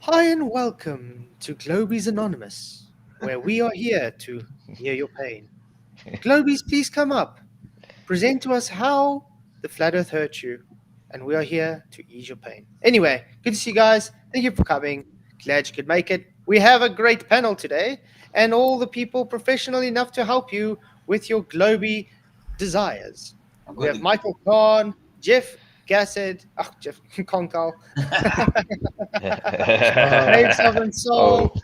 Hi and welcome to Globies Anonymous, where we are here to hear your pain. Globies, please come up. Present to us how the flat earth hurt you, and we are here to ease your pain. Anyway, good to see you guys. Thank you for coming. Glad you could make it. We have a great panel today, and all the people professional enough to help you with your Globie desires. We have Michael Kahn, Jeff Gassed, Jeff Conkal, Dave Southern Soul, Oh,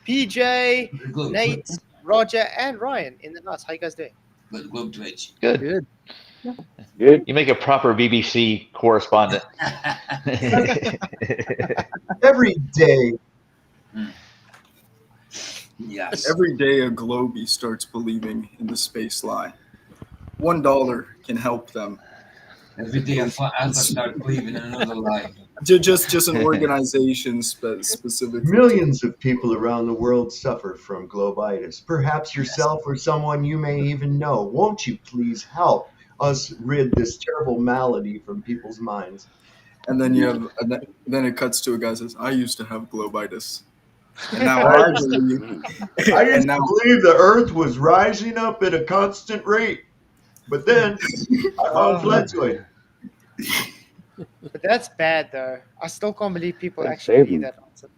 PJ, Nate, Roger, and Ryan in the house. How you guys doing? Globe Twitch. good. Good. You make a proper BBC correspondent. Every day, Yes. Every day a Globie starts believing in the space lie. $1 can help them. Every day I start believing in another lie. Just an organization specific. millions of people around the world suffer from globitis. Perhaps yourself or someone you may even know. Won't you please help us rid this terrible malady from people's minds? And then then it cuts to a guy who says, "I used to have globitis, and now I believe." I used and now, to believe the Earth was rising up at a constant rate, but then I found Fledzoid. But that's bad, though. I still can't believe people That's actually believe saving. that answer.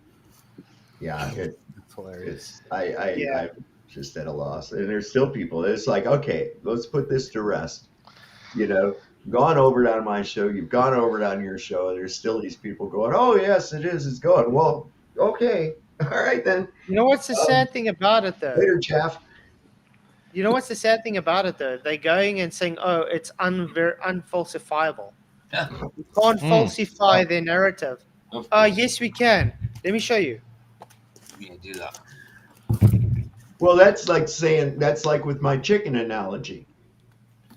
Yeah, That's hilarious. I'm just at a loss. And there's still people. It's like, okay, let's put this to rest. You know, gone over it on my show. You've gone over it on your show. And there's still these people going, oh, yes, it is. It's going. Well, okay. All right, then. You know what's the sad thing about it, though? Later, chaff. You know what's the sad thing about it, though? They're going and saying, oh, it's unfalsifiable. We can't falsify their narrative. Yes, we can. Let me show you. We can do that. Well, that's like saying, that's like with my chicken analogy.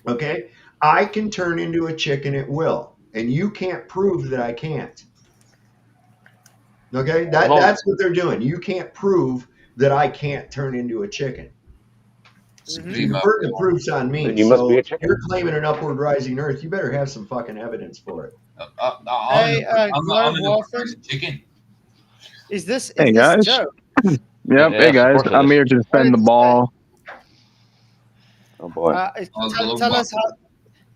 Okay? I can turn into a chicken at will, and you can't prove that I can't. Okay? That's what they're doing. You can't prove that I can't turn into a chicken. Supreme The burden of proof's on me. Then you must So be a if chicken. you're claiming an upward rising Earth, you better have some fucking evidence for it. Hey, I'm in the Walter. chicken. Is this Hey, guys. Joe? Yep. Yeah, Hey guys, of course it I'm is. here to defend the ball. Oh boy.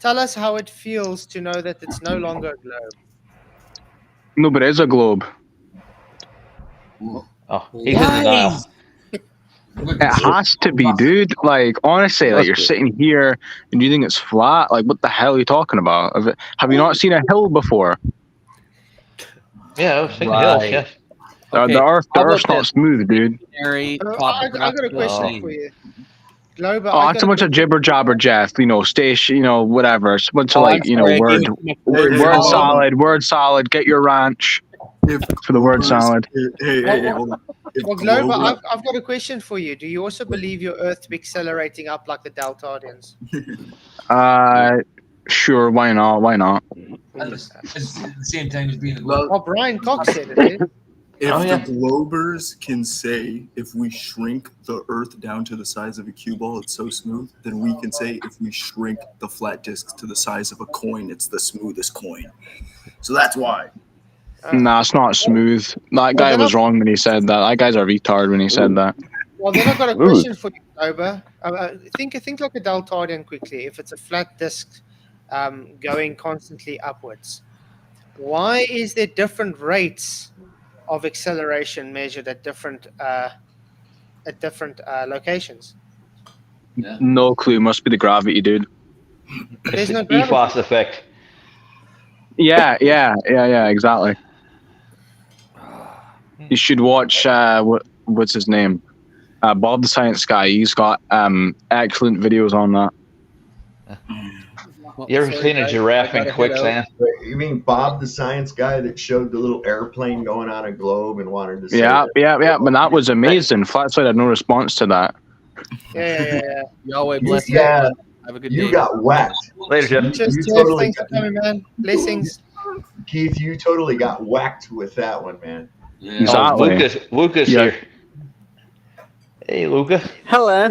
Tell us how it feels to know that it's no longer a globe. No, but it is a globe. Oh, he's in denial. It has to be, dude. Like honestly, like you're sitting here and you think it's flat. Like what the hell are you talking about? Have you not seen a hill before? Yeah, I was thinking hills, Right. yes. Okay, The how Earth's about not this? smooth, dude. I got a question for you. Globe, Oh, it's a bunch of jibber jabber, Jeff. You know, station. You know, whatever. It's a bunch of like, you know, word salad. Get your ranch if for the word Globers- salad. Hey, hold on. If Well, Globe, Glober- I've got a question for you. Do you also believe your Earth to be accelerating up like the Deltadians? Sure. Why not? Why not? It's at the same time as being a Well, globe. Well, Brian Cox said it. Dude. If Oh, yeah. the Globers can say if we shrink the Earth down to the size of a cue ball, it's so smooth, then we can say if we shrink the flat disc to the size of a coin, it's the smoothest coin. So that's why. Nah, it's not smooth. That guy was wrong when he said that. That guy's a retard when he said that. Well, then I've got a question for you, Globe. Think like a Deltadian quickly. If it's a flat disk going constantly upwards, why is there different rates of acceleration measured at different locations? No clue. Must be the gravity, dude. There's no EFOS gravity. effect. Yeah, exactly. You should watch what's his name? Bob the Science Guy. He's got excellent videos on that. You ever seen a giraffe in quicksand? You mean Bob the Science Guy that showed the little airplane going on a globe and wanted to say Yeah. that? But that was amazing. Flatside had no response to that. Yeah. Yahweh bless you. Yeah, Have a good you day. got whacked. Later, Jeff. Cheers, You Jeff. totally Thanks for coming, man. Blessings. Keith, you totally got whacked with that one, man. Yeah. Oh, Exactly. Luca's Yeah. here. Hey, Luca. Hello.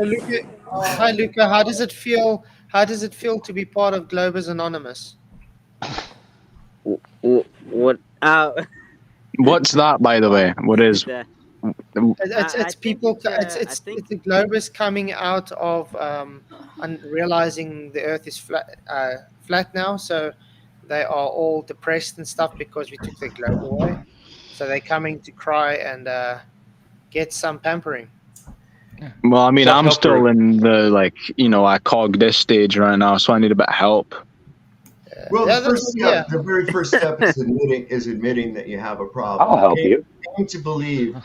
Hi, Luca. How does it feel? How does it feel to be part of Globers Anonymous? What? What's that, by the way? What is? The- It's I think people. it's, I It's think- the globers coming out of realizing the Earth is flat now. So they are all depressed and stuff because we took their globe away. So they're coming to cry and get some pampering. Well, I mean, Self-help I'm still group. in the I cog this stage right now, so I need a bit of help. Well, Yeah, the first that's- step, the very first step is admitting that you have a problem. I'll help you. Coming to believe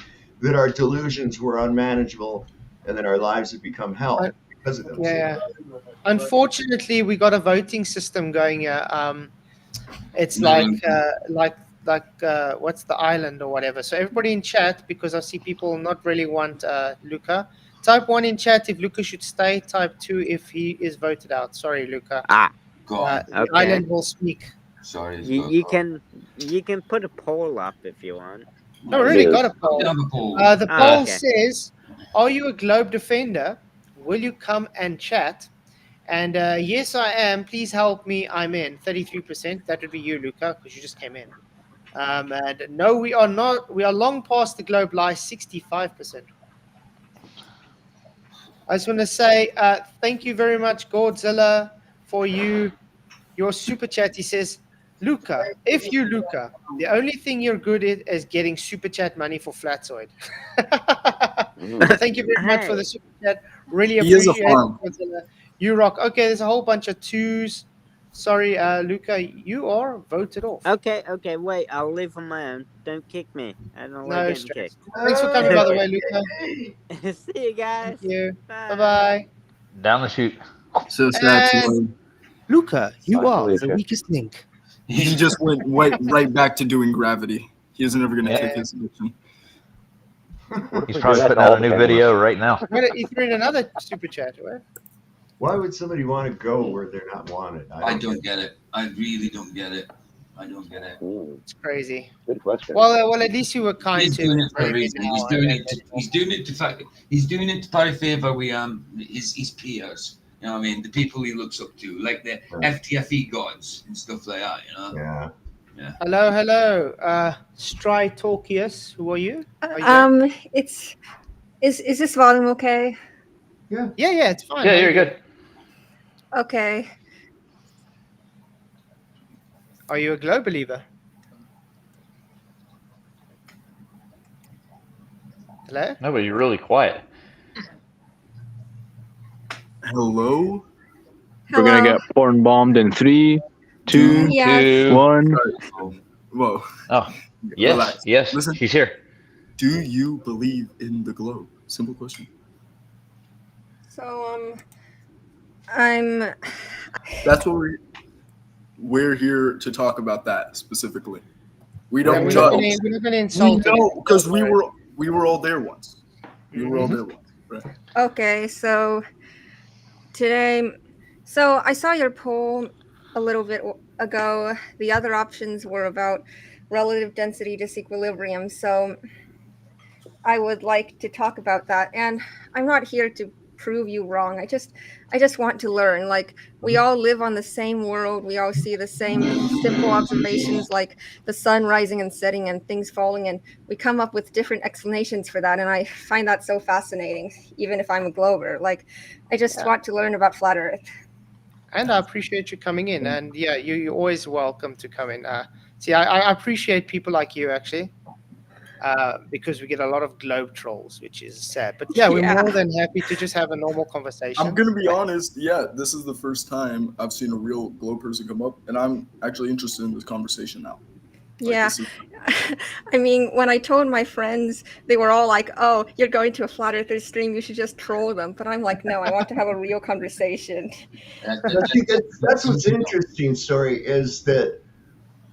that our delusions were unmanageable and that our lives have become hell because of them. Yeah. Unfortunately, we got a voting system going here. It's like what's the island or whatever. So everybody in chat, because I see people not really want Luca. Type 1 in chat if Luca should stay. Type 2 if he is voted out. Sorry, Luca. Go on. The Okay. island will speak. Sorry. You can put a poll up if you want. No, we already It got is. a poll. Another poll. The Ah, poll okay. says, "Are you a globe defender? Will you come and chat?" And yes, I am. Please help me. I'm in. 33%. That would be you, Luca, because you just came in. And no, we are not. We are long past the globe lie. 65%. I just want to say thank you very much, Godzilla, for your super chat. He says, Luca, Luca, the only thing you're good at is getting super chat money for Flatzoid. So thank you very much for the super chat. Really He is a appreciate farm. it, Godzilla. You rock. Okay, there's a whole bunch of twos. Sorry, Luca, you are voted off. Okay, wait. I'll leave on my own. Don't kick me. I don't No like getting stress. Thanks for coming, by the way, Luca. kicked. See you guys. Thank you. Bye. Bye-bye. Down the chute. So sad to And- him. Luca, you Bye, are Felicia. the weakest link. He just went right back to doing gravity. He isn't ever going to Yeah. kick his addiction. He's probably putting out a new video right now. He threw in another super chat, right? Why would somebody want to go where they're not wanted? I don't get it. I really don't get it. I don't get it. It's crazy. Good question. Well, at least you were kind He's to doing him it for a reason. He's doing it. He's doing it to find favor with his peers. You know what I mean? The people he looks up to, like the FTFE gods and stuff like that. You know? Yeah. Hello. Strytalkius, who are you? Are you there? It's is this volume okay? Yeah, it's fine. Yeah, you're good. Okay. Are you a globe believer? Hello? No, but you're really quiet. Hello? We're gonna get porn bombed in 3, 2, Yes. 1. Whoa. Oh, yes, Relax. yes, Listen. she's here. Do you believe in the globe? Simple question. So I'm That's what we're here to talk about that specifically. We Yeah, don't we're judge. not going to We insult know anyone. because we were all there once. We were all there once. Right. okay. So today, so I saw your poll a little bit ago. The other options were about relative density disequilibrium. So I would like to talk about that. And I'm not here to prove you wrong. I just want to learn. Like, we all live on the same world. We all see the same simple observations, like the sun rising and setting and things falling, and we come up with different explanations for that. And I find that so fascinating, even if I'm a glober. Like, I just want to learn about flat Earth. And I appreciate you coming in. And yeah, you're always welcome to come in. I appreciate people like you, actually. Because we get a lot of globe trolls, which is sad. But yeah, we're more than happy to just have a normal conversation. I'm gonna be honest. Yeah, this is the first time I've seen a real globe person come up, and I'm actually interested in this conversation now. Yeah. I mean, when I told my friends, they were all like, oh, you're going to a flat earther stream, you should just troll them. But I'm like, no, I want to have a real conversation. That's what's interesting, story, is that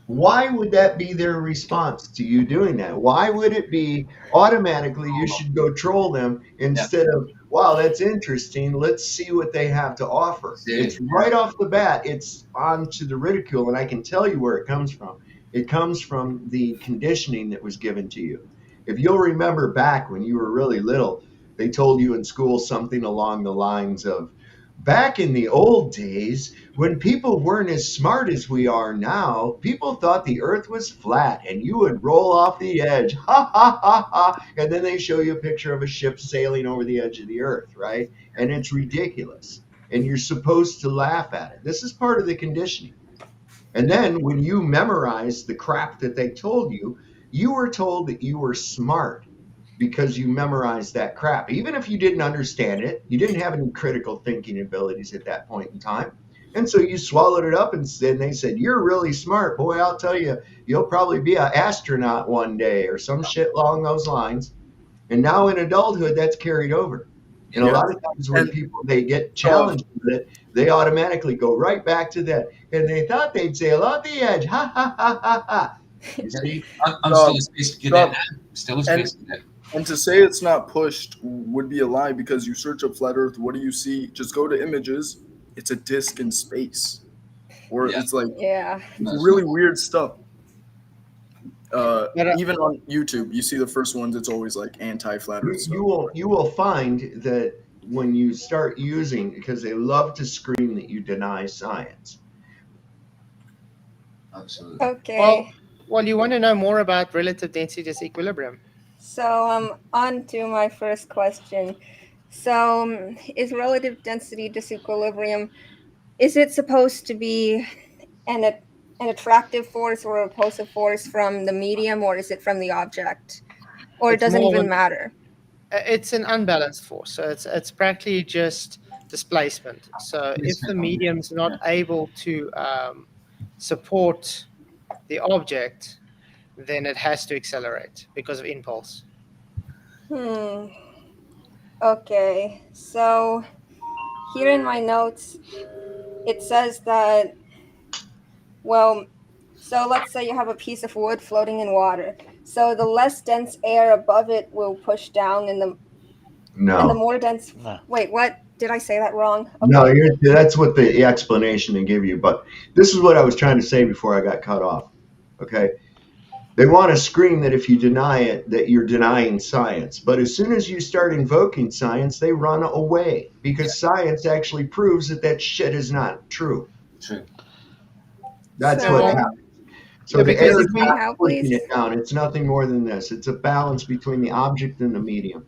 why would that be their response to you doing that? Why would it be automatically you should go troll them instead of, wow, that's interesting, let's see what they have to offer? It's right off the bat, it's on to the ridicule, and I can tell you where it comes from. It comes from the conditioning that was given to you. If you'll remember back when you were really little, they told you in school something along the lines of, back in the old days, when people weren't as smart as we are now, people thought the earth was flat and you would roll off the edge. Ha ha ha ha. And then they show you a picture of a ship sailing over the edge of the earth, right? And it's ridiculous. And you're supposed to laugh at it. This is part of the conditioning. And then when you memorize the crap that they told you, you were told that you were smart because you memorized that crap. Even if you didn't understand it, you didn't have any critical thinking abilities at that point in time. And so you swallowed it up, and they said, you're really smart. Boy, I'll tell you, you'll probably be an astronaut one day or some shit along those lines. And now in adulthood, that's carried over. And a lot of times when people, they get challenged with it, they automatically go right back to that. And they thought they'd sail off the edge. Ha, ha, ha, ha, ha. You see? I'm still a space cadet. Still a space cadet. And to say it's not pushed would be a lie, because you search up flat Earth, what do you see? Just go to images. It's a disc in space, or it's like really weird stuff. Even on YouTube, you see the first ones. It's always like anti-flat Earth stuff. You will find that when you start using, because they love to scream that you deny science. Absolutely. Okay. Well, you want to know more about relative density disequilibrium. So on to my first question. So is relative density disequilibrium, is it supposed to be an attractive force or a repulsive force from the medium, or is it from the object? Or it doesn't even matter? It's an unbalanced force. So it's practically just displacement. So if the medium's not able to support the object, then it has to accelerate because of impulse. Okay, so here in my notes, it says that, well, so let's say you have a piece of wood floating in water. So the less dense air above it will push down, and the more dense. Wait, what? Did I say that wrong? Okay. No, that's what the explanation they give you. But this is what I was trying to say before I got cut off. Okay. They want to scream that if you deny it, that you're denying science. But as soon as you start invoking science, they run away, because science actually proves that shit is not true. True. That's what happens. So the air is not pushing it down. It's nothing more than this. It's a balance between the object and the medium.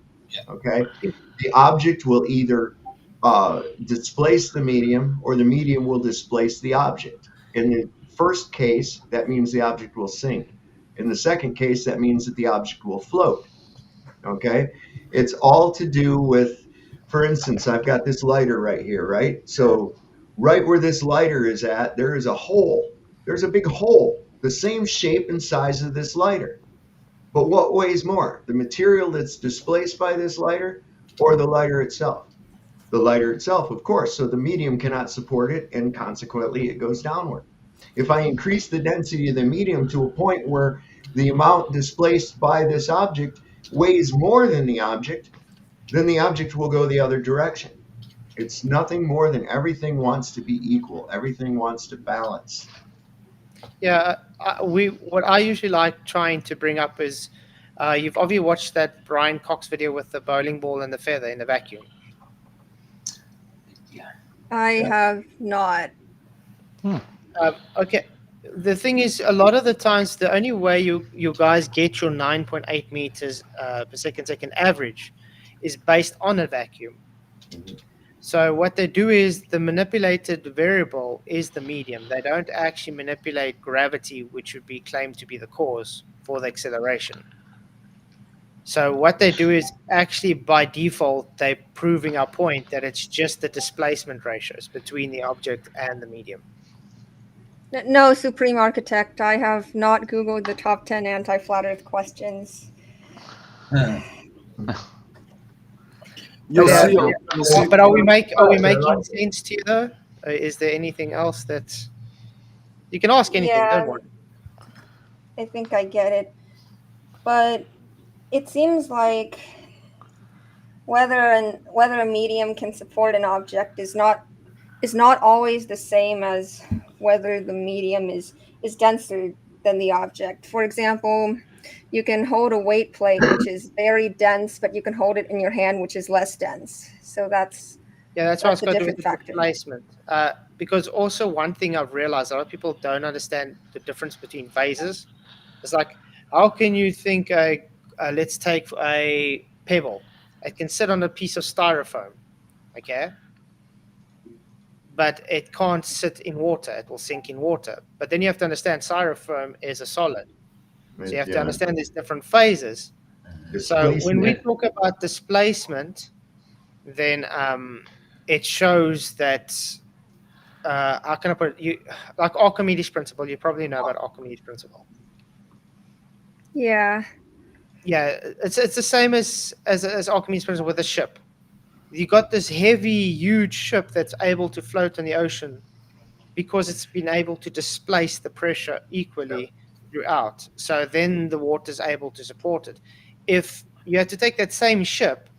Okay? The object will either displace the medium, or the medium will displace the object. In the first case, that means the object will sink. In the second case, that means that the object will float. Okay? It's all to do with, for instance, I've got this lighter right here, right? So right where this lighter is at, there is a hole. There's a big hole, the same shape and size of this lighter. But what weighs more, the material that's displaced by this lighter, or the lighter itself? The lighter itself, of course. So the medium cannot support it, and consequently it goes downward. If I increase the density of the medium to a point where the amount displaced by this object weighs more than the object, then the object will go the other direction. It's nothing more than everything wants to be equal. Everything wants to balance. Yeah, what I usually like trying to bring up is, you've obviously watched that Brian Cox video with the bowling ball and the feather in the vacuum. I have not. Okay. The thing is, a lot of the times, the only way you guys get your 9.8 meters per second average is based on a vacuum. So what they do is the manipulated variable is the medium. They don't actually manipulate gravity, which would be claimed to be the cause for the acceleration. So what they do is actually by default, they're proving our point that it's just the displacement ratios between the object and the medium. No, Supreme Architect, I have not Googled the top 10 anti-flat Earth questions. But are we making sense to you though? Is there anything else that you can ask anything? Don't worry. I think I get it, but it seems like whether a medium can support an object is not always the same as whether the medium is denser than the object. For example, you can hold a weight plate which is very dense, but you can hold it in your hand which is less dense. So that's Yeah, that's why That's it's a got to do with different the factor. displacement. Because also one thing I've realized, a lot of people don't understand the difference between phases. It's like, how can you think, let's take a pebble. It can sit on a piece of styrofoam, okay? But it can't sit in water. It will sink in water. But then you have to understand styrofoam is a solid. So you have to understand there's different phases. So when we Displacement. talk about displacement, then it shows that how can I put it? You like Archimedes principle. You probably know about Archimedes principle. Yeah. Yeah, it's the same as Archimedes principle with a ship. You got this heavy, huge ship that's able to float on the ocean because it's been able to displace the pressure equally throughout. So then the water's able to support it. If you had to take that same ship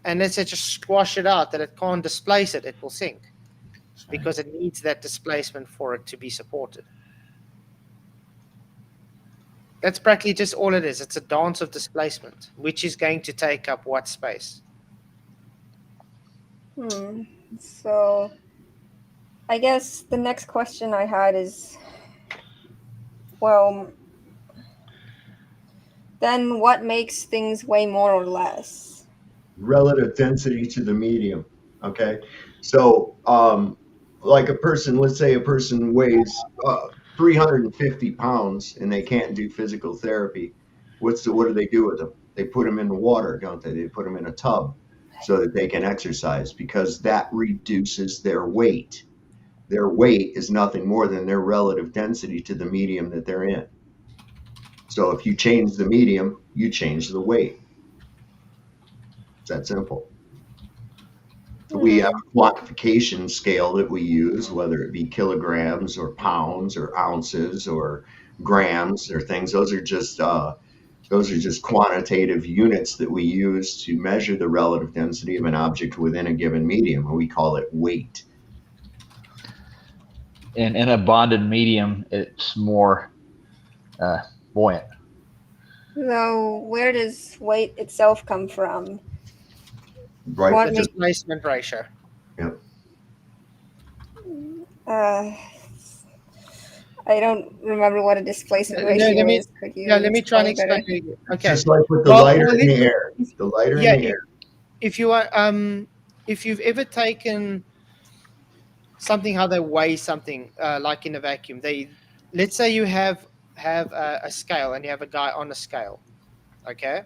and let's say just squash it out that it can't displace it, it will sink because it needs that displacement for it to be supported. That's practically just all it is. It's a dance of displacement, which is going to take up what space. So I guess the next question I had is, well, then what makes things weigh more or less? Relative density to the medium. Okay. So, like a person, let's say a person weighs 350 pounds and they can't do physical therapy. What do they do with them? They put them in the water, don't they? They put them in a tub so that they can exercise because that reduces their weight. Their weight is nothing more than their relative density to the medium that they're in. So if you change the medium, you change the weight. It's that simple. We have a quantification scale that we use, whether it be kilograms or pounds or ounces or grams or things. Those are just quantitative units that we use to measure the relative density of an object within a given medium, and we call it weight. In a bonded medium, it's more buoyant. So where does weight itself come from? Right. What The makes displacement ratio. Yep. I don't remember what a displacement ratio is. Could you let me try and explain explain better? it. Okay. Just like with the lighter in the air. The lighter in the air. If you are if you've ever taken something how they weigh something like in a vacuum, let's say you have a scale and you have a guy on a scale, okay?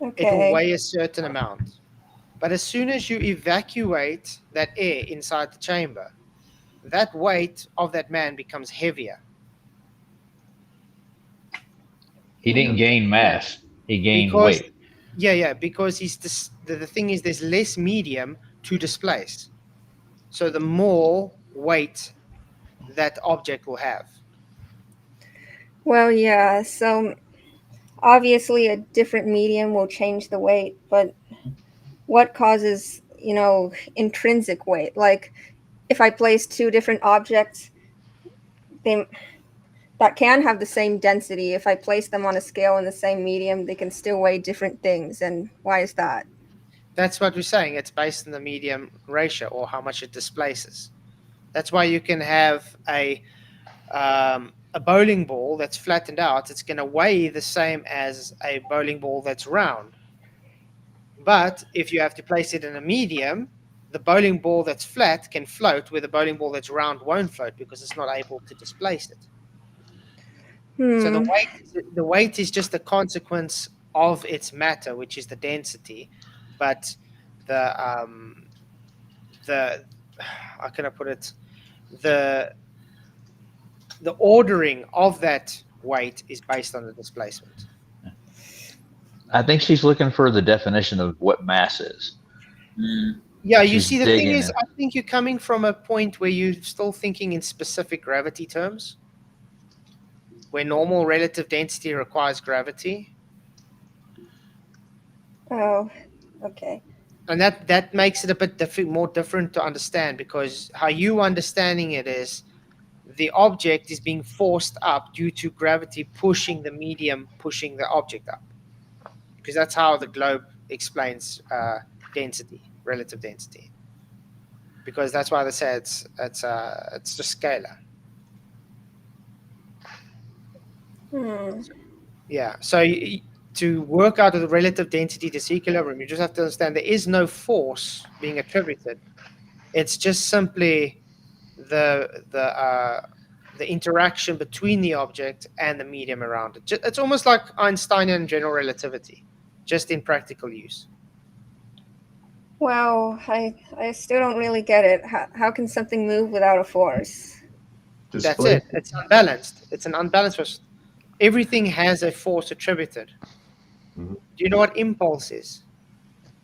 It will Okay. weigh a certain amount. But as soon as you evacuate that air inside the chamber, that weight of that man becomes heavier. He didn't gain mass. He gained weight. Yeah, because the thing is there's less medium to displace. So the more weight that object will have. Well, yeah. So obviously a different medium will change the weight, but what causes, intrinsic weight? Like if I place two different objects, that can have the same density. If I place them on a scale in the same medium, they can still weigh different things. And why is that? That's what we're saying. It's based on the medium ratio or how much it displaces. That's why you can have a bowling ball that's flattened out. It's going to weigh the same as a bowling ball that's round. But if you have to place it in a medium, the bowling ball that's flat can float where the bowling ball that's round won't float because it's not able to displace it. So the weight is just a consequence of its matter, which is the density, but the how can I put it? The ordering of that weight is based on the displacement. I think she's looking for the definition of what mass is. Yeah, you see, the thing is, I think you're coming from a point where you're still thinking in specific gravity terms, where normal relative density requires gravity. Oh, okay. And that makes it a bit more different to understand, because how you understanding it is the object is being forced up due to gravity pushing the medium, pushing the object up. Because that's how the globe explains density, relative density. because that's why they say it's just scalar. Yeah. So to work out the relative density disequilibrium, you just have to understand there is no force being attributed. It's just simply the interaction between the object and the medium around it. It's almost like Einsteinian general relativity, just in practical use. Well, I still don't really get it. How can something move without a force? That's it. It's unbalanced. It's an unbalanced force. Everything has a force attributed. Mhm. Do you know what impulse is?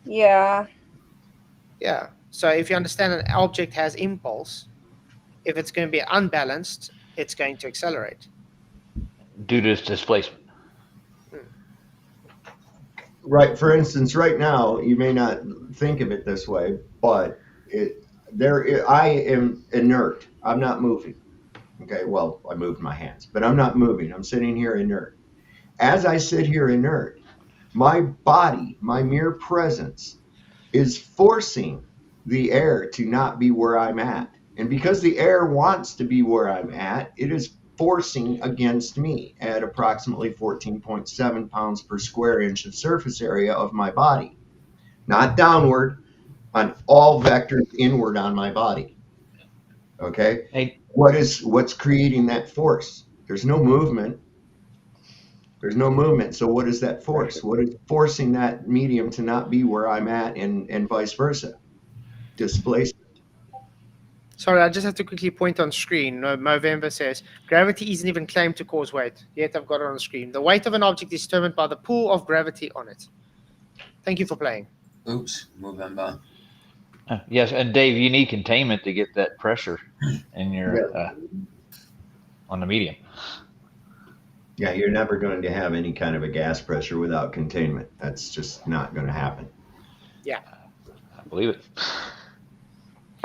Yeah. Yeah. So if you understand an object has impulse, if it's going to be unbalanced, it's going to accelerate. Due to its displacement. Right. For instance, right now, you may not think of it this way, but I am inert. I'm not moving. Okay. Well, I moved my hands, but I'm not moving. I'm sitting here inert. As I sit here inert, my body, my mere presence, is forcing the air to not be where I'm at. And because the air wants to be where I'm at, it is forcing against me at approximately 14.7 pounds per square inch of surface area of my body. Not downward, on all vectors inward on my body. Okay? Hey, What's creating that force? There's no movement. There's no movement. So what is that force? What is forcing that medium to not be where I'm at and vice versa? Displacement. Sorry, I just have to quickly point on screen. Movember says, gravity isn't even claimed to cause weight, yet I've got it on the screen. The weight of an object is determined by the pull of gravity on it. Thank you for playing. Oops, Movember. Yes, and Dave, you need containment to get that pressure in your on the medium. Yeah, you're never going to have any kind of a gas pressure without containment. That's just not going to happen. Yeah. I believe it.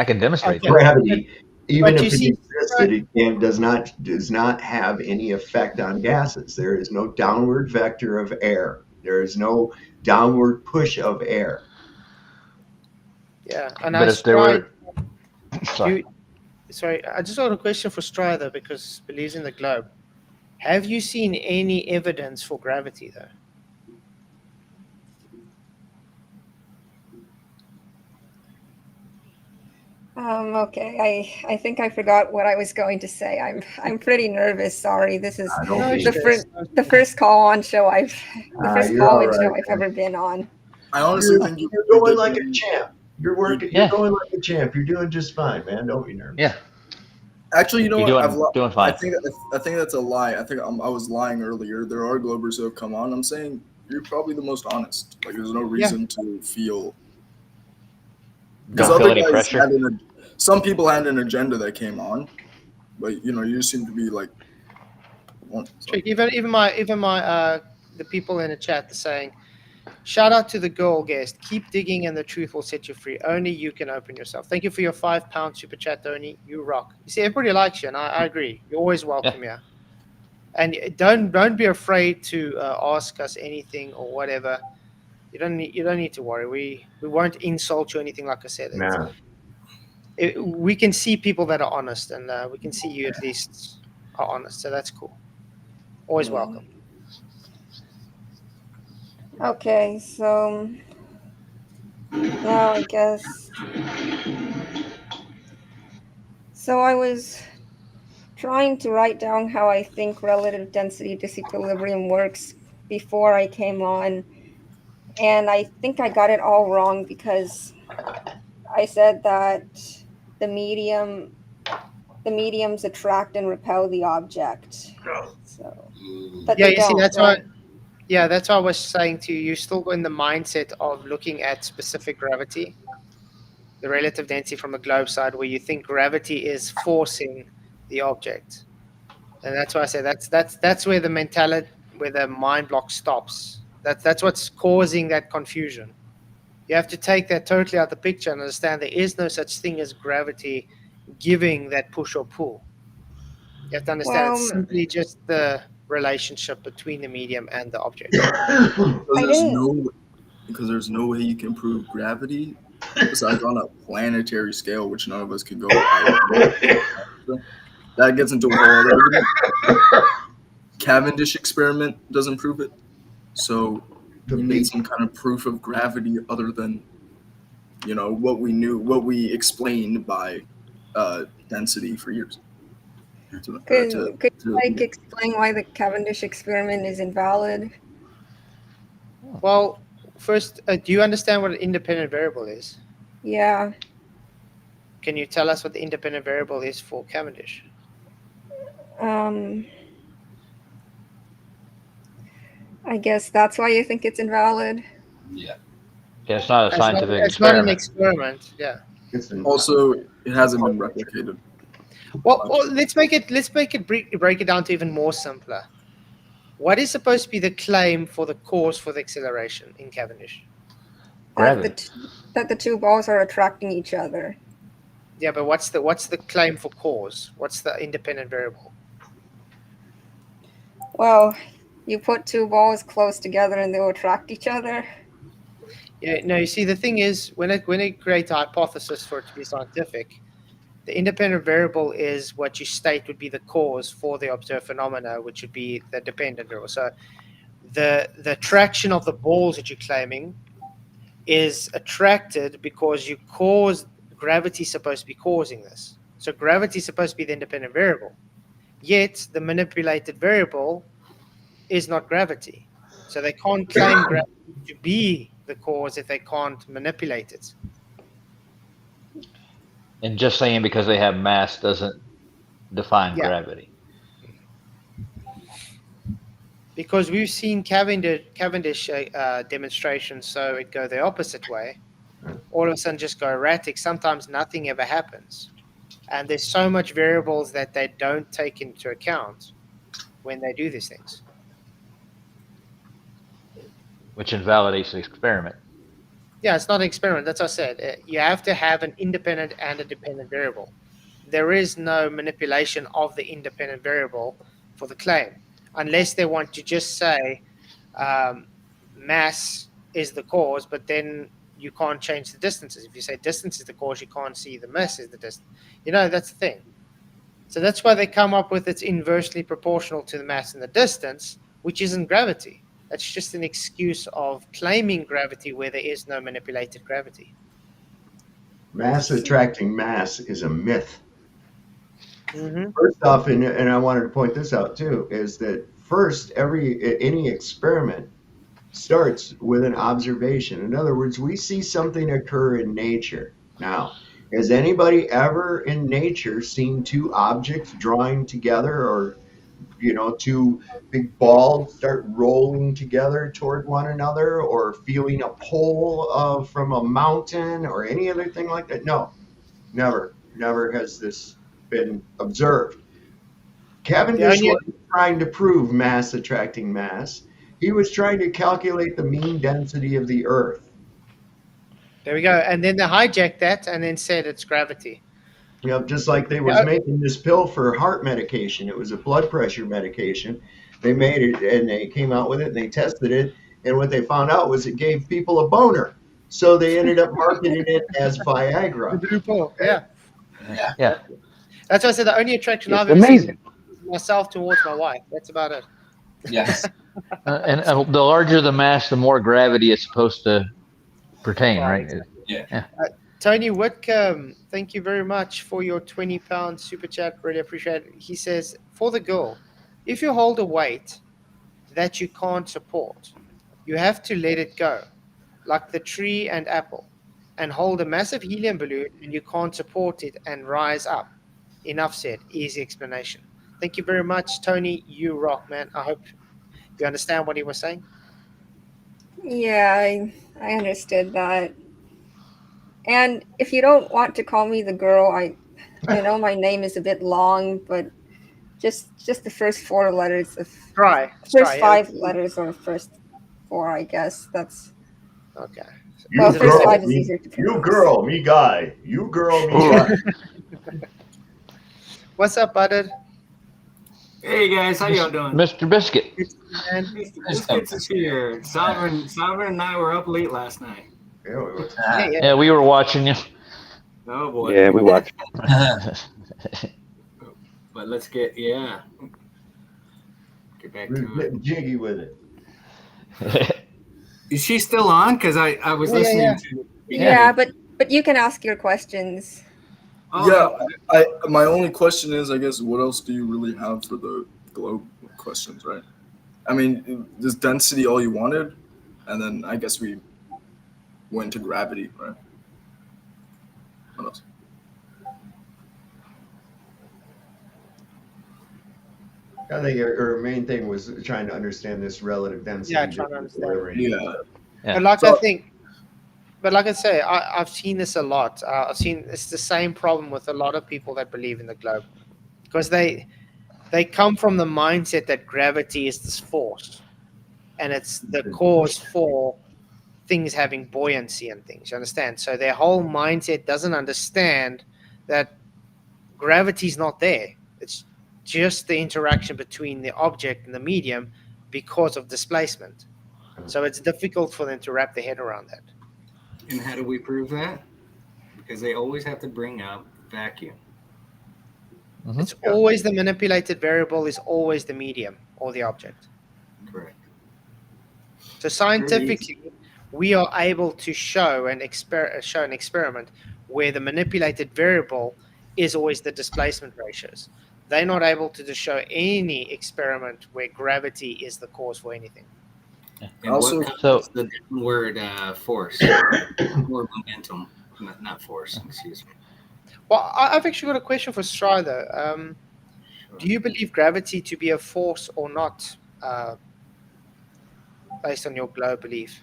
I can demonstrate that. Gravity, even But if it existed, does not have any effect on gases. There is no downward vector of air. There is no downward push of air. Yeah, and But if there were, sorry, I just got a question for Strider because he believes in the globe. Have you seen any evidence for gravity, though? Okay. I think I forgot what I was going to say. I'm pretty nervous. Sorry. This is the first call-in show I've ever been on. I honestly think you're going like a champ. You're going like a champ. You're doing just fine, man. Don't be nervous. Yeah. Actually, you know what? Doing fine. I think that's a lie. I think I was lying earlier. There are Globers who have come on. I'm saying you're probably the most honest. Like, there's no reason to feel. Because other guys some people had an agenda that came on, but you seem to be like. Even my the people in the chat are saying, shout out to the girl guest. Keep digging and the truth will set you free. Only you can open yourself. Thank you for your £5 super chat, Tony. You rock. You see, everybody likes you, and I agree. You're always welcome here. And don't be afraid to ask us anything or whatever. You don't need to worry. We won't insult you or anything, like I said. No. We can see people that are honest, and we can see you at least are honest. So that's cool. Always welcome. Okay, so now I guess. So I was trying to write down how I think relative density disequilibrium works before I came on, and I think I got it all wrong because I said that the mediums attract and repel the object. So, but yeah, you see, that's why. Yeah, that's why I was saying to you. You're still in the mindset of looking at specific gravity, the relative density from the globe side, where you think gravity is forcing the object, and that's why I say that's where the mentality, where the mind block stops. That's what's causing that confusion. You have to take that totally out of the picture and understand there is no such thing as gravity giving that push or pull. You have to understand it's simply just the relationship between the medium and the object. Because there's no way you can prove gravity besides on a planetary scale, which none of us can go. That gets into a whole other argument. Cavendish experiment doesn't prove it. So you need some kind of proof of gravity other than, what we explained by density for years. Could you explain why the Cavendish experiment is invalid? Well, first, do you understand what an independent variable is? Yeah. Can you tell us what the independent variable is for Cavendish? I guess that's why you think it's invalid. Yeah. Yeah, it's not a scientific It's not an experiment. experiment. Yeah. Also, it hasn't been replicated. Well, let's break it down to even more simpler. What is supposed to be the claim for the cause for the acceleration in Cavendish? Gravity. That the two balls are attracting each other. Yeah, but what's the claim for cause? What's the independent variable? Well, you put two balls close together and they'll attract each other. Yeah, no, you see, the thing is, when it creates a hypothesis for it to be scientific, the independent variable is what you state would be the cause for the observed phenomena, which would be the dependent variable. So the attraction of the balls that you're claiming is attracted because gravity is supposed to be causing this. So gravity is supposed to be the independent variable. Yet the manipulated variable is not gravity. So they can't claim gravity to be the cause if they can't manipulate it. And just saying because they have mass doesn't define gravity. Because we've seen Cavendish demonstrations, so it go the opposite way. All of a sudden just go erratic. Sometimes nothing ever happens. And there's so much variables that they don't take into account when they do these things. Which invalidates the experiment. Yeah, it's not an experiment. That's what I said. You have to have an independent and a dependent variable. There is no manipulation of the independent variable for the claim, unless they want to just say mass is the cause, but then you can't change the distances. If you say distance is the cause, you can't see the mass is the distance. That's the thing. So that's why they come up with it's inversely proportional to the mass and the distance, which isn't gravity. That's just an excuse of claiming gravity where there is no manipulated gravity. Mass attracting mass is a myth. Mm-hmm. First off, and I wanted to point this out too, is that first any experiment starts with an observation. In other words, we see something occur in nature. Now, has anybody ever in nature seen two objects drawing together, or two big balls start rolling together toward one another, or feeling a pull from a mountain or any other thing like that? No, never has this been observed. Cavendish wasn't trying to prove mass attracting mass. He was trying to calculate the mean density of the Earth. There we go. And then they hijacked that and then said it's gravity. Just like they was making this pill for heart medication. It was a blood pressure medication. They made it and they came out with it and they tested it. And what they found out was it gave people a boner. So they ended up marketing it as Viagra. Yeah. That's why I said the only attraction I've ever seen is myself towards my wife. That's about it. Yes. And the larger the mass, the more gravity it's supposed to pertain, right? Yeah. Tony Whitcomb, thank you very much for your £20 super chat. Really appreciate it. He says, for the girl, if you hold a weight that you can't support, you have to let it go, like the tree and apple, and hold a massive helium balloon and you can't support it and rise up. Enough said. Easy explanation. Thank you very much, Tony. You rock, man. I hope you understand what he was saying. Yeah, I understood that. And if you don't want to call me the girl, I know my name is a bit long, but just the first four letters of first five letters or first four, I guess. That's okay. You first girl, five is easier to pronounce. You girl, me guy. You girl, me guy. What's up, Budded? Hey guys, how y'all doing? Mr. Biscuit. Mr. Biscuits is here. Sovereign and I were up late last night. Yeah, we were watching you. Oh boy. Yeah, we watched. But let's get back to We're getting jiggy with it. it. Is she still on? Because I was listening to. Yeah, but you can ask your questions. My only question is, I guess, what else do you really have for the globe questions, right? I mean, is density all you wanted? And then I guess we went to gravity, right? What else? I think our main thing was trying to understand this relative density. Yeah, trying to understand. Yeah. But like I say, I've seen this a lot. I've seen it's the same problem with a lot of people that believe in the globe, because they come from the mindset that gravity is this force, and it's the cause for things having buoyancy and things. You understand? So their whole mindset doesn't understand that gravity's not there. It's just the interaction between the object and the medium because of displacement. So it's difficult for them to wrap their head around that. And how do we prove that? Because they always have to bring up vacuum. It's always the manipulated variable is always the medium or the object. Correct. So scientifically, we are able to show an experiment where the manipulated variable is always the displacement ratios. They're not able to show any experiment where gravity is the cause for anything. And also, what's the word force or momentum? Not force. Excuse me. Well, I've actually got a question for Stry, though. Do you believe gravity to be a force or not, based on your globe belief?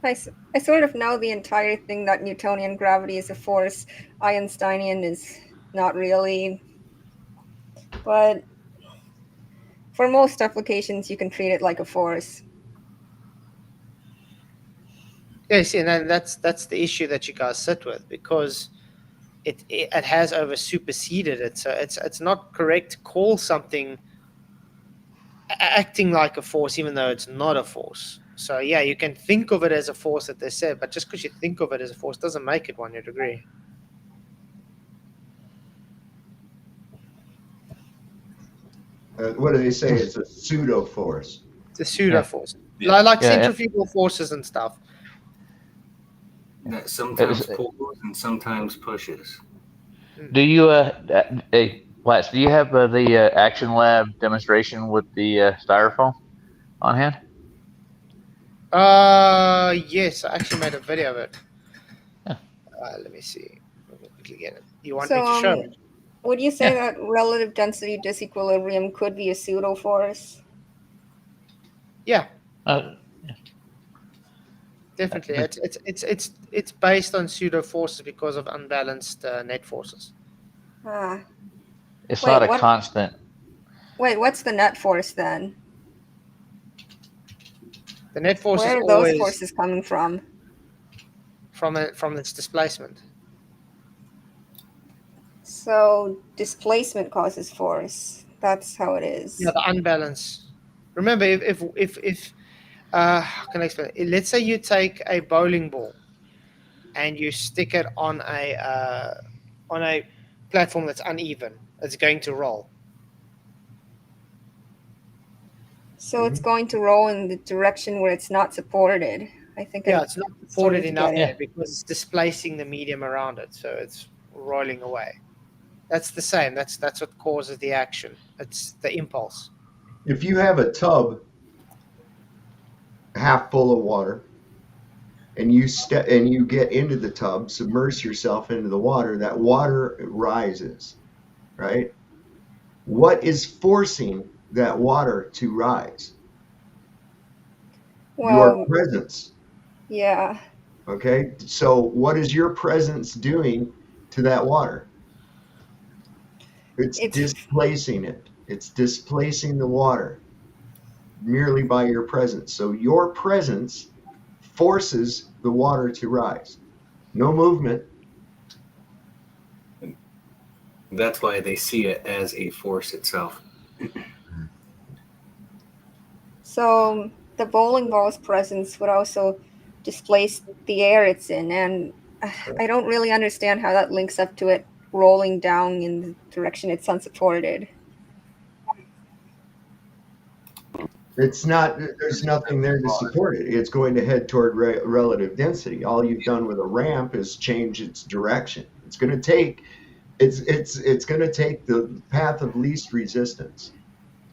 I sort of know the entire thing that Newtonian gravity is a force. Einsteinian is not really. But for most applications, you can treat it like a force. Yes, and that's the issue that you guys sit with, because it has over superseded it. So it's not correct to call something acting like a force even though it's not a force. So yeah, you can think of it as a force that they said, but just because you think of it as a force doesn't make it one. You'd agree. What do they say? It's a pseudo force. It's a pseudo force, like centrifugal forces and stuff. That sometimes pulls and sometimes pushes. Do you, hey, Platts, do you have the Action Lab demonstration with the styrofoam on hand? Yes, I actually made a video of it. Let me see. Let me quickly get it. You want me to show it? Would you say that relative density disequilibrium could be a pseudo force? Yeah. Definitely. It's based on pseudo forces because of unbalanced net forces. It's not a constant. Wait, what's the net force then? The net force Where is are those always forces coming from? From its displacement. So displacement causes force. That's how it is. Yeah, the unbalance. Remember, if how can I explain it? Let's say you take a bowling ball and you stick it on a platform that's uneven. It's going to roll. So it's going to roll in the direction where it's not supported. I think. Yeah, it's not supported enough because it's displacing the medium around it, so it's rolling away. That's the same. That's what causes the action. It's the impulse. If you have a tub half full of water, and you get into the tub, submerge yourself into the water, that water rises, right? What is forcing that water to rise? Well, your presence. Yeah. Okay, so what is your presence doing to that water? It's displacing it. It's displacing the water merely by your presence. So your presence forces the water to rise. No movement. That's why they see it as a force itself. So the bowling ball's presence would also displace the air it's in, and I don't really understand how that links up to it rolling down in the direction it's unsupported. It's not. There's nothing there to support it. It's going to head toward relative density. All you've done with a ramp is change its direction. It's going to take. It's going to take the path of least resistance.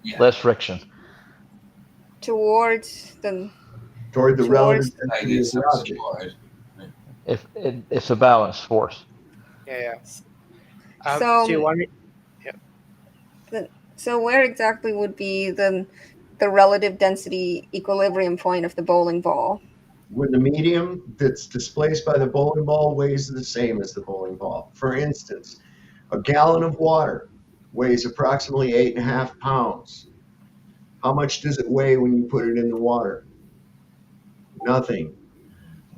Yeah. Less friction. Toward the towards- relative Like density of it's the object. supported. If it's a balanced force. Yeah. So- so you want me? So where exactly would be the relative density equilibrium point of the bowling ball? When the medium that's displaced by the bowling ball weighs the same as the bowling ball. For instance, a gallon of water weighs approximately 8.5 pounds. How much does it weigh when you put it in the water? Nothing.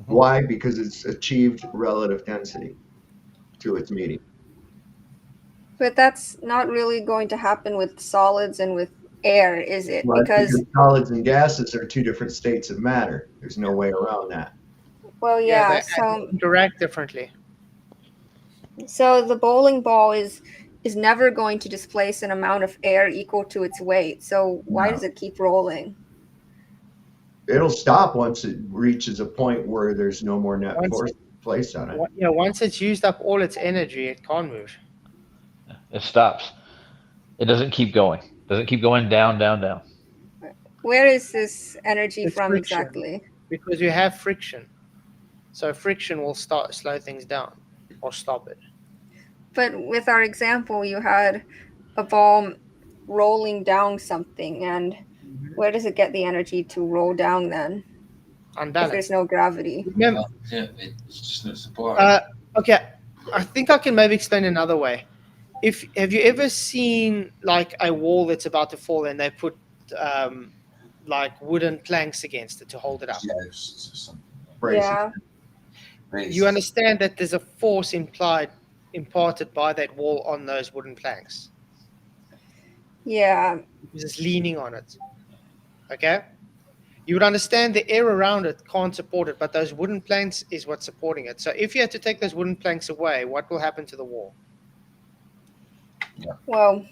Why? Because it's achieved relative density to its medium. But that's not really going to happen with solids and with air, is it? Right? Because solids and gases are two different states of matter. There's no way around that. well, yeah. they So interact differently. so the bowling ball is never going to displace an amount of air equal to its weight. So why does it keep rolling? It'll stop once it reaches a point where there's no more net Once- force placed on it. Once it's used up all its energy, it can't move. It stops. It doesn't keep going. Doesn't keep going down, down, down. Where is this energy It's from friction. exactly? Because you have friction. So friction will slow things down or stop it. But with our example, you had a ball rolling down something, and where does it get the energy to roll down then? If Unbalanced. there's no gravity. Remember, Yeah, it's just not supported. okay, I think I can maybe explain another way. Have you ever seen like a wall that's about to fall and they put like wooden planks against it to hold it up? Yeah, it's just something. Yeah. You understand that there's a force imparted by that wall on those wooden planks. Yeah. Because it's leaning on it. Okay? You would understand the air around it can't support it, but those wooden planks is what's supporting it. So if you had to take those wooden planks away, what will happen to the wall? Well,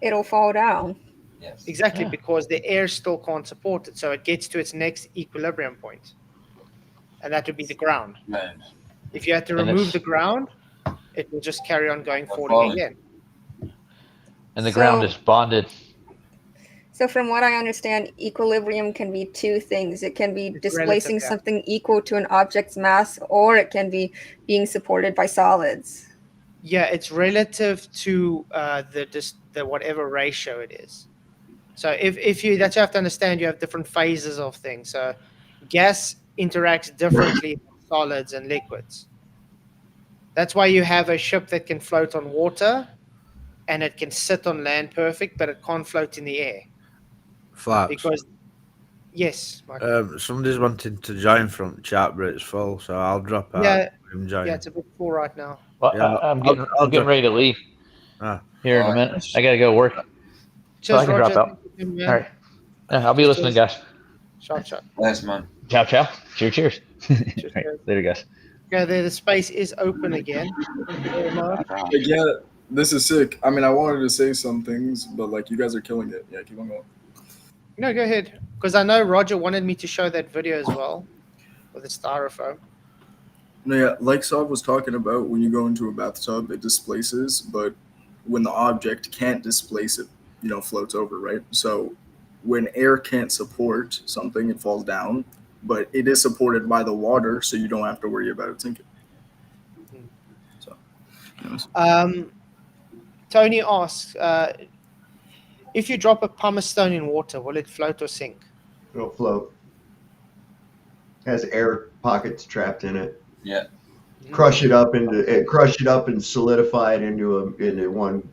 it'll fall down. Yes. Exactly, Yeah. because the air still can't support it. So it gets to its next equilibrium point. And that would be the ground. Right. If you had to And remove it's- the ground, it will just carry on going falling Falling. again. And the ground So- is bonded. So from what I understand, equilibrium can be two things. It can be It's displacing relative, yeah. something equal to an object's mass, or it can be being supported by solids. Yeah, it's relative to the whatever ratio it is. So if you that you have to understand, you have different phases of things. So gas interacts differently with solids and liquids. That's why you have a ship that can float on water, and it can sit on land perfect, but it can't float in the air Flaps. because yes, Michael. Somebody's wanting to join from chat, but it's full, so I'll drop out. Yeah, and join. yeah, it's a bit full right now. Well, Yeah, I'm I'll- getting, I'll I'm getting drop- ready to leave Ah. here in a minute. I gotta go work. So I Cheers, can Roger. drop out. Thank you, man. All right. Yeah, I'll be listening, guys. Shot. Yes, man. Ciao, ciao. Cheers, cheers. Cheers, All right, cheers. later, guys. Okay, the space is open again. Yeah, this is sick. I mean, I wanted to say some things, but like you guys are killing it. Yeah, keep on going. No, go ahead. Because I know Roger wanted me to show that video as well with the styrofoam. No, yeah, like Sav was talking about, when you go into a bathtub, it displaces, but when the object can't displace it, floats over, right? So when air can't support something, it falls down, but it is supported by the water, so you don't have to worry about it sinking. So, Tony asks, if you drop a pumice stone in water, will it float or sink? It'll float. Has air pockets trapped in it. Yeah. Crush it up and solidify it into one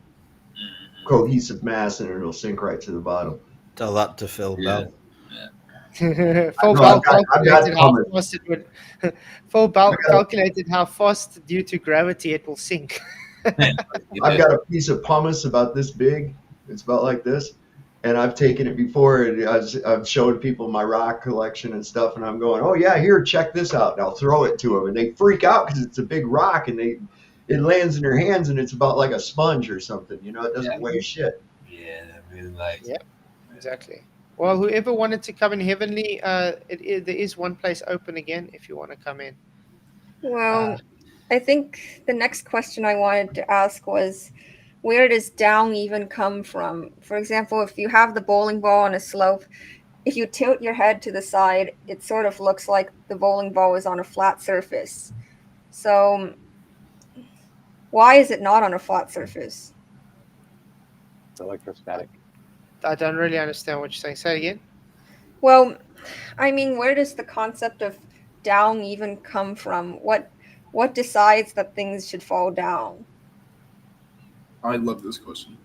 cohesive mass, and it'll sink right to the bottom. Tell that to Phil Bell. Phil No, Bell I've got calculated how pumice. fast it would. Phil Bell calculated how fast, due to gravity, it will sink. I've got a piece of pumice about this big. It's about like this. And I've taken it before, and I've showed people my rock collection and stuff, and I'm going, oh yeah, here, check this out. And I'll throw it to them, and they freak out because it's a big rock, and it lands in their hands, and it's about like a sponge or something. You know, it doesn't weigh shit. Yeah, I really like. Yeah, exactly. Well, whoever wanted to come in Heavenly, there is one place open again if you want to come in. Well, I think the next question I wanted to ask was, where does down even come from? For example, if you have the bowling ball on a slope, if you tilt your head to the side, it sort of looks like the bowling ball is on a flat surface. So why is it not on a flat surface? It's electrostatic. I don't really understand what you're saying. Say it again. Well, I mean, where does the concept of down even come from? What decides that things should fall down? I love this question.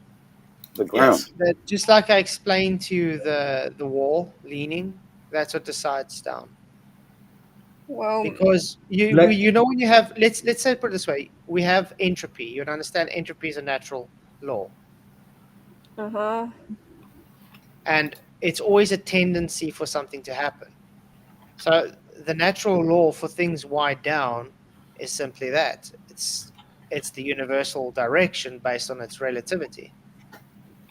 The ground. Just like I explained to you, the wall leaning, that's what decides down. Well, because you know when you have let's say put it this way, we have entropy. You understand entropy is a natural law. Uh-huh. And it's always a tendency for something to happen. So the natural law for things wide down is simply that. It's the universal direction based on its relativity.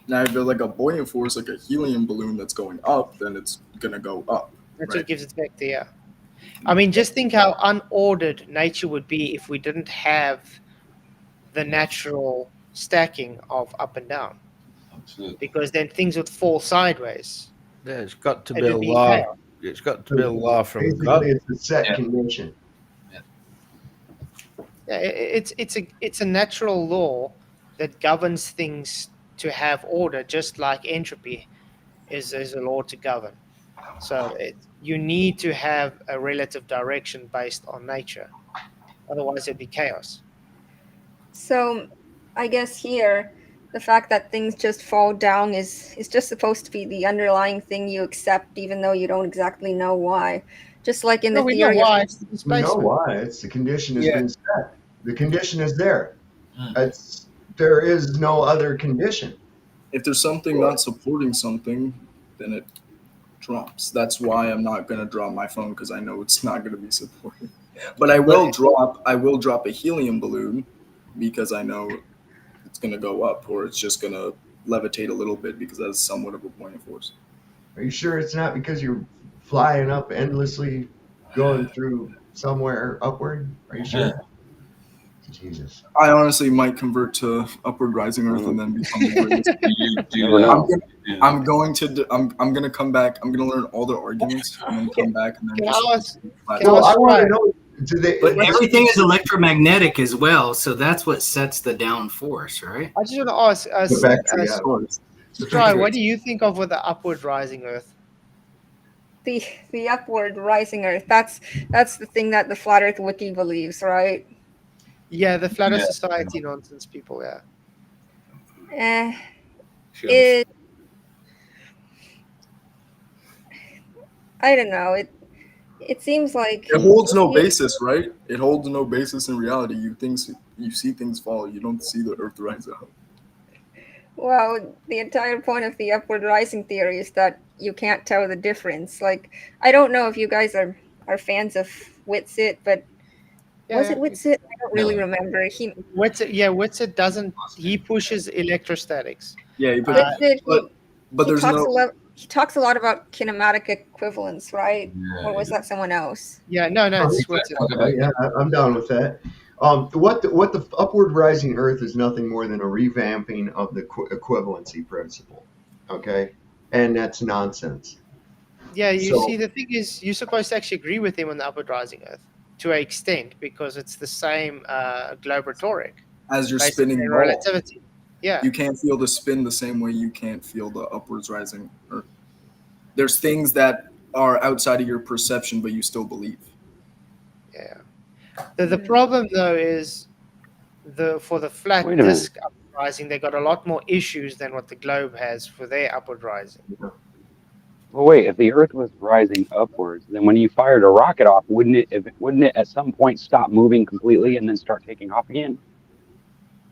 Now, if there's like a buoyant force, like a helium balloon that's going up, then it's gonna go up. That's right? what gives it vector, yeah. I mean, just think how unordered nature would be if we didn't have the natural stacking of up and down. Absolutely. Because then things would fall sideways. Yeah, it's got to be a law. It's got to be a law from God. It's a set convention. Yeah, it's a natural law that governs things to have order, just like entropy is a law to govern. So you need to have a relative direction based on nature. Otherwise, it'd be chaos. So I guess here, the fact that things just fall down is just supposed to be the underlying thing you accept, even though you don't exactly know why. Just like in the we theory know why. of It's the We know displacement. why. It's the condition has been set. The condition is there. There is no other condition. If there's something not supporting something, then it drops. That's why I'm not gonna drop my phone, because I know it's not gonna be supported. But I will drop a helium balloon because I know it's gonna go up, or it's just gonna levitate a little bit because that's somewhat of a buoyant force. Are you sure it's not because you're flying up endlessly, going through somewhere upward? Are you sure? Jesus. I honestly might convert to upward rising Earth and then become the greatest. I'm gonna come back. I'm gonna learn all the arguments and then come back and then just. Well, I want to know. But everything is electromagnetic as well, so that's what sets the down force, right? I just want to ask, Stry, what do you think of with the upward rising Earth? the upward rising Earth. That's the thing that the Flat Earth Wiki believes, right? Yeah, the Flat Earth Society nonsense people. Yeah. I don't know. It seems like it holds no basis, right? It holds no basis in reality. You see things fall. You don't see the Earth rise up. Well, the entire point of the upward rising theory is that you can't tell the difference. Like, I don't know if you guys are fans of Whitsitt, but was it Whitsitt? I don't really remember. Whitsitt doesn't. He pushes electrostatics. Yeah, he talks a lot about kinematic equivalence, right? Or was that someone else? Yeah, no, it's Whitsitt. Yeah, I'm down with that. What the upward rising Earth is nothing more than a revamping of the equivalency principle, okay? And that's nonsense. Yeah, see, the thing is, you're supposed to actually agree with him on the upward rising Earth to an extent because it's the same globe rhetoric. As you're spinning the ball. Relativity. Yeah. You can't feel the spin the same way you can't feel the upwards rising Earth. There's things that are outside of your perception, but you still believe. Yeah. The problem though is for the flat disk upward rising, they got a lot more issues than what the globe has for their upward rising. Well, wait. If the Earth was rising upwards, then when you fired a rocket off, wouldn't it at some point stop moving completely and then start taking off again?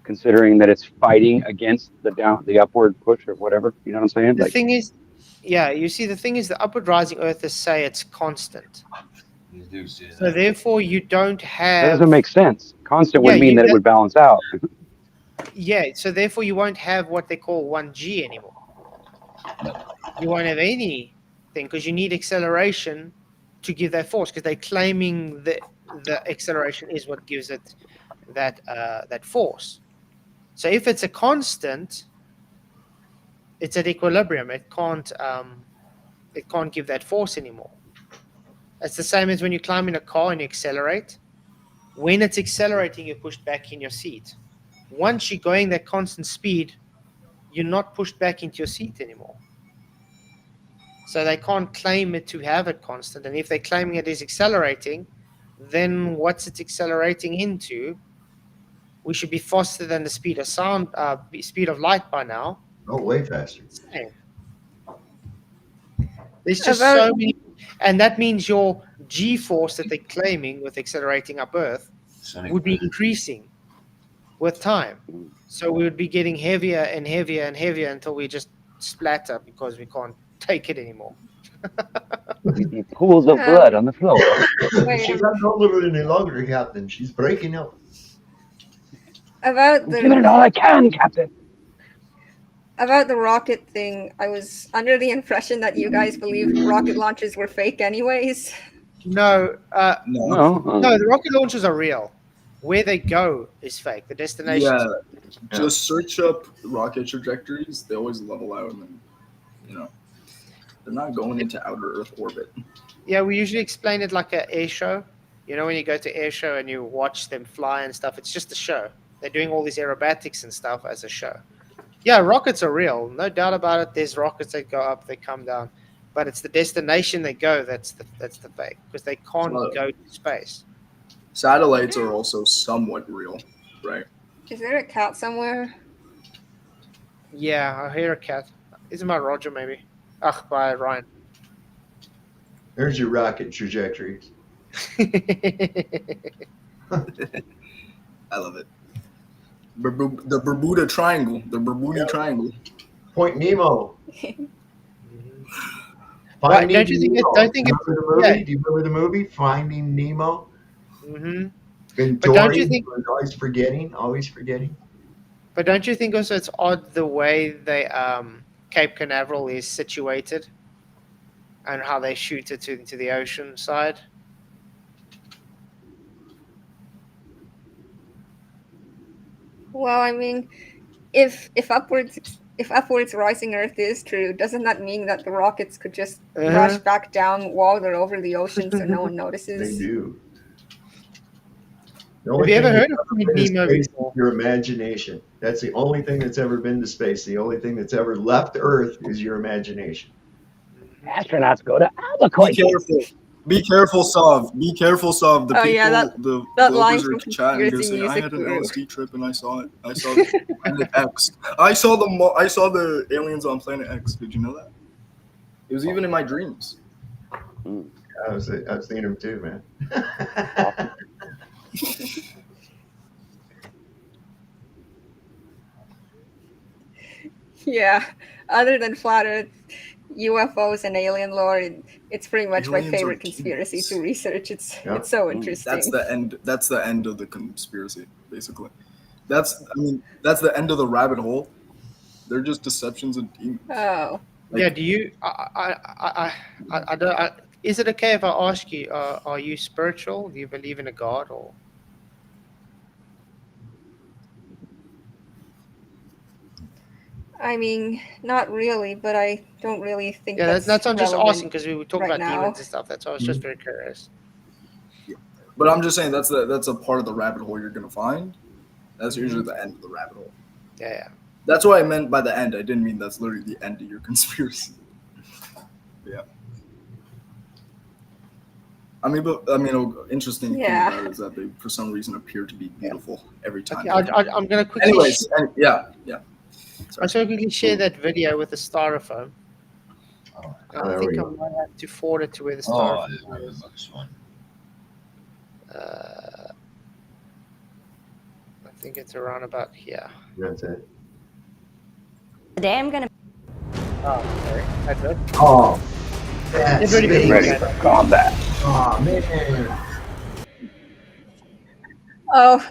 considering that it's fighting against the upward push or whatever. You know what I'm saying? The Like, thing is, yeah, you see, the thing is, the upward rising Earthers say it's constant. You do say So that. therefore, you don't that have. doesn't make sense. Constant Yeah, would mean that it would balance out. Yeah, so therefore you won't have what they call 1G anymore. You won't have anything because you need acceleration to give that force, because they're claiming that the acceleration is what gives it that force. So if it's a constant, it's at equilibrium. It can't give that force anymore. It's the same as when you climb in a car and you accelerate. When it's accelerating, you're pushed back in your seat. Once you're going that constant speed, you're not pushed back into your seat anymore. So they can't claim it to have it constant. And if they're claiming it is accelerating, then what's it accelerating into? We should be faster than the speed of sound, speed of light by now. Oh, way faster. Same. There's just so many, and that means your G-force that they're claiming with accelerating up Earth would be increasing with time. So we would be getting heavier and heavier and heavier until we just splatter because we can't take it anymore. Pools of blood on the floor. She's not holding it any longer, Captain. She's breaking up. About the Giving it all I can, Captain. About the rocket thing, I was under the impression that you guys believed rocket launches were fake anyways. No, No. the rocket launches are real. Where they go is fake. The destination. Yeah, just search up rocket trajectories. They always level out, and then, you know, they're not going into outer Earth orbit. Yeah, we usually explain it like an air show. You know, when you go to air show and you watch them fly and stuff, it's just a show. They're doing all these aerobatics and stuff as a show. Yeah, rockets are real, no doubt about it. There's rockets that go up, they come down, but it's the destination they go that's the fake, because they can't go to space. Satellites are also somewhat real, right? Is there a cat somewhere? Yeah, I hear a cat. Isn't by Roger maybe? By Ryan. There's your rocket trajectories. I love it. The Bermuda Triangle. The Bermuda Triangle. Point Nemo. Right, don't you think Nemo. don't think it's, Remember the movie? yeah. Do you remember the movie Finding Nemo? Mm-hmm. And But don't you Dory think? was always forgetting. But don't you think also it's odd the way they Cape Canaveral is situated, and how they shoot it to the ocean side? Well, I mean, if upwards rising Earth is true, doesn't that mean that the rockets could just rush back down while they're over the ocean so no one notices? They do. Have you ever heard of Nemo before? Your imagination. That's the only thing that's ever been to space. The only thing that's ever left Earth is your imagination. Astronauts go to Albuquerque. Be careful. Be careful, Sav. Be careful, Sav. The Oh, people, yeah, the that line Globies from are chatting. They're Conspiracy saying, I Music had an Group. LSD trip and I saw it. I saw Planet X. I saw the aliens on Planet X. Did you know that? It was even in my dreams. I was seeing them too, man. Yeah, other than flat Earth, UFOs and alien lore, it's pretty much my Aliens are favorite conspiracy genius. to research. It's Yeah. so interesting. That's the end. That's the end of the conspiracy, basically. That's the end of the rabbit hole. They're just deceptions and demons. Oh. Yeah. Do you? I don't. Is it okay if I ask you? Are you spiritual? Do you believe in a God or? I mean, not really, but I don't really think Yeah, that's I'm just relevant asking because we were talking right about now. demons and stuff. That's why I was just very curious. But I'm just saying that's a part of the rabbit hole you're gonna find. That's usually the end of the rabbit hole. Yeah. That's what I meant by the end. I didn't mean that's literally the end of your conspiracy. Yeah. Interesting thing Yeah. about it is that they, for some reason, appear to be beautiful every time. Okay, I'm gonna quickly. Anyways, yeah. I'm just quickly share that video with the styrofoam. I there think we I go. might have to forward it to where the Oh, styrofoam is. looks fun. I think it's around about here. That's it. Today I'm gonna. Oh, sorry. That's it. Oh, that's Get ready amazing. for combat. Oh man. Oh,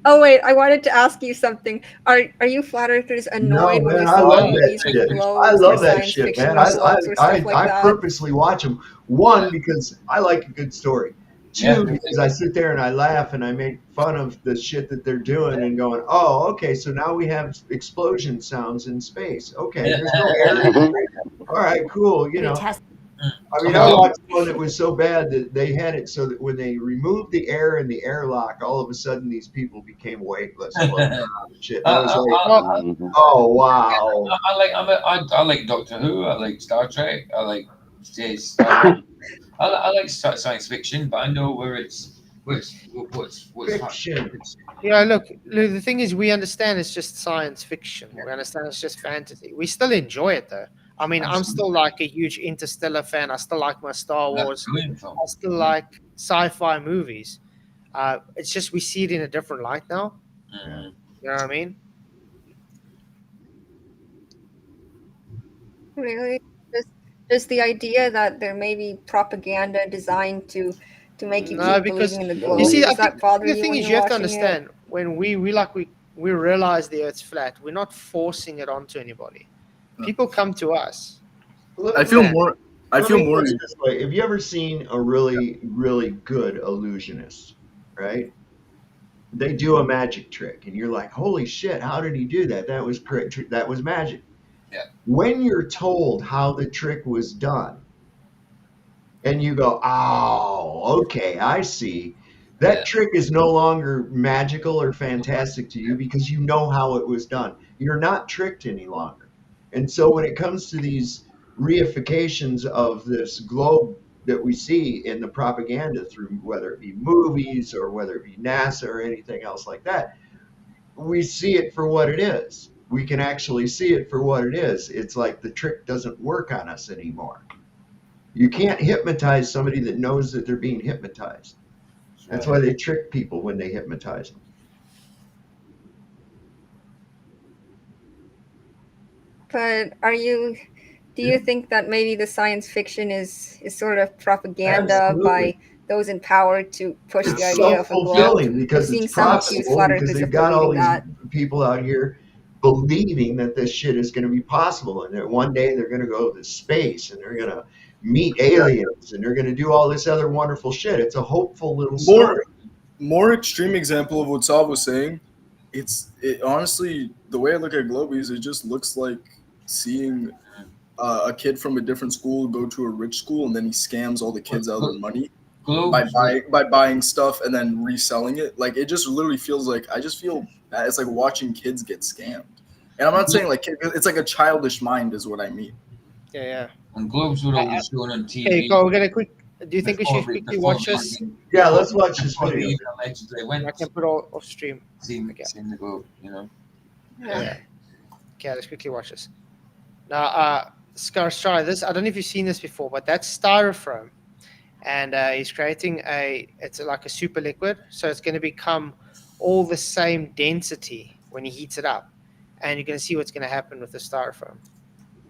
oh wait, I wanted to ask you something. Are you flat earthers No, annoyed when you man, I see love that movies with shit. I globes or love that science shit, fiction man. results or stuff like I that? purposely watch them. One, because I like a good story. Yeah. Two, because I sit there and I laugh and I make fun of the shit that they're doing and going, oh, okay, so now we have explosion sounds in space. Okay, there's no air. All right, cool. You know, I mean, I watched one that was so bad that they had it so that when they removed the air in the airlock, all of a sudden these people became weightless. floating around and shit. I was like, oh wow. I like Doctor Who. I like Star Trek. I like Star Wars. I like science fiction, but I know what's Fiction. Yeah, look, the thing is, we understand it's just science fiction. We understand it's just fantasy. We still enjoy it, though. I mean, I'm still like a huge Interstellar fan. I still like my Star Wars. I still like sci-fi movies. It's just we see it in a different light now. You know what I mean? Really? Just the idea that there may be propaganda designed to make you No, keep because believing in the globe. you see, Does I that think bother the you thing when is, you're you have to watching it? understand when we realize the Earth's flat. We're not forcing it onto anybody. People come to us. I feel Man. more. I Let feel me more. put it this way. Have you ever seen a really, really good illusionist, right? They do a magic trick and you're like, holy shit, how did he do that? That was magic. Yeah. When you're told how the trick was done and you go, oh, okay, I see. That trick is no longer magical or fantastic to you because you know how it was done. You're not tricked any longer. And so when it comes to these reifications of this globe that we see in the propaganda through whether it be movies or whether it be NASA or anything else like that, we see it for what it is. We can actually see it for what it is. It's like the trick doesn't work on us anymore. You can't hypnotize somebody that knows that they're being hypnotized. That's why they trick people when they hypnotize them. But do you think that maybe the science fiction is sort of propaganda Absolutely. by those in power to push the It's idea of a globe? self-fulfilling I've because seen it's some accused profitable, flat because earthers they've of got all believing these that. people out here believing that this shit is going to be possible and that one day they're going to go to space and they're going to meet aliens and they're going to do all this other wonderful shit. It's a hopeful little story. More extreme example of what Sav was saying. It honestly, the way I look at Globies, it just looks like seeing a kid from a different school go to a rich school and then he scams all the kids out of their money by buying stuff and then reselling it. Like it just literally feels like I just feel that it's like watching kids get scammed. And I'm not saying like it's like a childish mind is what I mean. Yeah. And globes were always shown on TV. Okay, Cole, we're gonna do you think we should quickly watch this? Yeah, let's watch this video. I can put all off stream. Seen the globe, you know. Yeah. Okay, let's quickly watch this. Now, Scar, this I don't know if you've seen this before, but that's styrofoam, and he's creating it's like a super liquid, so it's going to become all the same density when he heats it up, and you're going to see what's going to happen with the styrofoam.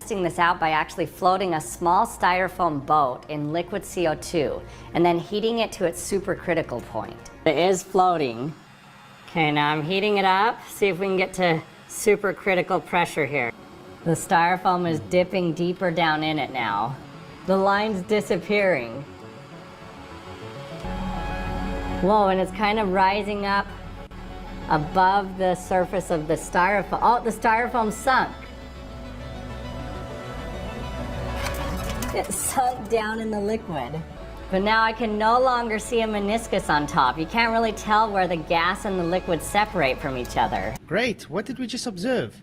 Testing this out by actually floating a small styrofoam boat in liquid CO2 and then heating it to its supercritical point. It is floating. Okay, now I'm heating it up. See if we can get to supercritical pressure here. The styrofoam is dipping deeper down in it now. The line's disappearing. Whoa, and it's kind of rising up above the surface of the styrofoam. Oh, the styrofoam sunk. It sunk down in the liquid. But now I can no longer see a meniscus on top. You can't really tell where the gas and the liquid separate from each other. Great. What did we just observe?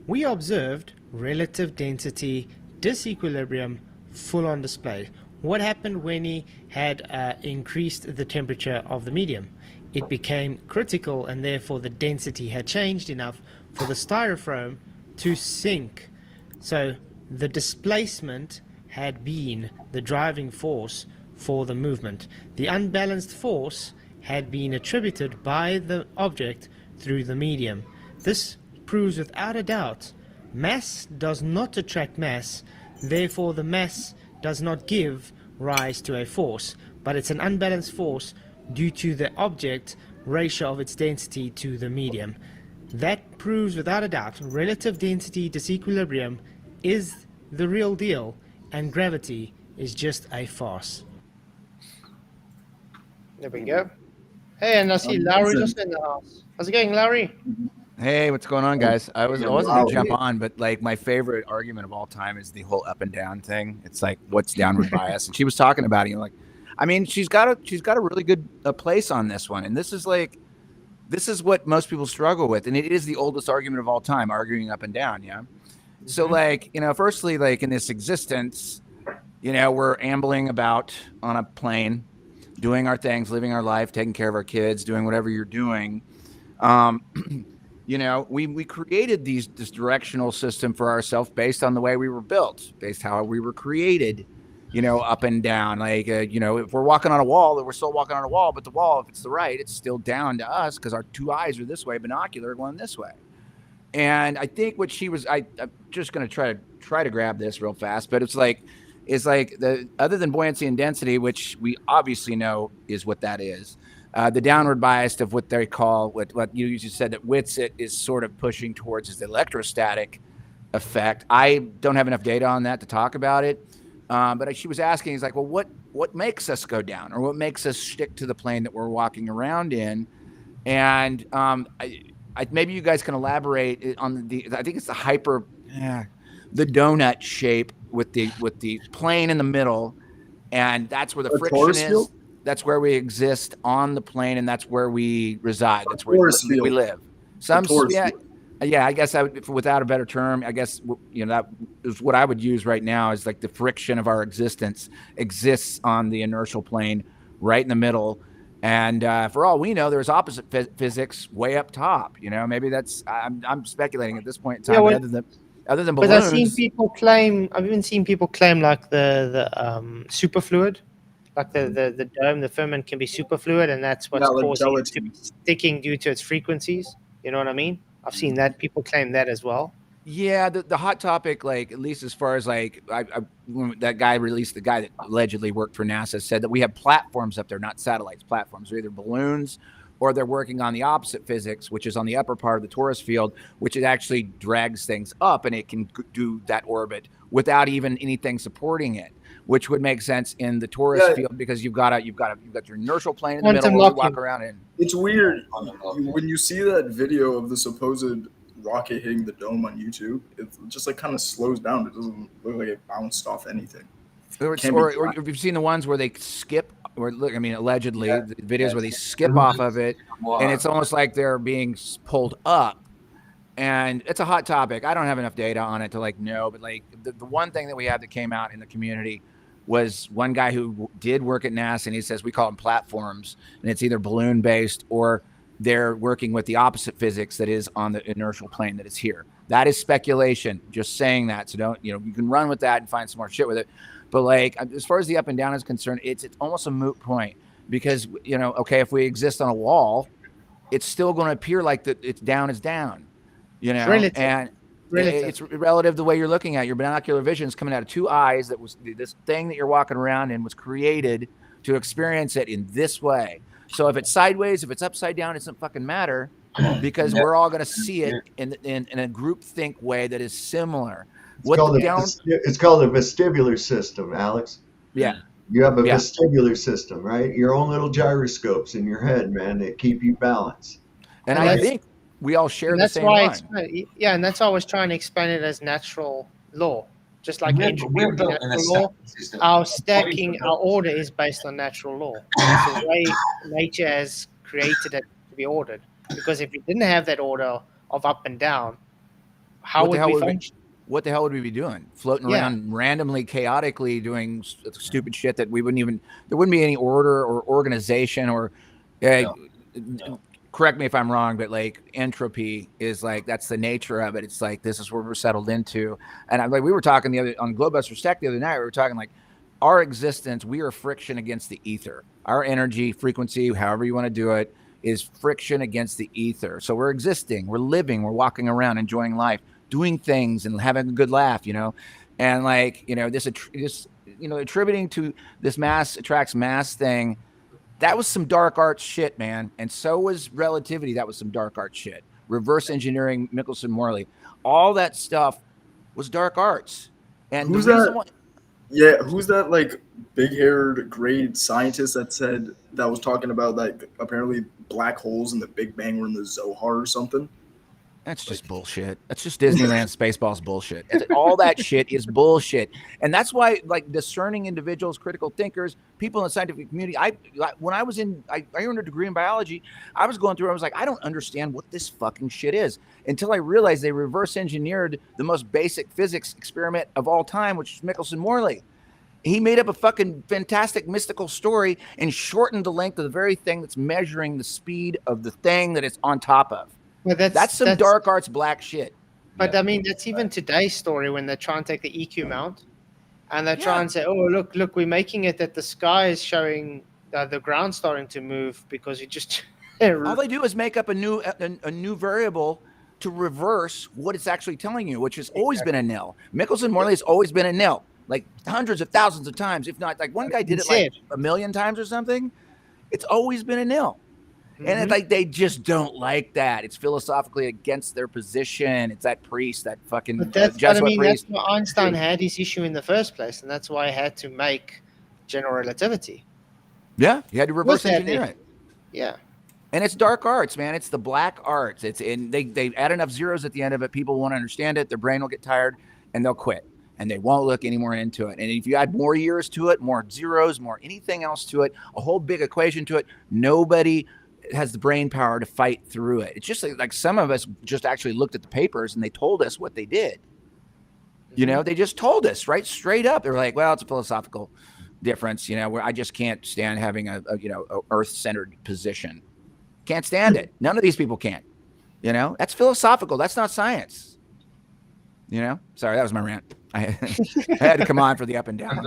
We observed relative density disequilibrium full on display. What happened when he had increased the temperature of the medium? It became critical, and therefore the density had changed enough for the styrofoam to sink. So the displacement had been the driving force for the movement. The unbalanced force had been attributed by the object through the medium. This proves without a doubt mass does not attract mass, therefore the mass does not give rise to a force, but it's an unbalanced force due to the object ratio of its density to the medium. That proves without a doubt relative density disequilibrium is the real deal, and gravity is just a farce. There we go. Hey, and I see Larry just in the house. How's it going, Larry? Hey, what's going on, guys? I wasn't gonna jump on, but like my favorite argument of all time is the whole up and down thing. It's like, what's downward bias? And she was talking about it. Like, I mean, she's got a really good place on this one, and this is what most people struggle with, and it is the oldest argument of all time, arguing up and down. Yeah. Mm-hmm. So like, firstly, like in this existence, we're ambling about on a plane, doing our things, living our life, taking care of our kids, doing whatever you're doing. We created this directional system for ourselves based on the way we were built, based how we were created, up and down. Like, if we're walking on a wall, we're still walking on a wall, but the wall, if it's the right, it's still down to us because our two eyes are this way, binocular going this way. And I think what she was, I'm just going to try to grab this real fast, but it's like other than buoyancy and density, which we obviously know is what that is. The downward bias of what they call, what you usually said that Whitsitt is sort of pushing towards is the electrostatic effect. I don't have enough data on that to talk about it. But she was asking, he's like, well, what makes us go down, or what makes us stick to the plane that we're walking around in? And maybe you guys can elaborate on I think it's the donut shape with the plane in the middle, and that's where the friction is. Field? That's where we exist on the plane, and that's where we reside. That's where we live. I guess I would, without a better term, I guess that is what I would use right now, is like the friction of our existence exists on the inertial plane, right in the middle. And for all we know, there's opposite physics way up top. Maybe that's I'm speculating at this point in time. Yeah, other than balloons. But I've even seen people claim like the superfluid. Like the dome, the firmament can be superfluid, and that's what's causing it to be sticking due to its frequencies. You know what I mean? I've seen that. People claim that as well. Yeah, the hot topic, like at least as far as like that guy released, the guy that allegedly worked for NASA said that we have platforms up there, not satellites, platforms. They're either balloons or they're working on the opposite physics, which is on the upper part of the torus field, which it actually drags things up and it can do that orbit without even anything supporting it, which would make sense in the torus field because you've got your inertial plane in the middle where you walk around in. It's weird when you see that video of the supposed rocket hitting the dome on YouTube. It just like kind of slows down. It doesn't look like it bounced off anything. Or if you've seen the ones where they skip, allegedly the videos where they skip off of it, and it's almost like they're being pulled up. And it's a hot topic. I don't have enough data on it to know, but the one thing that we had that came out in the community was one guy who did work at NASA, and he says we call them platforms, and it's either balloon based or they're working with the opposite physics that is on the inertial plane that is here. That is speculation, just saying that. So don't, you can run with that and find some more shit with it. But as far as the up and down is concerned, it's almost a moot point because, if we exist on a wall, it's still going to appear like it's down is down, and it's relative to the way you're looking at. Your binocular vision is coming out of two eyes. That was this thing that you're walking around in was created to experience it in this way. So if it's sideways, if it's upside down, it doesn't fucking matter because we're all going to see it in a groupthink way that is similar. It's called a vestibular system, Alex. Yeah. You have a vestibular system, right? Your own little gyroscopes in your head, man, that keep you balanced. And I think we all share the same one. And that's why I was trying to explain it as natural law. Just like we're built in a law, our order is based on natural law. That's the way nature has created it to be ordered. Because if we didn't have that order of up and down, how would we function? What the hell would we be doing? Floating around randomly, chaotically, doing stupid shit that we wouldn't even. There wouldn't be any order or organization or. Correct me if I'm wrong, but entropy is that's the nature of it. It's this is where we're settled into. And we were talking on Globies Tech the other night. We were talking our existence, we are friction against the ether. Our energy, frequency, however you want to do it, is friction against the ether. So we're existing, we're living, we're walking around, enjoying life, doing things, and having a good laugh, and like, this, attributing to this mass attracts mass thing. That was some dark art shit, man. And so was relativity. That was some dark art shit. Reverse engineering, Michelson-Morley, all that stuff was dark arts. And Who's the reason that? why, Yeah, who's that like big-haired great scientist that said that was talking about like apparently black holes in the Big Bang were in the Zohar or something? that's just bullshit. That's just Disneyland Spaceballs bullshit. All that shit is bullshit. And that's why, like, discerning individuals, critical thinkers, people in the scientific community, when I earned a degree in biology, I was going through, I was like, I don't understand what this fucking shit is, until I realized they reverse engineered the most basic physics experiment of all time, which is Michelson-Morley. He made up a fucking fantastic mystical story and shortened the length of the very thing that's measuring the speed of the thing that it's on top of. Well, That's some dark arts black shit. But I mean, that's even today's story when they try and take the EQ mount, and they try and say, "Oh, look, we're making it that the sky is showing the ground starting to move because you just." All they do is make up a new variable to reverse what it's actually telling you, which has always been a nil. Michelson-Morley has always been a nil, like hundreds of thousands of times, if not like one guy did it like a million times or something. It's always been a nil. And it's like they just don't like that. It's philosophically against their position. It's that priest, that fucking Jesuit priest. That's why Einstein had his issue in the first place, and that's why he had to make general relativity. Yeah, you had to reverse engineer it. Yeah. And it's dark arts, man. It's the black arts. They add enough zeros at the end of it. People won't understand it. Their brain will get tired, and they'll quit. And they won't look any more into it. And if you add more years to it, more zeros, more anything else to it, a whole big equation to it, nobody has the brain power to fight through it. It's just like some of us just actually looked at the papers and they told us what they did. They just told us right straight up. They were like, well, it's a philosophical difference, where I just can't stand having a earth-centered position. Can't stand it. None of these people can. That's philosophical. That's not science. Sorry, that was my rant. I had to come on for the up and down.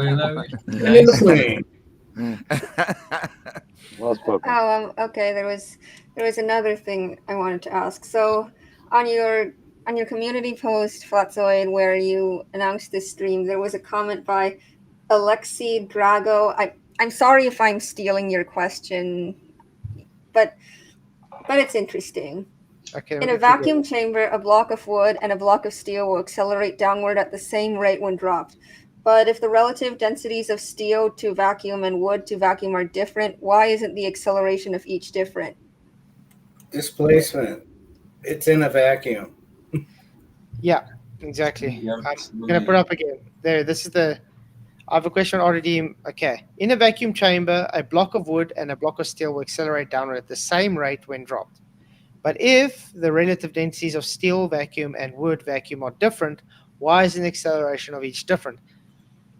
Well spoken. Okay. There was another thing I wanted to ask. So, on your community post, Flatzoid, where you announced this stream, there was a comment by Alexi Drago. I'm sorry if I'm stealing your question, but it's interesting. Okay. In a vacuum chamber, a block of wood and a block of steel will accelerate downward at the same rate when dropped. But if the relative densities of steel to vacuum and wood to vacuum are different, why isn't the acceleration of each different? Displacement. It's in a vacuum. Yeah, exactly. I'm going to put up again. There, I have a question already. Okay. In a vacuum chamber, a block of wood and a block of steel will accelerate downward at the same rate when dropped. But if the relative densities of steel vacuum and wood vacuum are different, why is the acceleration of each different?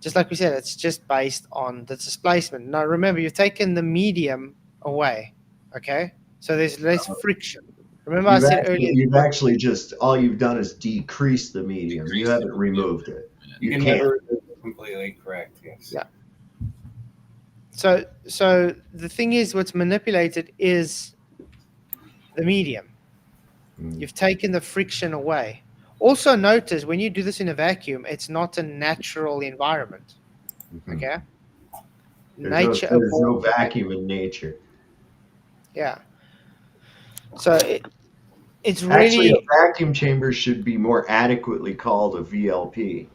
Just like we said, it's just based on the displacement. Now, remember, you've taken the medium away, okay? So there's less friction. Remember I said earlier. You've actually just, all you've done is decrease the medium. You haven't removed it. You can't. Never completely correct, yes. Yeah. So the thing is, what's manipulated is the medium. You've taken the friction away. Also notice when you do this in a vacuum, it's not a natural environment. Okay? There's no vacuum in nature. Yeah. So it's Actually, really a vacuum chamber should be more adequately called a VLP.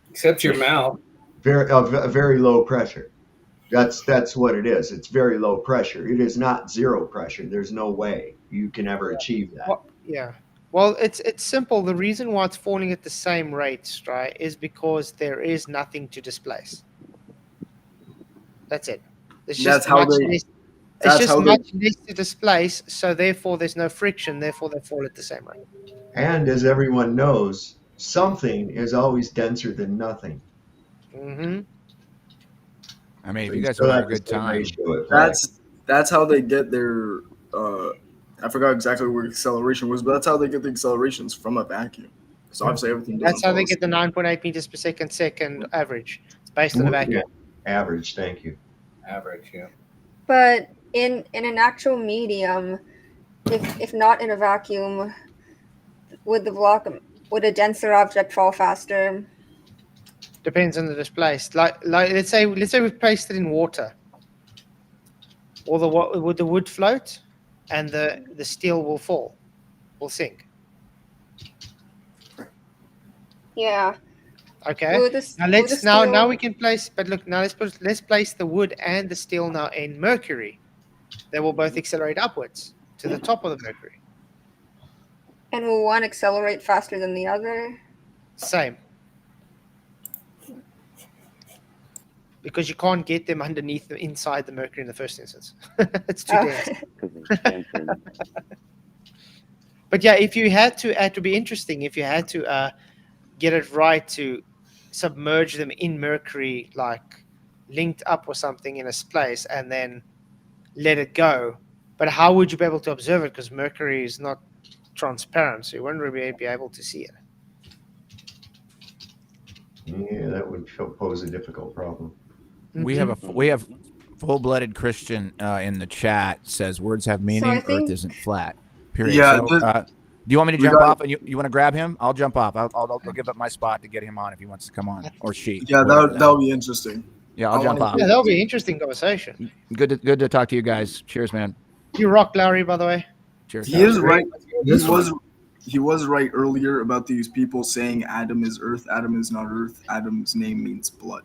Except your mouth. A very low pressure. That's what it is. It's very low pressure. It is not zero pressure. There's no way you can ever achieve that. Well, it's simple. The reason why it's falling at the same rate, right, is because there is nothing to displace. That's it. It's just much less to displace, so therefore there's no friction, therefore they fall at the same rate. And as everyone knows, something is always denser than nothing. Mm-hmm. I mean, if you guys have a good time. That's how they get their I forgot exactly where acceleration was, but that's how they get the accelerations from a vacuum. So obviously everything. That's how they get the 9.8 meters per second average. It's based on the vacuum. Average, thank you. Average, yeah. But in an actual medium, if not in a vacuum, would a denser object fall faster? Depends on the displaced. Like let's say we've placed it in water. Would the wood float, and the steel will sink. Yeah. Okay. Would the, Now would the steel... now we can place. But look, now let's place the wood and the steel now in mercury. They will both accelerate upwards to the top of the mercury. And will one accelerate faster than the other? Same. Because you can't get them inside the mercury in the first instance. It's too dense. But yeah, if you had to be interesting, if you had to get it right to submerge them in mercury, like linked up or something in a place, and then let it go. But how would you be able to observe it? Because mercury is not transparent, so you wouldn't really be able to see it. Yeah, that would pose a difficult problem. We have full-blooded Christian in the chat says words have meaning. Earth isn't flat. Period. Yeah. So, do you want me to jump off and you want to grab him? I'll jump off. I'll give up my spot to get him on if he wants to come on, or she. Yeah, that'll be interesting. Yeah, I'll jump off. Yeah, that'll be an interesting conversation. Good to talk to you guys. Cheers, man. You rock, Larry. By the way. Cheers. He is right. He was right earlier about these people saying Adam is Earth. Adam is not Earth. Adam's name means blood.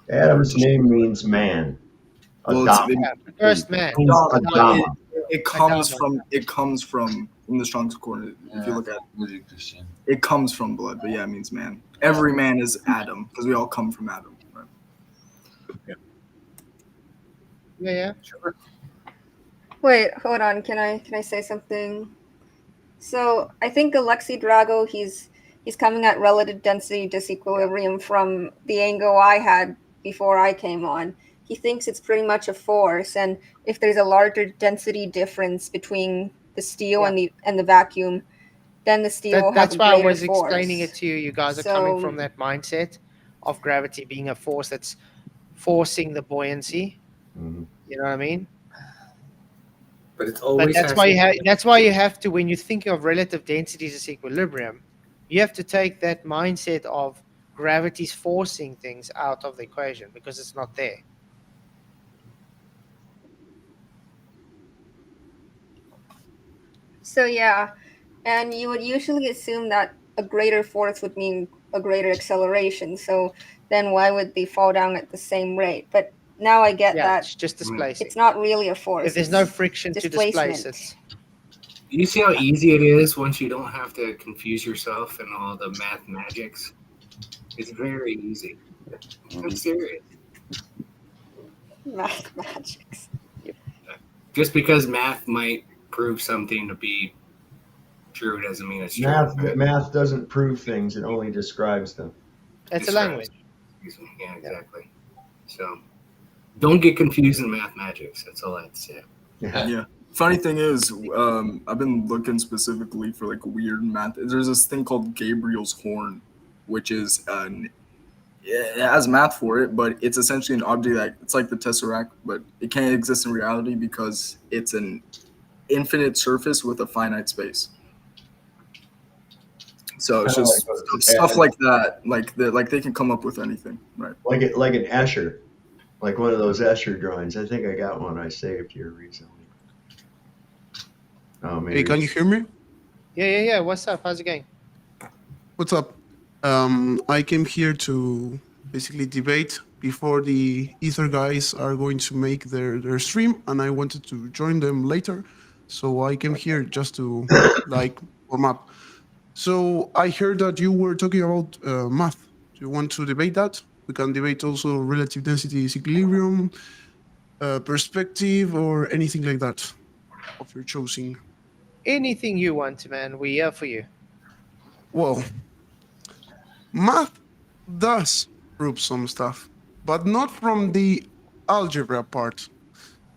Adam's name means man. First man. It comes from the Strong's Concordance. If you look at it, it comes from blood, but yeah, it means man. Every man is Adam because we all come from Adam. Right? Yeah. Sure. Wait, hold on. Can I say something? So I think Alexi Drago, he's coming at relative density disequilibrium from the angle I had before I came on. He thinks it's pretty much a force, and if there's a larger density difference between the steel and the vacuum, then the steel will have a greater force. That's why I was explaining it to you. You guys are coming from that mindset of gravity being a force that's forcing the buoyancy. Mm-hmm. You know what I mean? But it's always. But that's why you have to, when you're thinking of relative density disequilibrium, you have to take that mindset of gravity's forcing things out of the equation because it's not there. So yeah, and you would usually assume that a greater force would mean a greater acceleration. So then why would they fall down at the same rate? But now I get that it's just displacing. It's not really a force. If there's no friction to displace it. You see how easy it is once you don't have to confuse yourself and all the math magics? It's very easy. I'm serious. Math magics. Just because math might prove something to be true doesn't mean it's true. Math doesn't prove things; it only describes them. It's a language. Yeah, exactly. So don't get confused in math magics. That's all I have to say. Yeah. Funny thing is, I've been looking specifically for like weird math. There's this thing called Gabriel's horn, which is it has math for it, but it's essentially an object that it's like the Tesseract, but it can't exist in reality because it's an infinite surface with a finite space. So it's just stuff like that, like they can come up with anything, right? Like an Escher, like one of those Escher drawings. I think I got one I saved here recently. Oh, maybe. Hey, can you hear me? Yeah. What's up? How's it going? What's up? I came here to basically debate before the Ether guys are going to make their stream, and I wanted to join them later. So I came here just to warm up. So I heard that you were talking about math. Do you want to debate that? We can debate also relative density disequilibrium, perspective, or anything like that of your choosing. Anything you want, man. We're here for you. Well, math does prove some stuff, but not from the algebra part,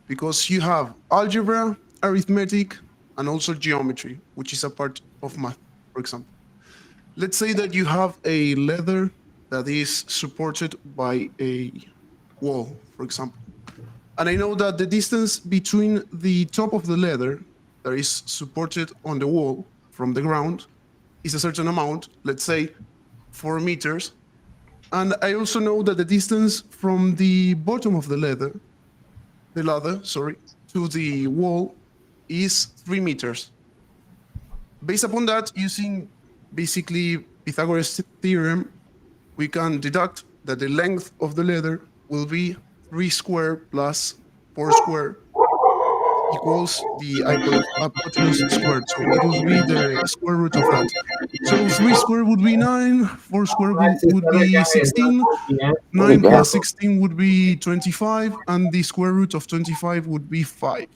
because you have algebra, arithmetic, and also geometry, which is a part of math, for example. Let's say that you have a leather that is supported by a wall, for example. And I know that the distance between the top of the ladder that is supported on the wall from the ground is a certain amount, let's say 4 meters. And I also know that the distance from the bottom of the ladder, to the wall is 3 meters. Based upon that, using basically Pythagoras' theorem, we can deduct that the length of the ladder will be 3 square plus 4 square equals the hypotenuse squared. So it will be the square root of that. So 3 square would be 9, 4 square would be 16, 9 plus 16 would be 25, and the square root of 25 would be 5.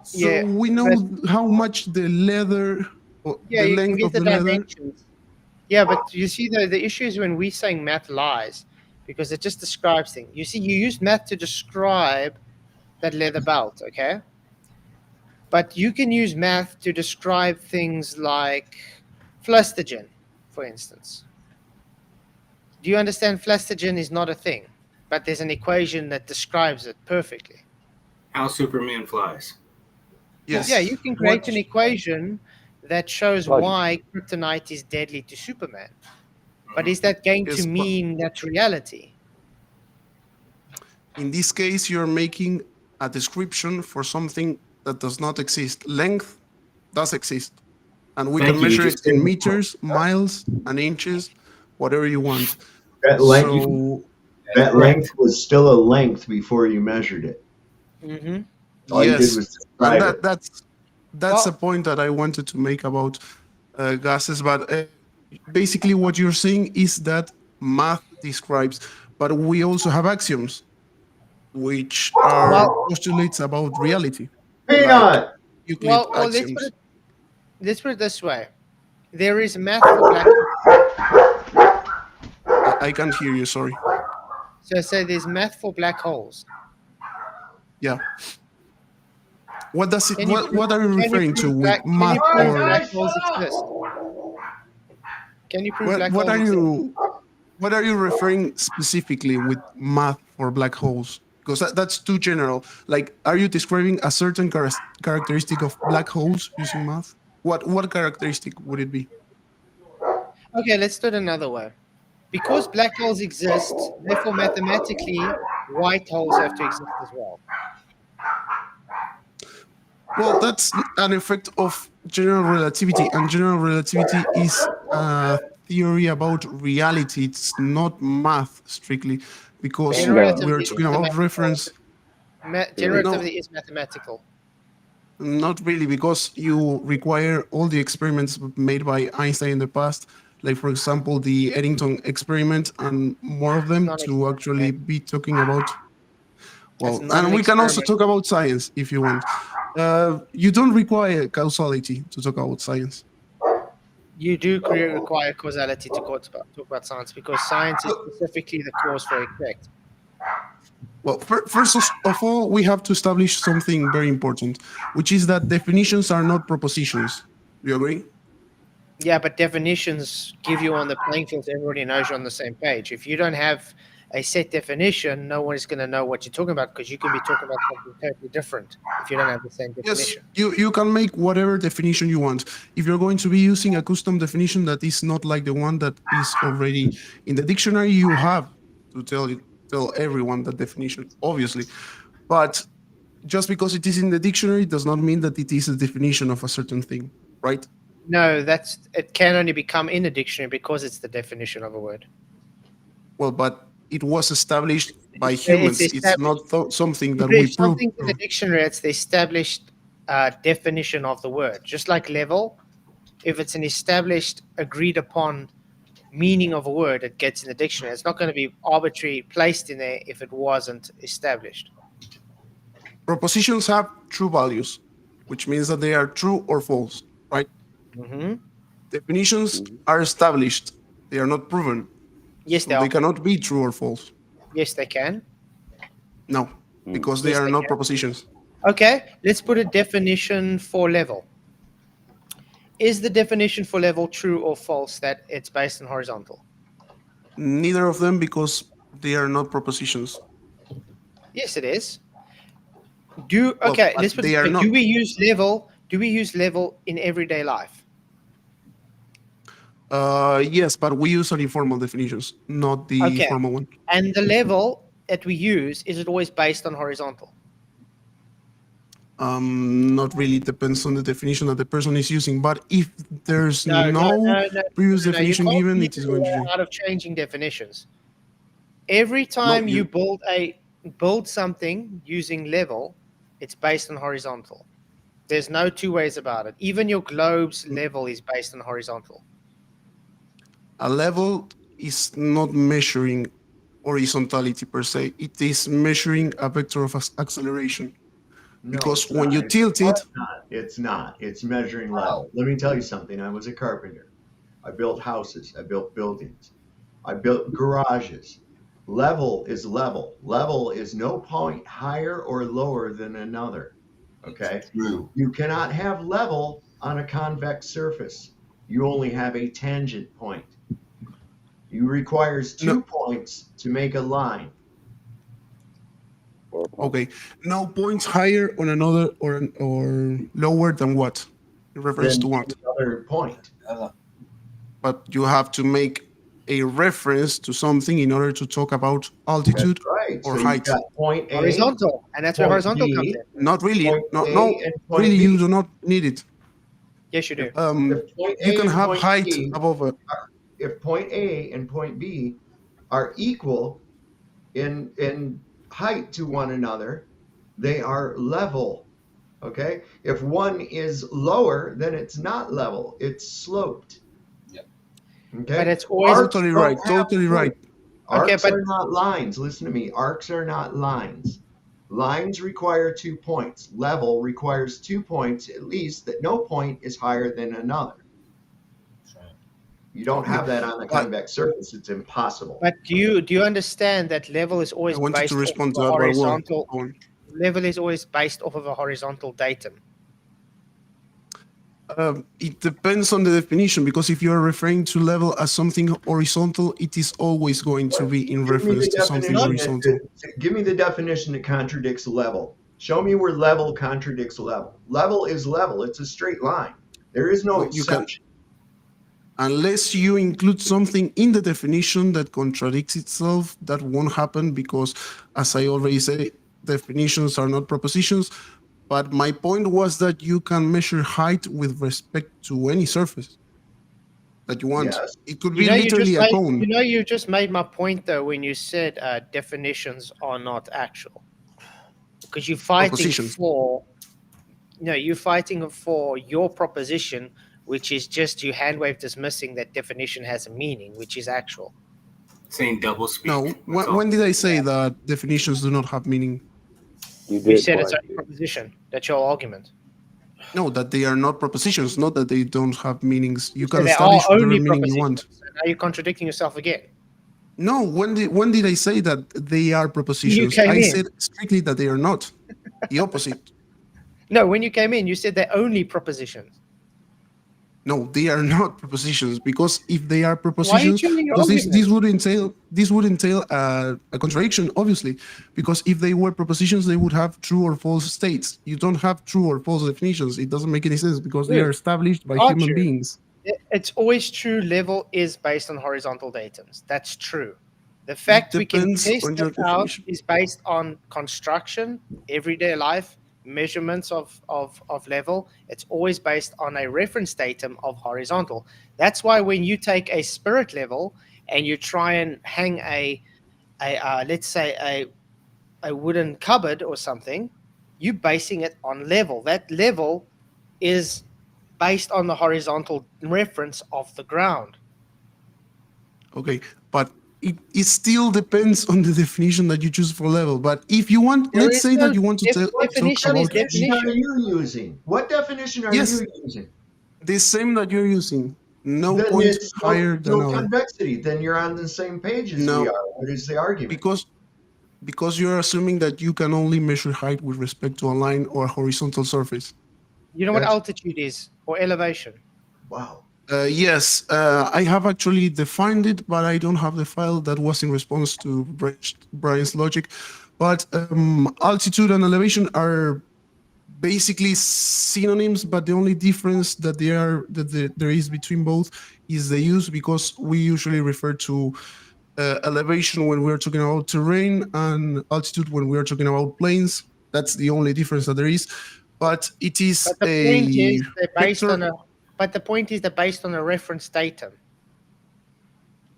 So we know how much the ladder, or Yeah, the you can length get of the the ladder. dimensions. Yeah, but you see, the issue is when we're saying math lies, because it just describes things. You see, you use math to describe that leather belt, okay? But you can use math to describe things like phlogiston, for instance. Do you understand phlogiston is not a thing, but there's an equation that describes it perfectly? How Superman flies. Yes. Yeah, you can create an equation that shows why kryptonite is deadly to Superman. But is that going to mean that's reality? In this case, you're making a description for something that does not exist. Length does exist. And we can measure it in meters, miles, and inches, whatever you want. That length was still a length before you measured it. Mm-hmm. All you did was describe and it. that's a point that I wanted to make about gases. But basically, what you're saying is that math describes, but we also have axioms, which are postulates about reality. Peanut. Euclid Well, axioms. let's put it this way. There is math for black I can't hear you, sorry. So there's math for black holes. Yeah. What does it? What are you referring to with math or? Black holes exist? Can you prove black What holes are exist? you? What are you referring specifically with math for black holes? Because that's too general. Like, are you describing a certain characteristic of black holes using math? What characteristic would it be? Okay, let's do it another way. Because black holes exist, therefore mathematically, white holes have to exist as well. Well, that's an effect of general relativity, and general relativity is a theory about reality. It's not math strictly, because we're talking about reference. General relativity is mathematical. Not really, because you require all the experiments made by Einstein in the past, like, for example, the Eddington experiment and more of them to actually be talking about. Well, and we can also talk about science if you want. You don't require causality to talk about science. You do require causality to talk about science, because science is specifically the cause for effect. Well, first of all, we have to establish something very important, which is that definitions are not propositions. Do you agree? Yeah, but definitions give you on the playing field so everybody knows you're on the same page. If you don't have a set definition, no one is going to know what you're talking about, because you can be talking about something totally different if you don't have the same definition. Yes, you can make whatever definition you want. If you're going to be using a custom definition that is not like the one that is already in the dictionary, you have to tell everyone that definition, obviously. But just because it is in the dictionary does not mean that it is a definition of a certain thing, right? No, it can only become in a dictionary because it's the definition of a word. Well, but it was established by humans. It's not something that we If prove. something's in the dictionary, it's the established definition of the word. Just like level, if it's an established, agreed upon meaning of a word, it gets in the dictionary. It's not going to be arbitrarily placed in there if it wasn't established. Propositions have true values, which means that they are true or false, right? Mm-hmm. Definitions are established. They are not proven. Yes, so they cannot be true or false. Yes, they can. No, because they are not propositions. Okay, let's put a definition for level. Is the definition for level true or false that it's based on horizontal? Neither of them, because they are not propositions. Yes, it is. Well, Okay, but let's put it they this are way. not. Do we use level? Do we use level in everyday life? Yes, but we use an informal definitions, not the Okay. formal one. And the level that we use, is it always based on horizontal? Not really, depends on the definition that the person is using. But if there's No, no, no no, no, previous no, no. You definition can't given, beat it is your going to way change. out of changing definitions. Every No, time you build something using level, it's based on horizontal. There's no two ways about it. Even your globe's level is based on horizontal. a level is not measuring horizontality per se. It is measuring a vector of acceleration. No, Because it's when not. you tilt it, It's not. It's measuring level. Let me tell you something. I was a carpenter. I built houses. I built buildings. I built garages. Level is level. Level is no point higher or lower than another. Okay? True. You cannot have level on a convex surface. You only have a tangent point. You requires two points to make a line. okay, no points higher on another or lower than what? In reference Then to what? another point. But you have to make a reference to something in order to talk about altitude Right. or So height. you've got point A, Horizontal, and that's where point horizontal B, comes in. Not really. point No, A no, and point really, B. you do not need it. Yes, you do. If point You A can and have point height B above it. if point A and point B are equal in height to one another, they are level. Okay? If one is lower, then it's not level, it's sloped. Yep. Okay? But it's always Totally right. don't have Totally right. Okay, Arcs but- are not lines. Listen to me. Arcs are not lines. Lines require 2 points. Level requires 2 points at least, that no point is higher than another. You don't have that on a convex surface. It's impossible. But do you understand that level is always I wanted based to respond to off that, of a but well, horizontal? go on. Level is always based off of a horizontal datum. It depends on the definition, because if you are referring to level as something horizontal, it is always going to be in reference to something horizontal. Give me the definition that contradicts level. Show me where level contradicts level. Level is level. It's a straight line. There is no You can, exception. unless you include something in the definition that contradicts itself, that won't happen because, as I already said, definitions are not propositions. But my point was that you can measure height with respect to any surface that you want. Yes. It could be literally a cone. You just made my point though when you said definitions are not actual, because you're fighting Propositions. for, you're fighting for your proposition, which is just you hand wave dismissing that definition has a meaning, which is actual. Saying double speak. No, when did I say that definitions do not have meaning? You said it's a proposition. That's your argument. No, that they are not propositions, not that they don't have meanings. You So can they establish are whatever only meaning you propositions. want. So now you're contradicting yourself again. No, when did I say that they are propositions? came I in. said strictly that they are not. The opposite. No, when you came in, you said they're only propositions. No, they are not propositions, because if they are Why are you propositions, changing your because argument? this would entail a contradiction, obviously, because if they were propositions, they would have true or false states. You don't have true or false definitions. It doesn't make any sense because they are established by Are human true. beings. It's always true. Level is based on horizontal datums. That's true. The fact we can depends test on your it out definition. is based on construction, everyday life, measurements of level. It's always based on a reference datum of horizontal. That's why when you take a spirit level and you try and hang a let's say a wooden cupboard or something, you're basing it on level. That level is based on the horizontal reference of the ground. Okay, but it still depends on the definition that you choose for level. But if you want, There let's is say no that you want to talk definition is about Definition are definition. you using? What definition are Yes. you using? the same that you're using. No Then point it's higher than no other. convexity. Then you're on the same page as No. we are. What is the argument? Because you're assuming that you can only measure height with respect to a line or a horizontal surface. You know what That's- altitude is, or elevation? Wow. Yes, I have actually defined it, but I don't have the file that was in response to Brian's logic. But altitude and elevation are basically synonyms, but the only difference that there is between both is the use, because we usually refer to elevation when we're talking about terrain and altitude when we're talking about planes. That's the only difference that there is. But it is But the point is they're based vector, on a. But the point is they're based on a reference datum.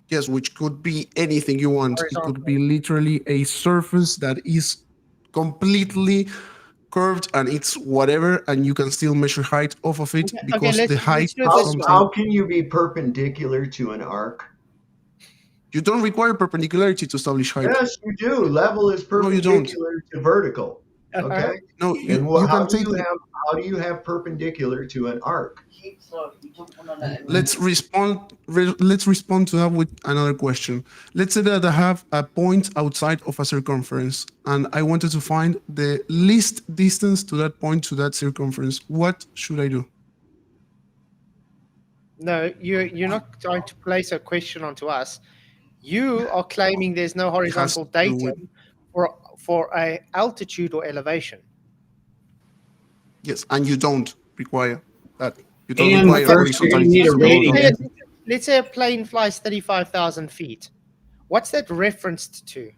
yes, which could be anything you want. It Horizontal. could be literally a surface that is completely curved and it's whatever, and you can still measure height off of it, Okay, because the let's height do it is this something. How can you be perpendicular to an arc? You don't require perpendicularity to establish height. Yes, you do. Level is No, you don't. perpendicular to vertical. Okay. No, And how do you have perpendicular to an arc? Let's respond to that with another question. Let's say that I have a point outside of a circumference and I wanted to find the least distance to that point to that circumference. What should I do? No, you're not trying to place a question onto us. You are claiming there's no horizontal datum for a altitude or elevation. Yes, and you don't require that. You don't And require first you're going to need a radius. Let's say a plane flies 35,000 feet. What's that referenced to?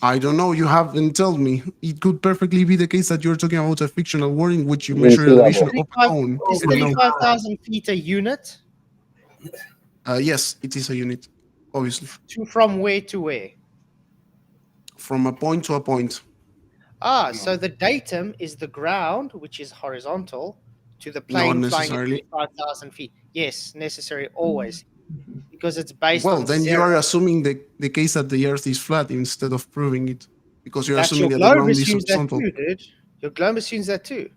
I don't know. You haven't told me. It could perfectly be the case that you're talking about a fictional world in which you measure elevation of a cone. Is 35,000 feet a unit? Yes, it is a unit, obviously. From where to where? From a point to a point. So the datum is the ground, which is horizontal, to the plane Not flying at necessarily. 35,000 feet. Yes, necessary always, because it's based Well, on then zero. you are assuming the case that the Earth is flat instead of proving it, because you're That's assuming your that the globe ground is assumes that horizontal. too, dude. Your globe assumes that too.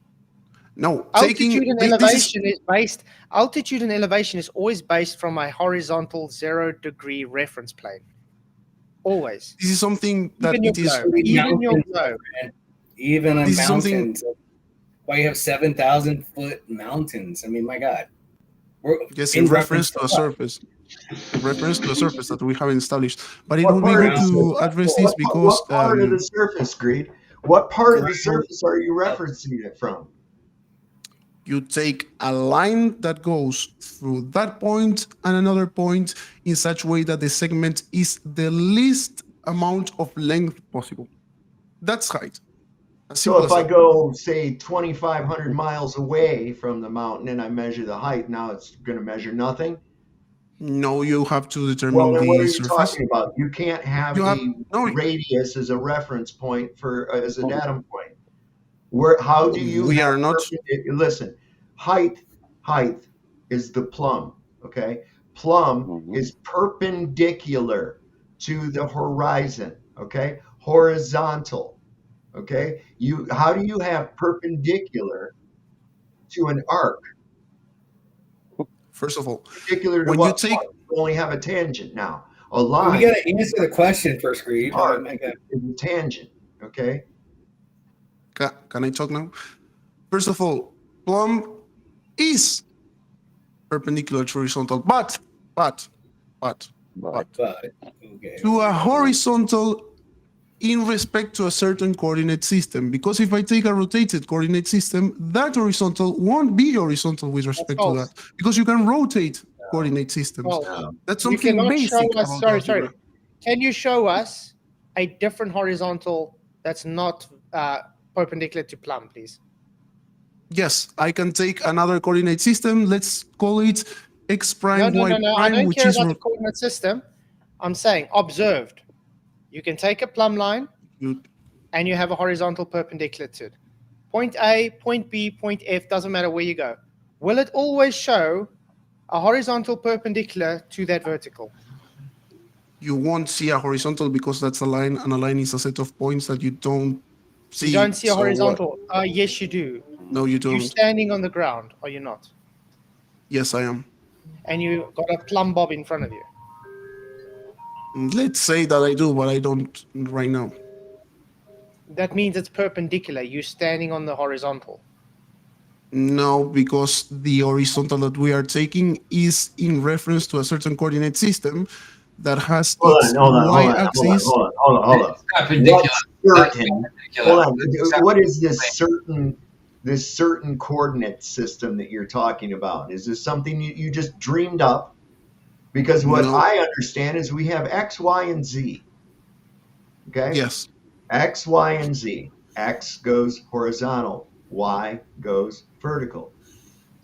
No, Altitude and this is- elevation is based. Altitude and elevation is always based from a horizontal 0-degree reference plane. Always. This is something that Even your it is. globe. Even your globe. Even on This is something- mountains. Why you have 7,000-foot mountains? I mean, my God. Yes, in reference to a what? surface. In reference to a surface that we haven't established. But it What would be part good of to address this because what part of the surface, Greed? What part of the surface are you referencing it from? you take a line that goes through that point and another point in such a way that the segment is the least amount of length possible. That's height. So if I go, say, 2,500 miles away from the mountain and I measure the height, now it's going to measure nothing? No, you have to determine Well, then what are the you surface. talking about? You can't have radius as a reference point as a datum point. How do you? We are not. Listen, height is the plumb. Okay, plumb is perpendicular to the horizon. Okay, horizontal. Okay, how do you have perpendicular to an arc? First of all, perpendicular to when what? you take, You only have a tangent now. A line. We got to answer the question first, Greed. Arc is a tangent. Okay. Can I talk now? First of all, plumb is perpendicular to horizontal, but okay. to a horizontal in respect to a certain coordinate system. Because if I take a rotated coordinate system, that horizontal won't be horizontal with respect to that. Because you can rotate coordinate systems. That's You something cannot basic show us. about Sorry. algebra. Can you show us a different horizontal that's not perpendicular to plumb, please? Yes, I can take another coordinate system. Let's call it x prime, No. y I prime, don't which care is about the coordinate system. I'm saying observed. You can take a plumb line and you have a horizontal perpendicular to it. Point A, point B, point F, doesn't matter where you go. Will it always show a horizontal perpendicular to that vertical? you won't see a horizontal because that's a line, and a line is a set of points that you don't see. You don't see a So what? horizontal. Yes, you do. No, you don't. You're standing on the ground, are you not? Yes, I am. And you got a plumb bob in front of you. Let's say that I do, but I don't right now. That means it's perpendicular. You're standing on the horizontal. No, because the horizontal that we are taking is in reference to a certain coordinate system that has Hold its y-axis. Hold on. That's ridiculous. What's certain? Hold on. That's What is this certain coordinate system that you're talking about? Is this something you just dreamed up? Because what No. I understand is we have X, Y, and Z. Okay? Yes. X, Y, and Z. X goes horizontal. Y goes vertical.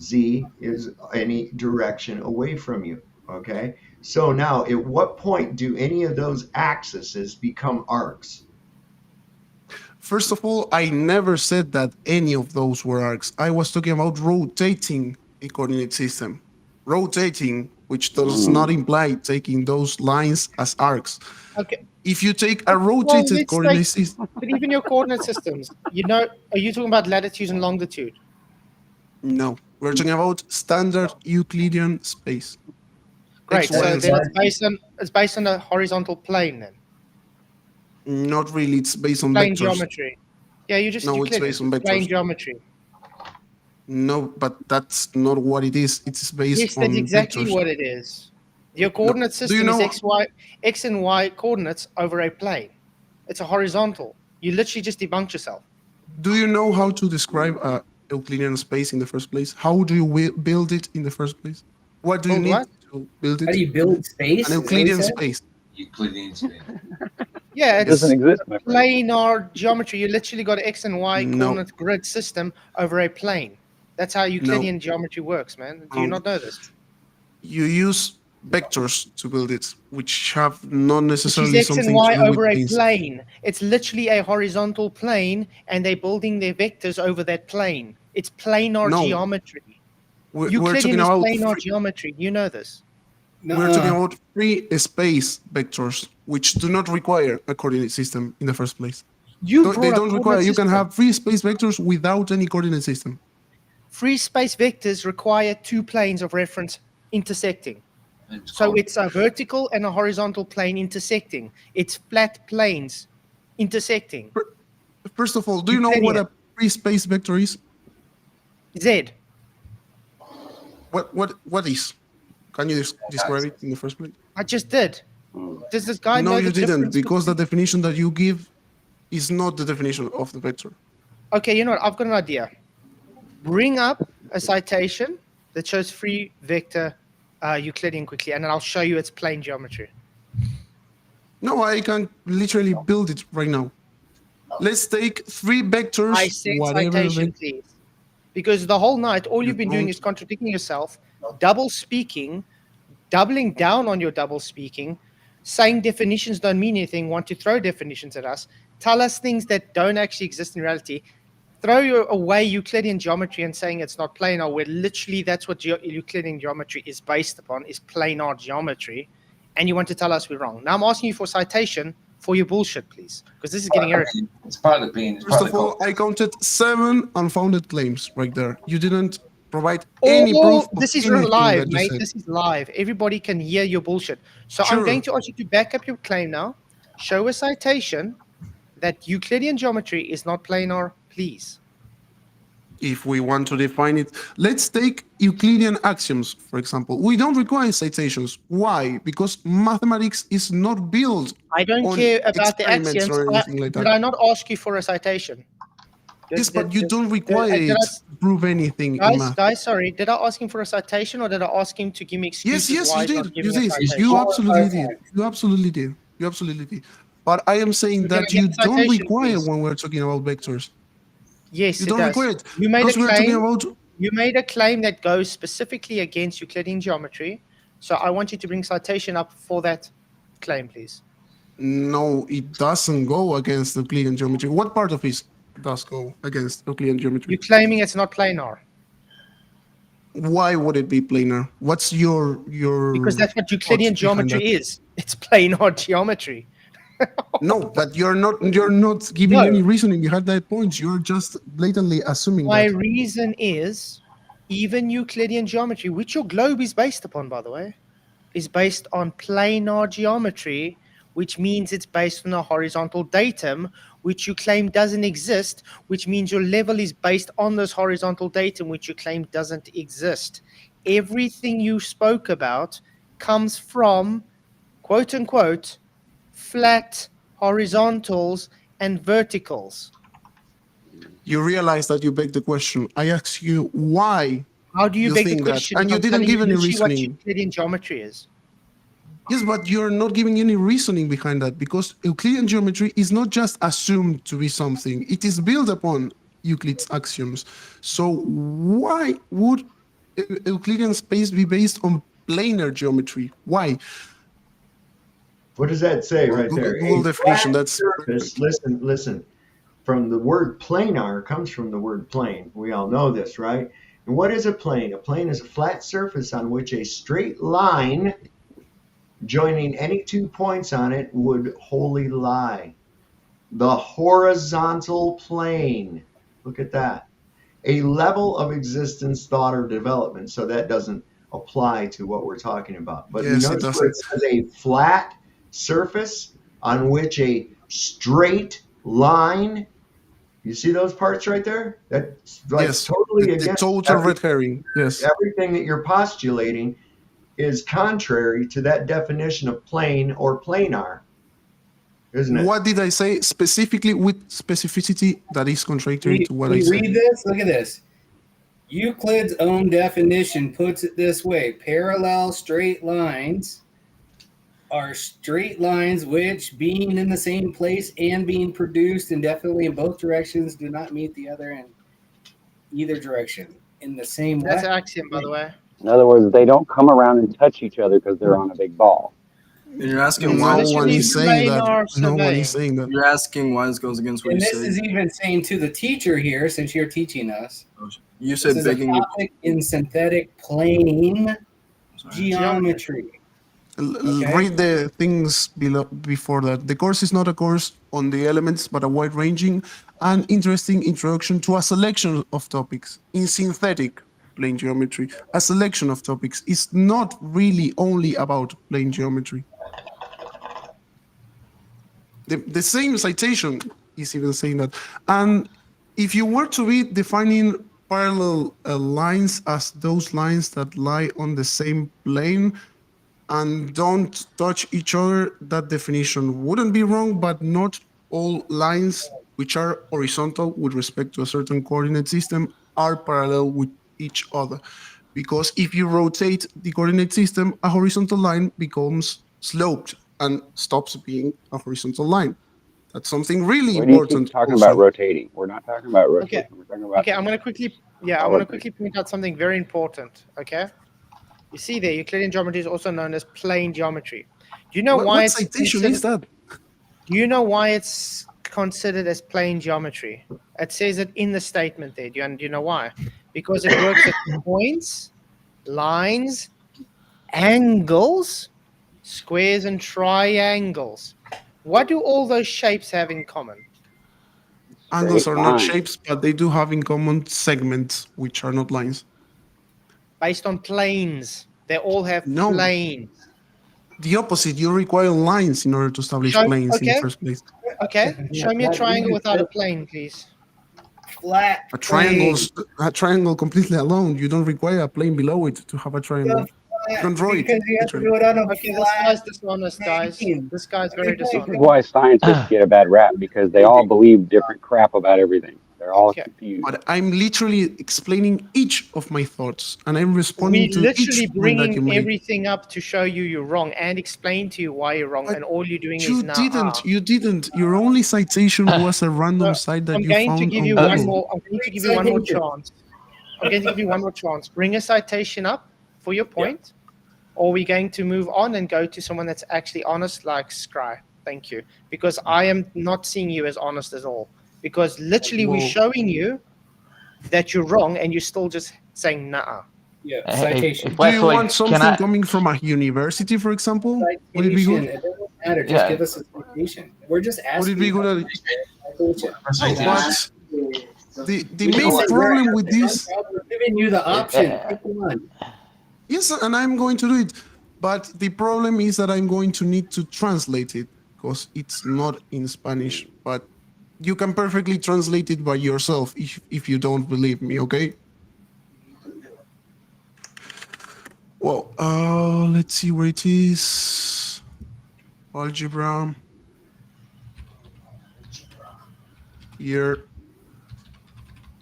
Z is any direction away from you. Okay? So now, at what point do any of those axes become arcs? First of all, I never said that any of those were arcs. I was talking about rotating a coordinate system. Rotating, which does not imply taking those lines as arcs. Okay. If you take a rotated coordinate system. But even your coordinate systems, are you talking about latitude and longitude? No, we're talking about standard Euclidean space. Great. X, Y, So and then Z. it's based on a horizontal plane then. Not really. It's based on Plane vectors. geometry. Yeah, you just No, you it's based on vectors. plane geometry. No, but that's not what it is. It's based Yes, on that's exactly vectors. what it is. Your coordinate system is X and Y coordinates over a plane. It's a horizontal. You literally just debunked yourself. Do you know how to describe a Euclidean space in the first place? How do you build it in the first place? What do you need to build it? How do you build space? An Euclidean space. Euclidean space. Yeah, It doesn't exist, my friend. planar geometry. You literally got an X and Y coordinate grid system over a plane. That's how Euclidean geometry works, man. Do you not know this? You use vectors to build it, which have not necessarily Which is X something and Y to do over with a things. plane. It's literally a horizontal plane, and they're building their vectors over that plane. It's planar geometry. We're Euclidean talking is about planar geometry. You know this. We're talking about free space vectors, which do not require a coordinate system in the first place. They don't require. You can have free space vectors without any coordinate system. Free space vectors require two planes of reference intersecting. So it's a vertical and a horizontal plane intersecting. It's flat planes intersecting. First of all, do you know what a free space vector is? Z. What is? Can you describe it in the first place? I just did. Does this guy know No, you the didn't, difference because the definition that you give is not the definition of the vector. Okay, you know what? I've got an idea. Bring up a citation that shows free vector Euclidean quickly, and then I'll show you its plane geometry. No, I can literally build it right now. Let's take three vectors. I said citation, please. Because the whole night, all you've been doing is contradicting yourself, double speaking, doubling down on your double speaking, saying definitions don't mean anything, want to throw definitions at us, tell us things that don't actually exist in reality, throw away Euclidean geometry and saying it's not planar, where literally that's what Euclidean geometry is based upon, is planar geometry, and you want to tell us we're wrong. Now I'm asking you for citation for your bullshit, please, because this is getting irritating. It's part of the pain. First of all, I counted 7 unfounded claims right there. You didn't provide any proof. This is anything live, that you mate. said. This is live. Everybody can hear your bullshit. So Sure. I'm going to ask you to back up your claim now. Show a citation that Euclidean geometry is not planar, please. If we want to define it, let's take Euclidean axioms, for example. We don't require citations. Why? Because mathematics is not built I don't on care about the experiments axioms. or anything like Did that. I not ask you for a citation? Yes, but you don't require did it I- to prove anything in math. Guys, sorry. Did I ask him for a citation, or did I ask him to give me excuses? Yes, why you he's not did. giving You a did. citation? You absolutely did. You absolutely did. You absolutely did. But I am saying So can I that get you a don't citation, require please? when we're talking about vectors. Yes, You it don't does. require it. You made Because a we're talking claim. about. You made a claim that goes specifically against Euclidean geometry. So I want you to bring citation up for that claim, please. No, it doesn't go against Euclidean geometry. What part of it does go against Euclidean geometry? You're claiming it's not planar. Why would it be planar? What's your Because that's what Euclidean thoughts behind geometry is. It's planar geometry. No, but you're not giving any reasoning behind that point. You're just blatantly assuming My that. reason is even Euclidean geometry, which your globe is based upon, by the way, is based on planar geometry, which means it's based on a horizontal datum, which you claim doesn't exist, which means your level is based on this horizontal datum, which you claim doesn't exist. Everything you spoke about comes from, quote unquote, flat horizontals and verticals. You realize that you beg the question. I ask you why. How do you beg the think that, question and if you I'm didn't telling give you any literally what reasoning. Euclidean geometry is? Yes, but you're not giving any reasoning behind that, because Euclidean geometry is not just assumed to be something. It is built upon Euclid's axioms. So why would Euclidean space be based on planar geometry? Why? What does that say right there? Google A definition. flat That's surface. Listen. From the word planar comes from the word plane. We all know this, right? And what is a plane? A plane is a flat surface on which a straight line joining any 2 points on it would wholly lie. The horizontal plane. Look at that. A level of existence, thought, or development. So that doesn't apply to what we're talking about. But you Yes, it notice where it doesn't. says a flat surface on which a straight line. You see those parts right there? That's like Yes, totally the against total red herring. Yes. everything that you're postulating is contrary to that definition of plane or planar, isn't it? What did I say specifically with specificity that is contradictory to what Can I you said? read this? Look at this. Euclid's own definition puts it this way: parallel straight lines are straight lines which, being in the same place and being produced indefinitely in both directions, do not meet the other in either direction in the same way. That's an axiom, by the way. In other words, they don't come around and touch each other because they're on a big ball. And you're asking No why. one is saying that. No one is saying that. You're asking why this goes against what And you this said. is even saying to the teacher here, since you're teaching us. You said this is begging a you. topic in synthetic plane geometry. Okay. Read the things below before that. The course is not a course on the elements, but a wide-ranging and interesting introduction to a selection of topics in synthetic plane geometry. A selection of topics is not really only about plane geometry. The same citation is even saying that. And if you were to be defining parallel lines as those lines that lie on the same plane and don't touch each other, that definition wouldn't be wrong, but not all lines which are horizontal with respect to a certain coordinate system are parallel with each other. Because if you rotate the coordinate system, a horizontal line becomes sloped and stops being a horizontal line. That's something really Why do you important. keep talking also. about rotating? We're not talking about rotating. Okay. We're talking about Okay, I'm going to quickly, I want to quickly point out something very important, okay? You see there, Euclidean geometry is also known as plane geometry. Do you know why What it's citation is that? Do you know why it's considered as plane geometry? It says it in the statement there. Do you know why? Because it works at points, lines, angles, squares, and triangles. What do all those shapes have in common? Angles are not shapes, but they do have in common segments, which are not lines. Based on planes. They all have planes. The opposite. You require lines in order to establish planes in the first place. Okay. Show me a triangle without a plane, please. Flat. A triangle completely alone. You don't require a plane below it to have a triangle. You can draw it. Because you have to do it on a Okay, this guy's dishonest, guys. This guy's very dishonest. This is why scientists get a bad rap, because they all believe different crap about everything. They're all confused. But I'm literally explaining each of my thoughts, and I'm responding We're to literally each point that you bringing made. everything up to show you're wrong and explain to you why you're wrong, and all you're doing is now. You didn't. Your only citation was a random site that I'm you going found to give on you Google. one more. I'm going to give you one more chance. I'm going to give you one more chance. Bring a citation up for your point, or we're going to move on and go to someone that's actually honest, like Scry. Thank you, because I am not seeing you as honest at all. Because literally, we're showing you that you're wrong, and you're still just saying nah. Yeah, citation. Do you want something coming from a university, for example? Would it be Citation. good? It doesn't matter. Just give us a citation. We're just asking. Would it be good at Citation. But the main problem with this, We're giving you the option. Pick one. yes, and I'm going to do it. But the problem is that I'm going to need to translate it because it's not in Spanish. But you can perfectly translate it by yourself if you don't believe me, okay? Well, let's see where it is. algebra. Here,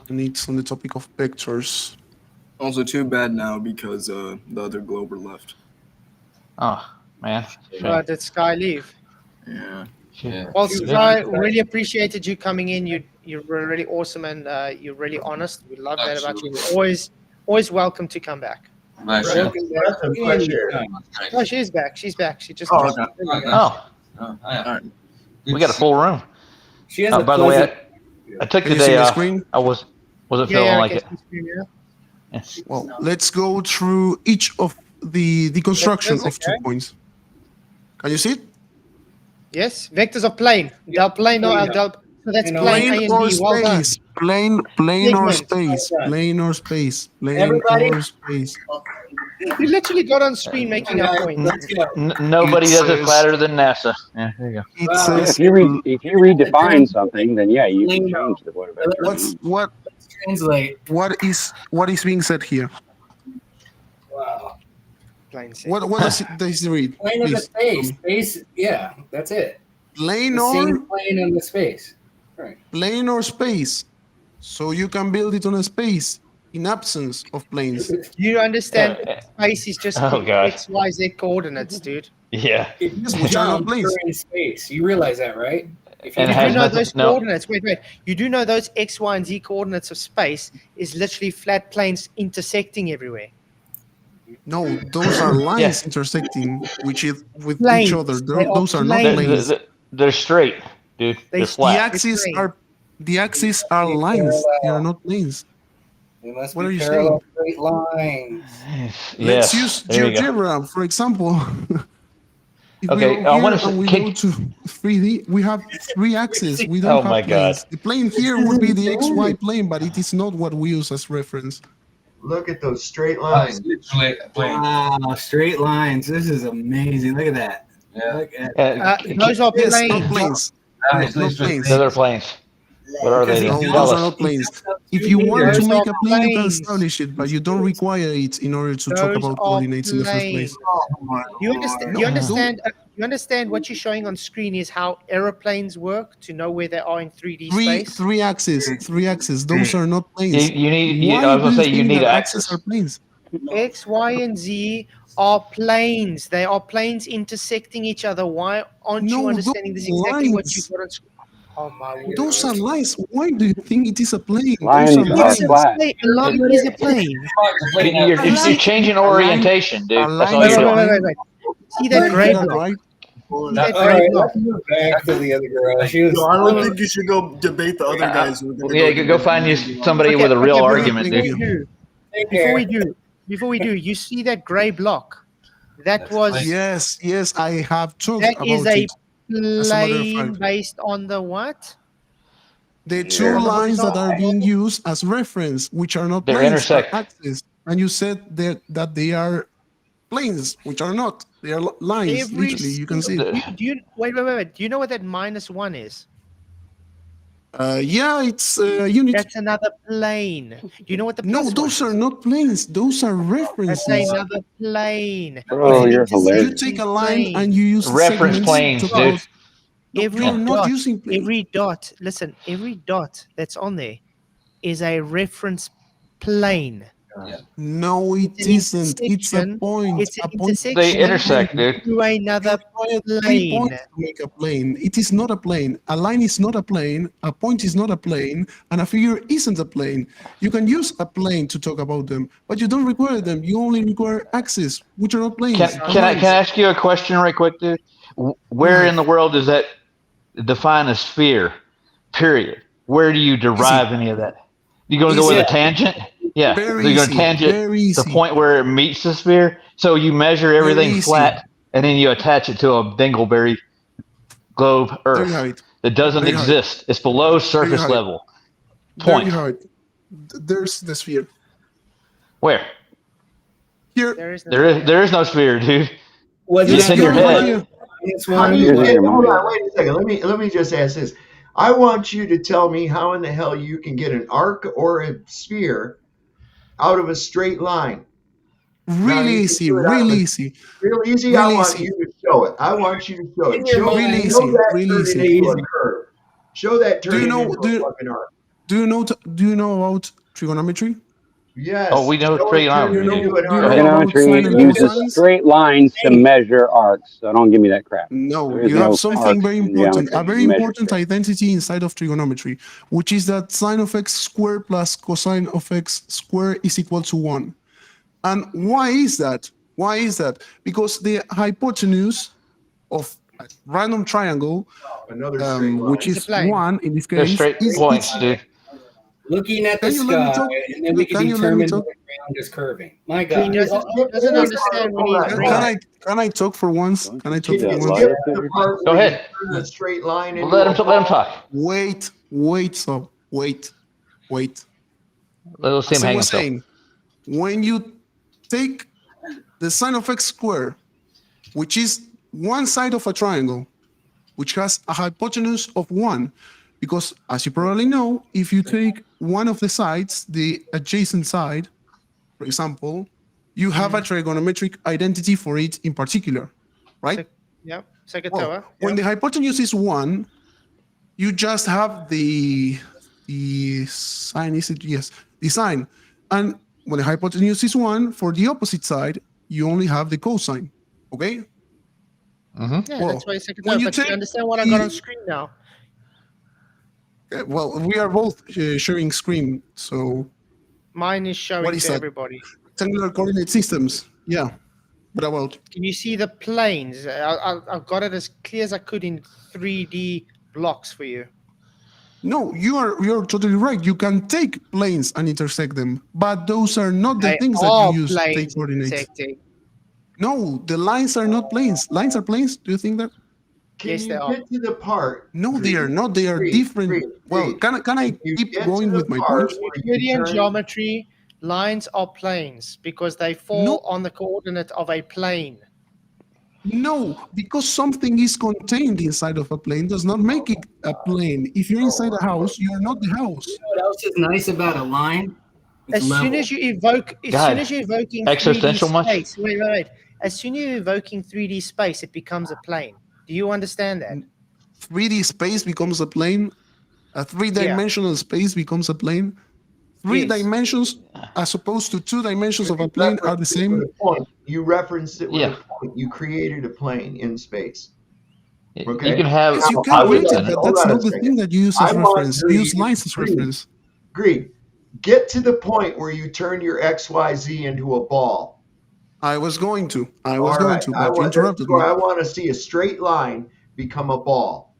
and it's on the topic of vectors. Also, too bad now because the other Glober left. Oh man. Did Sky leave? Yeah. Well, Sky, really appreciated you coming in. You're really awesome and you're really honest. We love that about you. Always welcome to come back. Right. Breath of fresh air. No, she's back. She's back. She just. Oh, okay. We got a full room. She has a by the way, I took Can the you see day the off. screen? I wasn't feeling like it. Well, let's go through each of the construction of 2 points. Can you see it? Yes, vectors of plane. Del plane or del. So that's plane A and or B. Well done. space. Plane or Segment. space. Plane or space. Plane Everybody? or space. You literally got on screen making up points. Nobody It does it says- flatter than NASA. Yeah, there you go. It Well, says if you redefine something, then yeah, you can change the word vector. Translate. what is being said here? Wow. Plane. What does it read? Plane of the Please. space. Space. Yeah, that's it. Plane The or same plane on the space. Right. plane or space. So you can build it on a space in absence of planes. You understand? Space is just Oh, God. X, Y, Z coordinates, dude. Yeah. Which are not planes. in space. You realize that, right? If you And it You has do know nothing- those no. coordinates. Wait. You do know those X, Y, and Z coordinates of space is literally flat planes intersecting everywhere. No, those are lines intersecting with each other. They are Those are not planes. planes. They're straight, dude. They're The flat. axes are lines. They are not planes. They must What are be you parallel saying? straight lines. Let's Yes, use there you go. GeoGebra, for example. If Okay, we go I here wanna and we can- go to 3D, we have 3 axes. We don't Oh have my planes. God. The plane here would be the XY plane, but it is not what we use as reference. Look at those straight It's lines. literally a plane. Wow, straight lines. This is amazing. Look at that. Yeah. Look at Those are Yes, planes. not planes. That is Not literally planes. Those are planes. What are they? No, Tell those are us. not planes. If you want to Those make are a plane, you can planes. establish it, but you don't require it in order to talk Those about are coordinates in the first planes. place. You understand? No, You understand? You understand what you're showing on screen is how aeroplanes work to know where they are in 3D space. Three axes. Those are not planes. You need. Why I was do gonna you say you think need that axis. axes are planes? X, Y, and Z are planes. They are planes intersecting each other. Why aren't No, you those understanding this is exactly what lines. you got on screen? Oh my word. Those are lines. Why do you think it is a plane? Lines Those are are It's a lines. flat. plane. A line is a plane. You're changing orientation, dude. That's all line- you're doing. Wait. See that You gray get that block? right? See that all gray right, block? let's move back to the other girl. She was. No, I don't think you should go debate the other guys. Who are gonna Yeah, go debate find you the somebody with a real argument, thank dude. you. Before we do, you see that gray block? That was Yes, I have talked that about is a it. As a matter of plane fact. based on the what? The two lines that are being used as reference, which are not They're planes, intersect. are axes. And you said that they are planes, which are not. They are lines, literally. You can see it. Do you wait? Do you know what that -1 is? Yeah, it's unit. That's another plane. Do you know what the No, plus those one are is? not planes. Those are references. That's another plane. Bro, you're You hilarious. take a line and you use Reference segments planes, to dude. close. No, Every you're not dot, using planes. every dot. Listen, every dot that's on there is a reference plane. No, it It's an isn't. It's a intersection. point. It's an A point intersection. They intersect, dude. To another require 3 plane. points to make a plane. It is not a plane. A line is not a plane. A point is not a plane. And a figure isn't a plane. You can use a plane to talk about them, but you don't require them. You only require axes, which are not planes. Can I ask you a question right quick, dude? Where in the world does that define a sphere? Period. Where do you derive any of that? You gonna go with a tangent? Yeah. Very So you're easy, gonna tangent very the easy. point where it meets the sphere. So you measure everything easy. flat, and then you attach it to a dingleberry globe There you have Earth it. that doesn't There you have exist. It's below surface have it. level. There Point. you have it. There's the sphere. Where? Here. There is no sphere, dude. Was It's it in your head. How do you get, hold on, wait a second. Let me just ask this. I want you to tell me how in the hell you can get an arc or a sphere out of a straight line. Really easy, really easy. Real easy. I want you to show it. I want you to show it. Show Really show easy, that really turning easy. into a curve. Show that Do you turning know? into a fucking arc. Do you know about trigonometry? Yes. Oh, we know Show it turning trigonometry. into an Do you arc. know about sine Trigonometry and uses cosines? straight lines to measure arcs, so don't give me that crap. No, There is you have no something arcs very in important, geometry. a very You measure important straight. identity inside of trigonometry, which is that sine of x squared plus cosine of x squared is equal to 1. And why is that? Why is that? Because the hypotenuse of a random triangle, Another straight line. which is 1 in this They're case, straight is points, dude. Looking at the Can you let me sky, talk? and then we can Can you let me determine talk? what ground is curving. My He God. doesn't understand when he's bringing. Can I talk for once? Can I talk Can for you once? skip the part Go where ahead. you turn the straight line into Let him a talk. Wait, so wait. Let's see him As I hang was himself. saying, when you take the sine of x squared, which is one side of a triangle, which has a hypotenuse of 1, because as you probably know, if you take one of the sides, the adjacent side, for example, you have a trigonometric identity for it in particular, right? Yeah, second Well, tower. when the hypotenuse is 1, you just have the sine, is it? Yes, the sine. And when the hypotenuse is 1, for the opposite side, you only have the cosine, okay? Yeah, Well, that's why it's second when tower. you But you take understand what I got the- on screen now? Well, we are both sharing screen, so Mine is showing what is to that? everybody. Rectangular coordinate systems, yeah. But about Can you see the planes? I've got it as clear as I could in 3D blocks for you. no, you're totally right. You can take planes and intersect them, but those are not the They things that are you use to take planes coordinates. intersecting. No, the lines are not planes. Lines are planes. Do you think that? Can Yes, you they are. get to the part? No, they are not. They are different. Well, can I You keep get going to the with my part point? where you Euclidean turn. geometry, lines are planes because they fall on the coordinate of a plane. No, because something is contained inside of a plane does not make it a plane. If you're inside a house, you're not the house. You know what else is nice about a line? It's As soon level. as you evoke, God. you're evoking 3D Existential much? space. Wait. As soon as you're evoking 3D space, it becomes a plane. Do you understand that? 3D space becomes a plane. A three-dimensional space becomes a plane. Three Yes. dimensions as opposed to 2 dimensions of a You plane are the referenced it same. with a point. You referenced it with Yeah. a point. You created a plane in space. You Okay. can have Yes, you Now, can I would create like- it, but hold that's on a not the second. thing that you use I as want reference. Greed- You use lines as Greed. reference. Greed. Get to the point where you turn your XYZ into a ball. I was going to, All but right. you interrupted me. I want to see a straight line become a ball.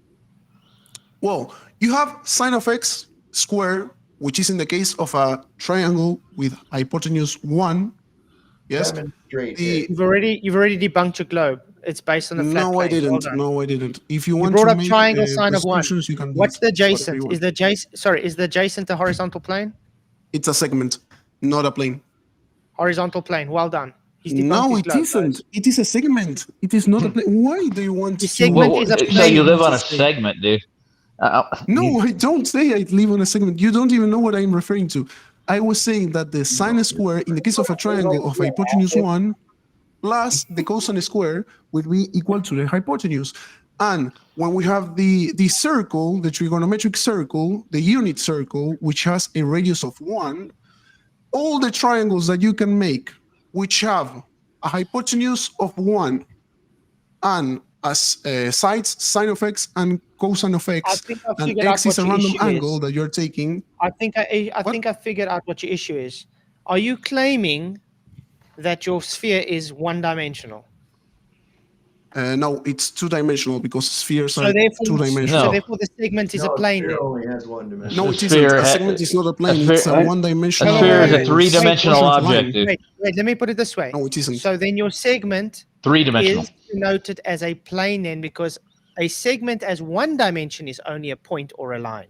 Well, you have sine of x squared, which is in the case of a triangle with hypotenuse 1. Yes. Demonstrate The- it. You've already debunked your globe. It's based on the flat No, I plane. Well didn't. done. No, I didn't. If you You want brought to up make triangle sine of 1. presumptions, you can do What's it. the Whatever you adjacent? want. Is the adjacent a horizontal plane? It's a segment, not a plane. Horizontal plane. Well done. He's debunked No, his it globe, isn't. guys. It is a segment. It is not a plane. Why do you want The to? segment is a So plane. you live on a segment, dude. No, I don't say I live on a segment. You don't even know what I'm referring to. I was saying that the sine square, in the case of a triangle of hypotenuse 1, plus the cosine square would be equal to the hypotenuse. And when we have the circle, the trigonometric circle, the unit circle, which has a radius of 1, all the triangles that you can make, which have a hypotenuse of 1 and as sides sine of x and cosine of I x, think I and figured out x is what a your random issue angle is. that you're taking. I think I figured out what your issue is. Are you claiming that your sphere is one-dimensional? No, it's 2-dimensional because spheres So are therefore, 2-dimensional. so therefore, the segment is a plane. Sphere Then. only has one dimension. No, A it isn't. sphere A ha- segment is not a plane. a It's sphere- a a one-dimensional. sphere is a Wait, three-dimensional portion of object, line. dude. Wait, let me put it this way. No, it isn't. So then your segment Three-dimensional. is denoted as a plane then, because a segment as one dimension is only a point or a line.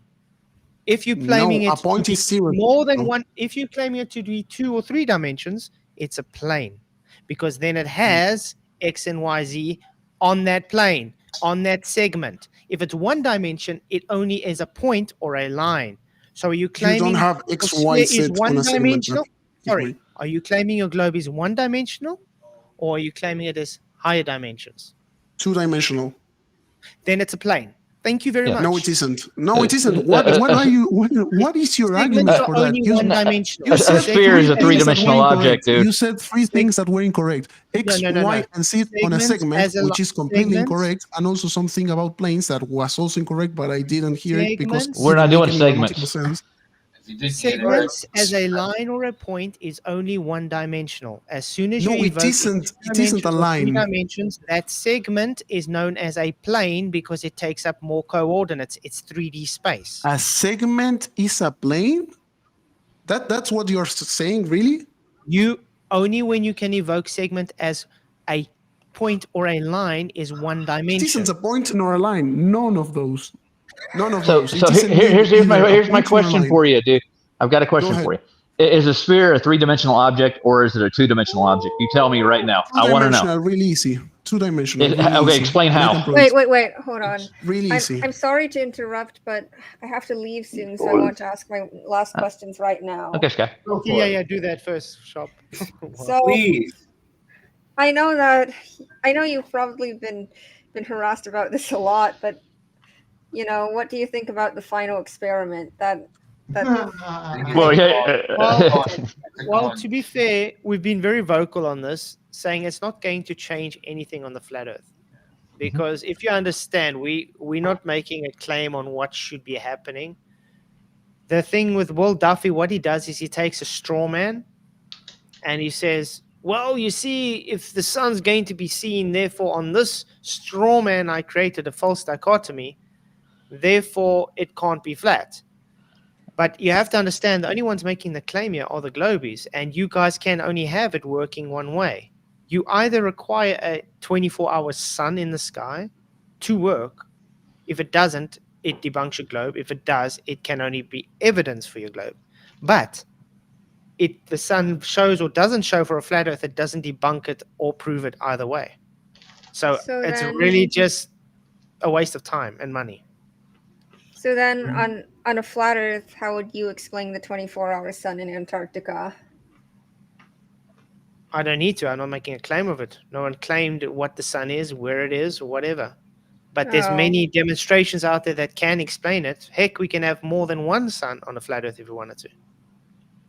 If you're claiming No, a it point to be is zero. more than No. one, if you're claiming it to be 2 or 3 dimensions, it's a plane, because then it has x and y, z on that plane, on that segment. If it's one dimension, it only is a point or a line. So are you You claiming don't have your x, y, sphere is z on one a segment. dimensional? Excuse Sorry, me. Are you claiming your globe is one-dimensional, or are you claiming it is higher dimensions? 2-dimensional. Then it's a plane. Thank you very much. No, it isn't. No, it isn't. What are you? What is your argument Segments are for that? only one-dimensional. You said A sphere is a three things that were three-dimensional object, incorrect. dude. You said three things that were incorrect. X, No. Y, and Z on a Segments segment, as a which is completely segments- incorrect, and also something about planes that was also incorrect, but I didn't hear it because Segments- it We're not didn't doing make any segments. logical sense. Segments as a line or a point is only one-dimensional. As soon as No, you it evoke isn't. two It isn't a dimensions or three line. dimensions, that segment is known as a plane because it takes up more coordinates. It's 3D space. A segment is a plane? That's what you're saying, really? You only when you can evoke segment as a point or a line is one It dimension. isn't a point nor a line. None of those. None of So those. so It isn't here's either a here's my point nor a question line. for you, dude. I've got a question ahead. for you. Is a sphere a three-dimensional object or is it a two-dimensional object? You tell me right now. I want to know. Two-dimensional, really easy. Two-dimensional, really Okay, easy. explain And I how. can prove it. Wait, hold on. Really easy. I'm sorry to interrupt, but I have to leave soon, so I want to ask my last questions right now. Okay, Sky. Yeah, do that first, Shop. So Please. I know you've probably been harassed about this a lot, but what do you think about the final experiment? Well, yeah. Well, to be fair, we've been very vocal on this, saying it's not going to change anything on the flat Earth. Because if you understand, we're not making a claim on what should be happening. The thing with Will Duffy, what he does is he takes a straw man and he says, well, you see, if the sun's going to be seen, therefore on this straw man I created a false dichotomy, therefore it can't be flat. But you have to understand the only ones making the claim here are the Globies, and you guys can only have it working one way. You either require a 24-hour sun in the sky to work. If it doesn't, it debunks your globe. If it does, it can only be evidence for your globe. But if the sun shows or doesn't show for a flat Earth, it doesn't debunk it or prove it either way. So it's really just a waste of time and money. So then on a flat Earth, how would you explain the 24-hour sun in Antarctica? I don't need to. I'm not making a claim of it. No one claimed what the sun is, where it is, or whatever. But there's many demonstrations out there that can explain it. Heck, we can have more than one sun on a flat Earth if we wanted to.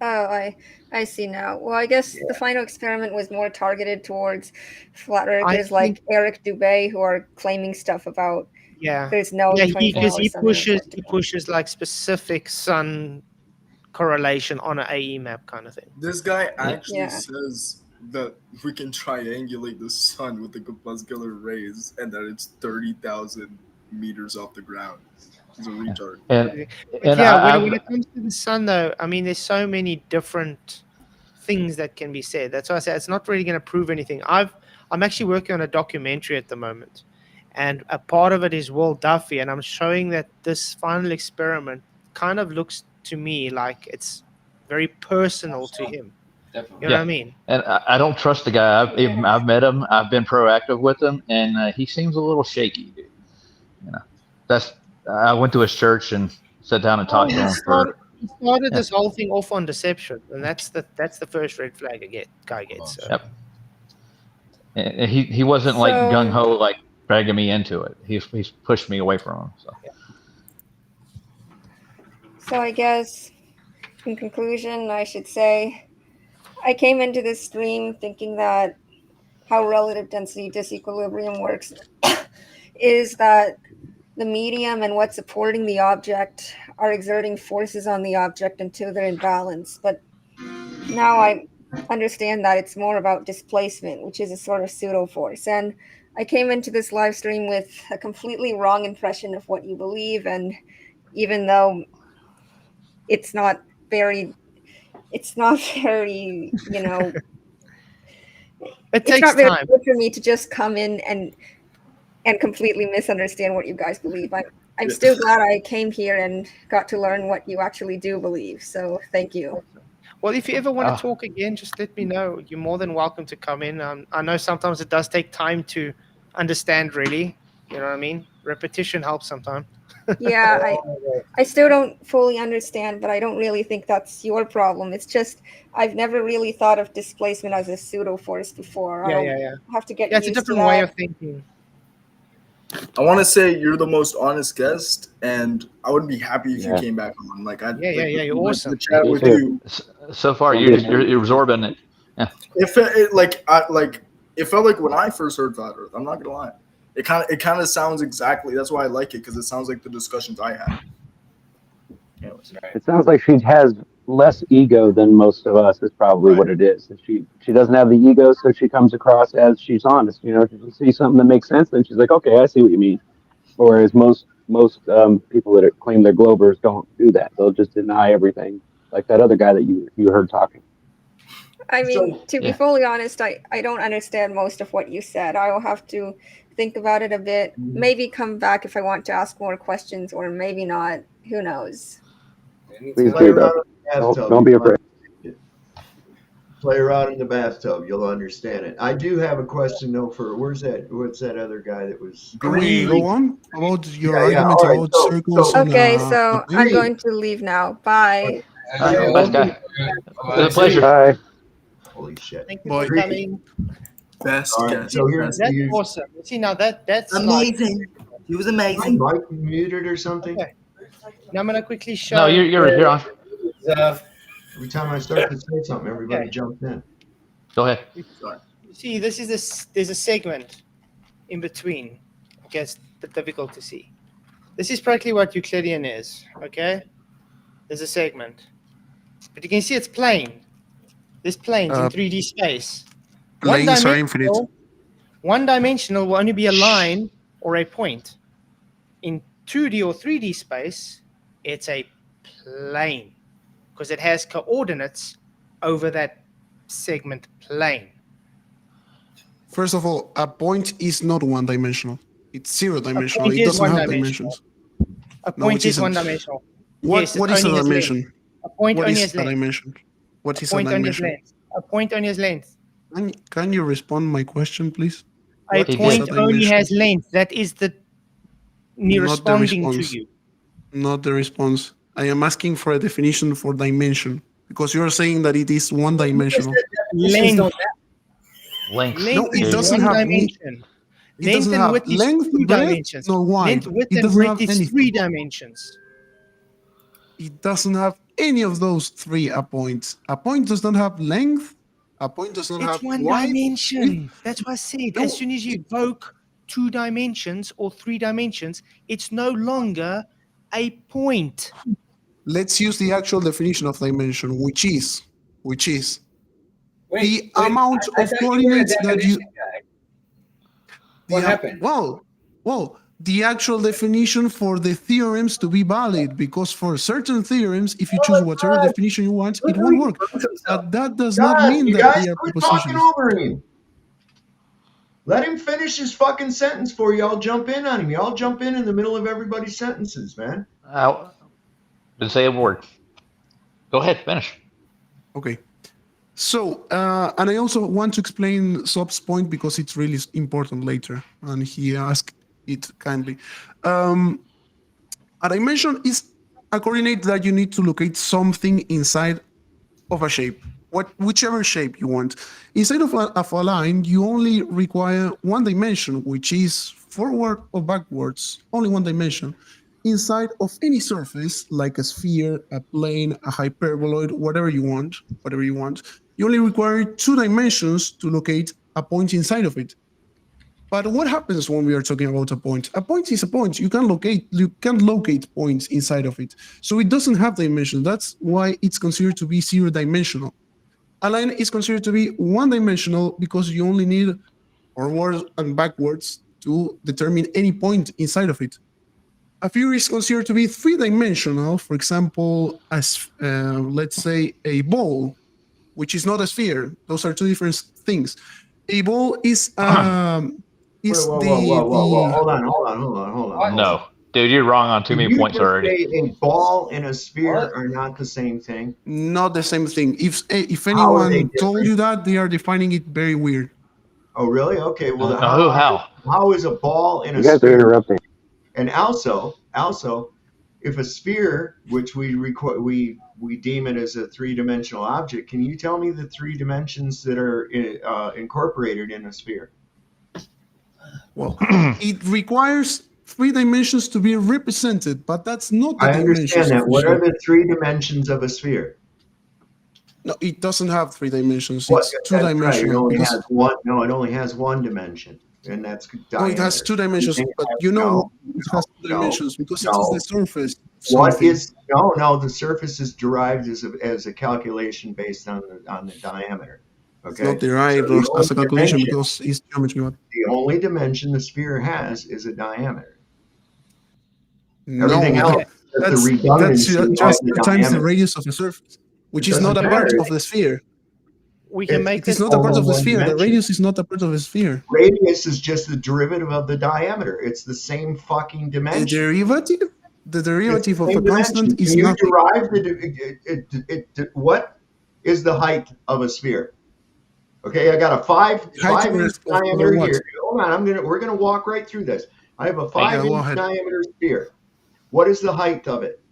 Oh, I see now. Well, I guess the final experiment was more targeted towards flat earthers like Eric Dubé, who are claiming stuff about there's no 24-hour sun. He pushes like specific sun correlation on an AE map kind of thing. This guy actually says that we can triangulate the sun with the corpuscular rays and that it's 30,000 meters off the ground. He's a retard. And when it comes to the sun, though, I mean, there's so many different things that can be said. That's why I say it's not really going to prove anything. I'm actually working on a documentary at the moment, and a part of it is Will Duffy, and I'm showing that this final experiment kind of looks to me like it's very personal to him. Definitely. You know what I mean? And I don't trust the guy. I've met him. I've been proactive with him, and he seems a little shaky, dude. You know, I went to his church and sat down and talked to him. He started this whole thing off on deception, and that's the first red flag guy gets. So. Yep. And he wasn't like gung ho like dragging me into it. He's pushed me away from him. So I guess in conclusion, I should say I came into this stream thinking that how relative density disequilibrium works is that the medium and what's supporting the object are exerting forces on the object until they're in balance. But now I understand that it's more about displacement, which is a sort of pseudo force. And I came into this live stream with a completely wrong impression of what you believe. And even though it's not very, you know, it takes not very time. good for me to just come in and completely misunderstand what you guys believe. I'm still glad I came here and got to learn what you actually do believe. So thank you. Well, if you ever want to talk again, just let me know. You're more than welcome to come in. I know sometimes it does take time to understand, really. You know what I mean? Repetition helps sometimes. Yeah, I still don't fully understand, but I don't really think that's your problem. It's just I've never really thought of displacement as a pseudo force before. Yeah. I'll have to get Yeah, it's a used to different way that. of thinking. I want to say you're the most honest guest, and I would be happy if you Yeah. came back on. Like, I Yeah, you're like awesome. to chat Me with too. you. So far, Don't be you're absorbing it. Yeah. It felt like when I first heard Flat Earth. I'm not gonna lie. It kind of sounds exactly. That's why I like it, because it sounds like the discussions I had. Anyways. It sounds like she has less ego than most of us. Is probably what it is. She doesn't have the ego, so she comes across as she's honest. You know, if you see something that makes sense, then she's like, okay, I see what you mean. Whereas most people that claim they're Globers don't do that. They'll just deny everything, like that other guy that you heard talking. I mean, to be yeah. fully honest, I don't understand most of what you said. I will have to think about it a bit. Maybe come back if I want to ask more questions, or maybe not. Who knows? Please Play do, around though. in the bathtub. Don't be afraid. Play around in the bathtub. You'll understand it. I do have a question though. What's that other guy that was? Can we go on about your Yeah, argument all right, about so- circles? Okay, and, so I'm going to leave now. Bye. Bye, Sky. It's a pleasure. Bye. Holy shit! Thank you for Bye. coming. Best All right, guest. so here's That's awesome. You see, now that's Amazing. He was My amazing. mic muted or something. Okay. Now I'm gonna quickly show. No, you're on. Every time I start to say something, everybody jumps in. Go ahead. You see, there's a segment in between. Okay, it's difficult to see. This is practically what Euclidean is. Okay, there's a segment, but you can see it's plane. There's planes in 3D space. Planes are infinite. One-dimensional will only be a line or a point. In 2D or 3D space, it's a plane because it has coordinates over that segment plane. First of all, a point is not one-dimensional. It's zero-dimensional. point It is doesn't have one-dimensional. dimensions. A No, point it is isn't. one-dimensional. What Yes, it is a only has dimension? length. A point What only is has a length. dimension? What A is a point only has dimension? length. A point only has length. Can you respond my question, please? A What is point a only dimension? has length. That is me Not the responding to response. you. Not the response. I am asking for a definition for dimension because you are saying that it is one-dimensional. Length. Length. No, it is doesn't one have dimension. It Length doesn't and have width is length, 2 breadth, dimensions. nor wide. Length, width, It and doesn't breadth have is anything. 3 dimensions. It doesn't have any of those three a point. A point does not have length. A point does not It's have one wide. dimension. That's what I said. No. As soon as you evoke 2 dimensions or 3 dimensions, it's no longer a point. Let's use the actual definition of dimension, which is Wait, the amount I of thought you were a coordinates that you. definition guy. What happened? Well, the actual definition for the theorems to be valid, because for certain theorems, if you choose whatever definition you want, it won't work. But that does not God, mean you that guys they are quit talking propositions. over him. Let him finish his fucking sentence for you. I'll jump in on him. Y'all jump in the middle of everybody's sentences, man. Didn't say a word. Go ahead, finish. Okay. So, and I also want to explain Sob's point because it's really important later, and he asked it kindly. A dimension is a coordinate that you need to locate something inside of a shape, whichever shape you want. Inside of a line, you only require one dimension, which is forward or backwards, only one dimension. Inside of any surface, like a sphere, a plane, a hyperboloid, whatever you want, you only require 2 dimensions to locate a point inside of it. But what happens when we are talking about a point? A point is a point. You can locate points inside of it. So it doesn't have dimensions. That's why it's considered to be 0-dimensional. A line is considered to be 1-dimensional because you only need forwards and backwards to determine any point inside of it. A figure is considered to be 3-dimensional, for example, as let's say a ball, which is not a sphere. Those are 2 different things. A ball is Whoa. Hold on. No, dude, you're wrong on too many points already. Say a ball and a sphere are not the same thing? Not the same thing. If anyone told you that, they are defining it very weird. Oh, really? Okay. Well, How? how is a ball in a You guys are sphere? interrupting. And also, if a sphere, which we deem it as a three-dimensional object, can you tell me the three dimensions that are incorporated in a sphere? Well, it requires 3 dimensions to be represented, but that's not the I dimensions understand that. of a What are sphere. the 3 dimensions of a sphere? No, it doesn't have 3 dimensions. What? It's That's right. It two-dimensional. only Because has one. No, it only has 1 dimension, and that's diameter. no, it has 2 dimensions. You think But that- you know no, it has 2 no, dimensions because it no. is the surface. of What something. is no? The surface is derived as a calculation based on the diameter. Okay. It's not derived So the as a only calculation dimension- because it's geometry. But The only dimension the sphere has is a diameter. no, Everything else, that's the redundancy of just the 2 times the diameter. radius of the surface, which It is not a doesn't part matter. of the sphere. We can make It is this not a part of the one sphere. The dimension. radius is not a part of the sphere. Radius is just the derivative of the diameter. It's the same fucking The dimension. derivative, It's the of a same constant dimension. is Can you nothing. derive what is the height of a sphere? Okay, I got a 5-inch diameter what? here. Hold on, we're gonna walk right through this. I have a go 5-inch ahead. diameter sphere. What is the height of it?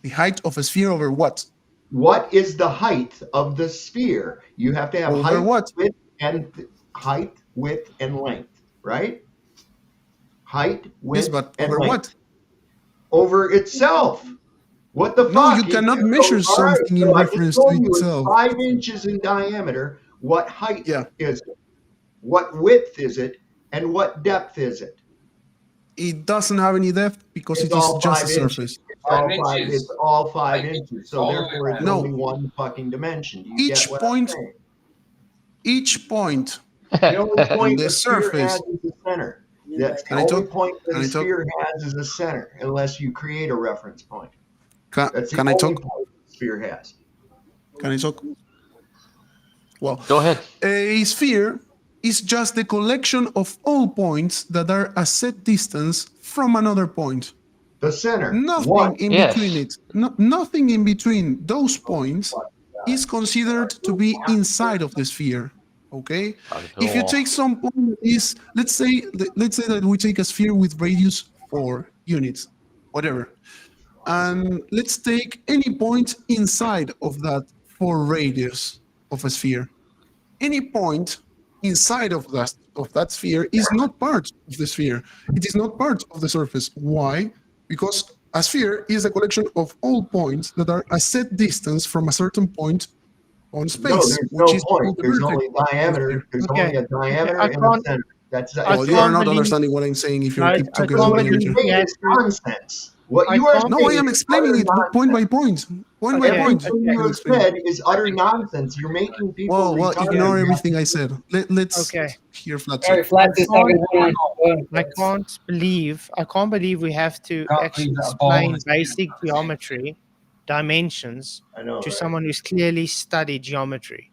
The height of a sphere over what? What is the height of the sphere? You have to have Over height, what? width, and length, right? Height, width, Yes, but and over length. what? Over itself. What the fuck? No, you cannot measure something in I reference just to told you itself. It's 5 inches in diameter. What height Yeah. is it? What width is it? And what depth is it? It doesn't have any depth because It's it is all just a 5 surface. inches. It's all 5 5 inches. So all the therefore, way it's around. only one fucking dimension. Do you Each get what I'm point- saying? Each point The only point the the sphere surface. has is the center. That's the Can I only talk? point that Can the I talk? sphere has is a center, unless you create a reference point. That's the Can I only talk? point the sphere has. Can I talk? Well, Go ahead. a sphere is just the collection of all points that are a set distance from another point. The center. Nothing What? in Yes. between it. Nothing in between those points is considered to be inside of the sphere. Okay. If you take some point that is, let's say that we take a sphere with radius 4 units, whatever, and let's take any point inside of that 4 radius of a sphere. Any point inside of that sphere is not part of the sphere. It is not part of the surface. Why? Because a sphere is a collection of all points that are a set distance from a certain point on space. No, there's which no is point. called the There's vertex only of the diameter. sphere. There's Okay. only a diameter I and a can't- center. That's I Well, you are can't not believe- understanding what I'm saying if you I- keep I talking can't about believe diameter. you had It's to- nonsense. What I you are can't- No, I saying am is explaining utter it point nonsense. by point. Point by Okay, point. Everything you have said is utter nonsense. You're making people Well, retarded. ignore everything I said. Let's Okay. hear flat. All right, Flat is talking one on. I can't believe we have to Can't actually believe that ball explain is- basic geometry, dimensions, I know, to right? someone who's clearly studied geometry.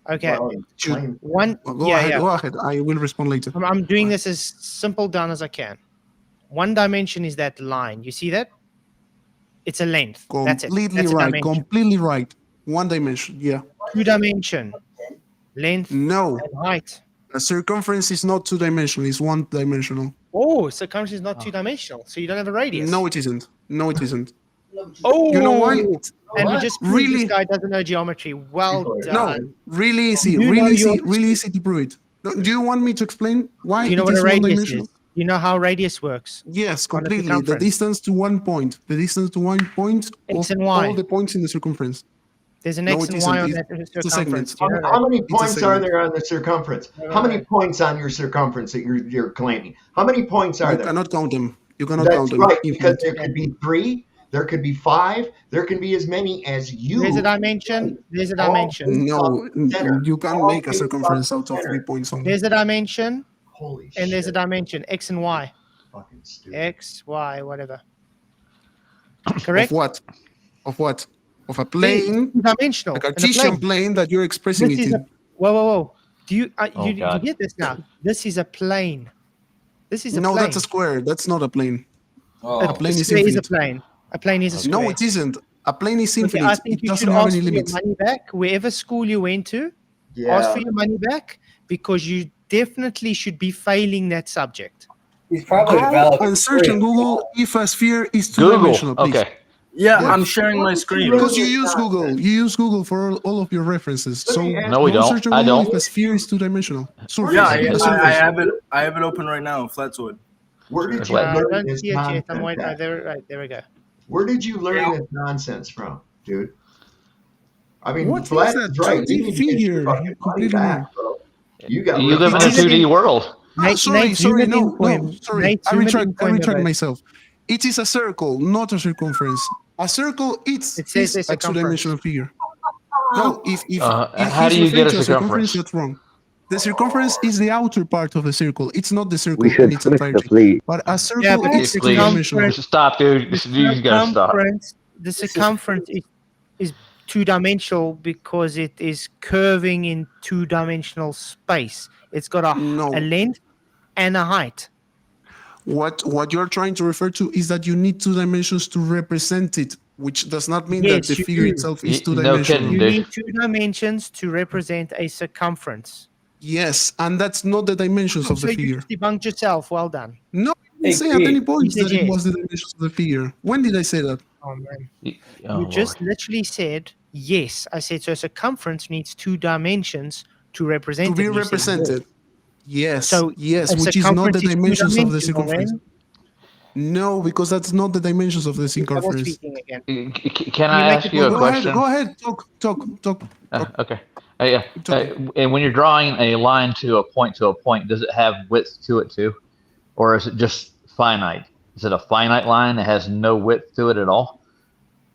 Okay, Well, explain. one. Well, go yeah, ahead. yeah. Go ahead. I will respond later. I'm doing this as simple down as I can. One dimension is that line. You see that? It's a length. That's it. Completely That's a right. dimension. Completely right. One dimension. Yeah. 2 dimension. Length No. and height. A circumference is not 2-dimensional. It's 1-dimensional. Oh, circumference is not 2-dimensional. So you don't have a radius. No, it isn't. No, it isn't. Oh, You know why? And you just proved Really? this guy doesn't know geometry. Well No, done. really easy. You know Really easy. your- Really easy to prove it. Do you want me to explain why Do you know it what is a radius one-dimensional? is? You know how radius works? Yes, On a completely. The circumference. distance to one point. The distance to one point X of and Y. all the points in the circumference. There's an No, X it and isn't. Y on It's- that it's a circumference. segment. Do you know How that? many It's a points are segment. there on the circumference? Never How many mind. points on your circumference that you're claiming? How many points are You there? cannot count them. You cannot That's count them. right, because Infinite. there could be 3, there could be 5, there can be as many as you. There's a dimension. There's a All dimension. No, Center. you can't All make a based circumference on out of center. 3 points only. There's a dimension, Holy and there's a shit. dimension. X and Y. Fucking stupid. X, Y, whatever. Of Correct? what? Of what? Of a plane, Dimensional. a in Cartesian plane that you're expressing This it is a, in. whoa. Do you Oh, you God. get this now? This is a plane. This is a No, plane. that's a square. That's not a plane. Oh, A plane is square is a infinite. plane. A plane is a square. No, it isn't. A plane is Okay, infinite. I think It you doesn't should have ask any for your limits. money back. Wherever school you went to, Ask for your money back because you definitely should be failing that subject. He's probably Go and search on Google if a sphere is Google. two-dimensional, please. Okay. Yeah, Yeah. I'm sharing my screen. Because you use Google. You use Google for all of your references. So No, we go don't. search on I Google don't. if a sphere is two-dimensional. Surface. Yeah, a surface. I have it. I have it open right now. Flatwood. Where did you Flat. learn Don't this see it yet. I'm nonsense waiting. at? There we go. Where did you learn this nonsense from, dude? I mean, What is Flat that is right. 2D You need to get your figure? fucking You money completely back, bro. You got You live in a It is- 2D world. Sorry, sorry. Nate, I zoom in retract point of it. myself. It is a circle, not a circumference. A circle, It says is a a two-dimensional figure. No, if how he's do you get referring a to circumference? that's wrong. The circumference is the outer part of the circle. It's not the circle We should in its flick the entirety. fleet. But a circle Yeah, but is the two-dimensional. Stop, dude. You gotta stop. The circumference is two-dimensional because it is curving in two-dimensional space. It's got a length and a height. What you're trying to refer to is that you need two dimensions to represent it, which does not mean Yes, that the you figure do. itself is No two-dimensional. kidding, You dude. need two dimensions to represent a circumference. Yes, and that's not the dimensions of So the you figure. just debunked yourself. Well done. No, I Hey, didn't say at any point You said that it yes. was the dimensions of the figure. When did I say that? Oh man. Oh, You just literally said yes. I said so. Circumference needs two dimensions to represent To be it. You said represented. Yes, So yes, a which is not the circumference is dimensions of the two-dimensional, circumference. then? No, because that's not the dimensions of the Double circumference. speaking again. Can I ask you a question? Go ahead. Talk. Okay. And when you're drawing a line to a point, does it have width to it too? Or is it just finite? Is it a finite line that has no width to it at all?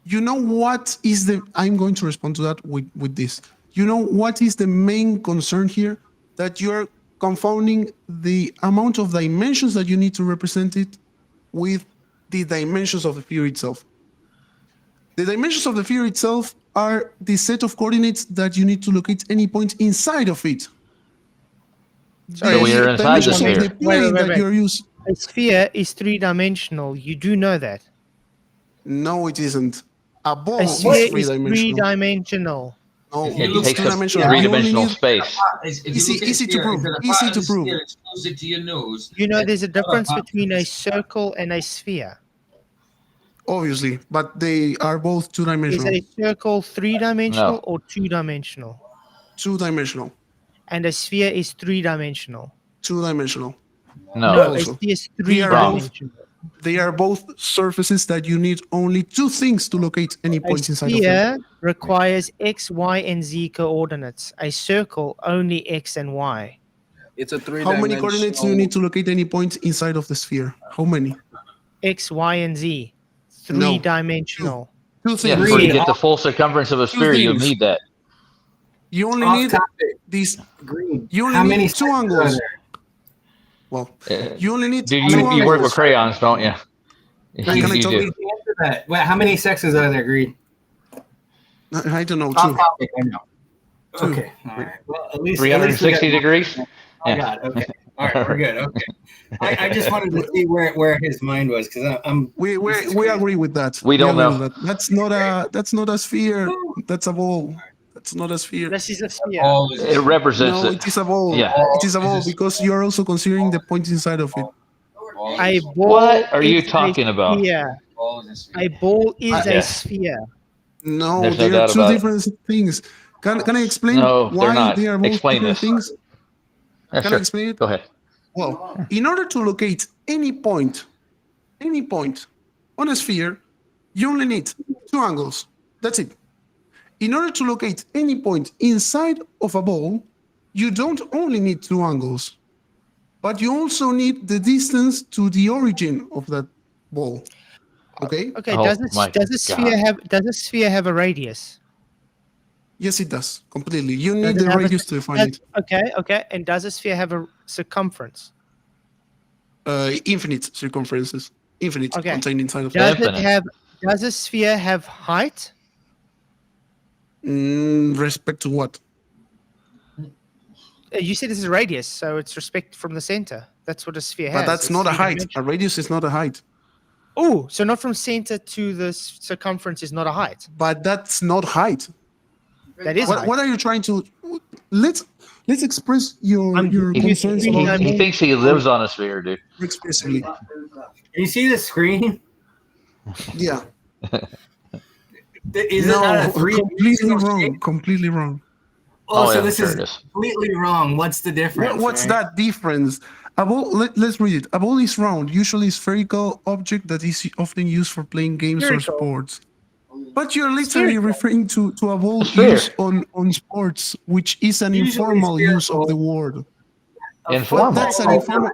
You know what is I'm going to respond to that with this. You know what is the main concern here? That you're confounding the amount of dimensions that you need to represent it with the dimensions of the figure itself. The dimensions of the figure itself are the set of coordinates that you need to locate any point inside of it. So we are inside the dimensions of the sphere. plane that you're using. A sphere is three-dimensional. You do know that. No, it isn't. A ball A is sphere is three-dimensional. three-dimensional. No, If you it's look at two-dimensional. three-dimensional space. Easy to prove. Easy to prove. Closer to your nose. You know, there's a difference between a circle and a sphere. Obviously, but they are both Is two-dimensional. a circle three-dimensional No. or two-dimensional? Two-dimensional. And a sphere is three-dimensional. Two-dimensional. No. No, a Also, sphere is they are both three-dimensional. they are both surfaces that you need only two things to locate any A point inside of them. sphere requires x, y, and z coordinates. A circle only x and y. It's a How three-dimensional. many coordinates do you need to locate any point inside of the sphere? How many? X, y, and z. No. Three-dimensional. Two Yeah, things. before you get the full circumference of a sphere, you'll things. need that. You only Off need topic. these. Green. You only How need many two sections are angles. there? Well, Uh, you only need Dude, two you work angles. with crayons, don't you? Can I You tell do. you? Answer that. Wait, how many sexes are there, Green? I don't know. Off Two. topic, I know. Two. Okay. All right. Well, at least 360 we got- degrees? Oh Yeah. God. Okay. All right. We're good. Okay. I just wanted to see where his mind was because I'm. We agree with that. We don't agree know. with that. That's not a sphere. That's a ball. That's not a sphere. This is a sphere. It represents No, it. it is a ball. Yeah. It is a ball because you're also considering the point inside of it. A ball What are you is a talking about? sphere. A ball is a Yeah. sphere. No, There's no they are doubt two about it. different things. Can I explain No, they're why not. they are both Explain different this. things? Yeah, Can sure. I explain it? Go ahead. Well, in order to locate any point on a sphere, you only need two angles. That's it. In order to locate any point inside of a ball, you don't only need two angles, but you also need the distance to the origin of that ball. Okay? Okay. Oh does my a sphere have a radius? Yes, it does. Completely. You Does need it the have a- radius to define it. Okay. And does a sphere have a circumference? Infinite circumferences. Infinite Okay. contained inside of Does it. it have? Does a sphere have height? Respect to what? You said this is a radius, so it's respect from the center. That's what a sphere has. But that's It's not a height. three-dimensional. A radius is not a height. Oh, so not from center to the circumference is not a height. But that's not height. That is height. What are you trying to? let's express your concerns about He thinks he lives on a sphere, dude. expressively. Can you see the screen? Yeah. Is it not a completely wrong. Completely wrong. Oh, so this is completely wrong. What's the difference? What's that difference? A ball, let's read it. A ball is round, usually spherical object that is often used for playing games or sports. But you're literally referring to a ball used on sports, which is an informal use of the word. Informal? That's an informal.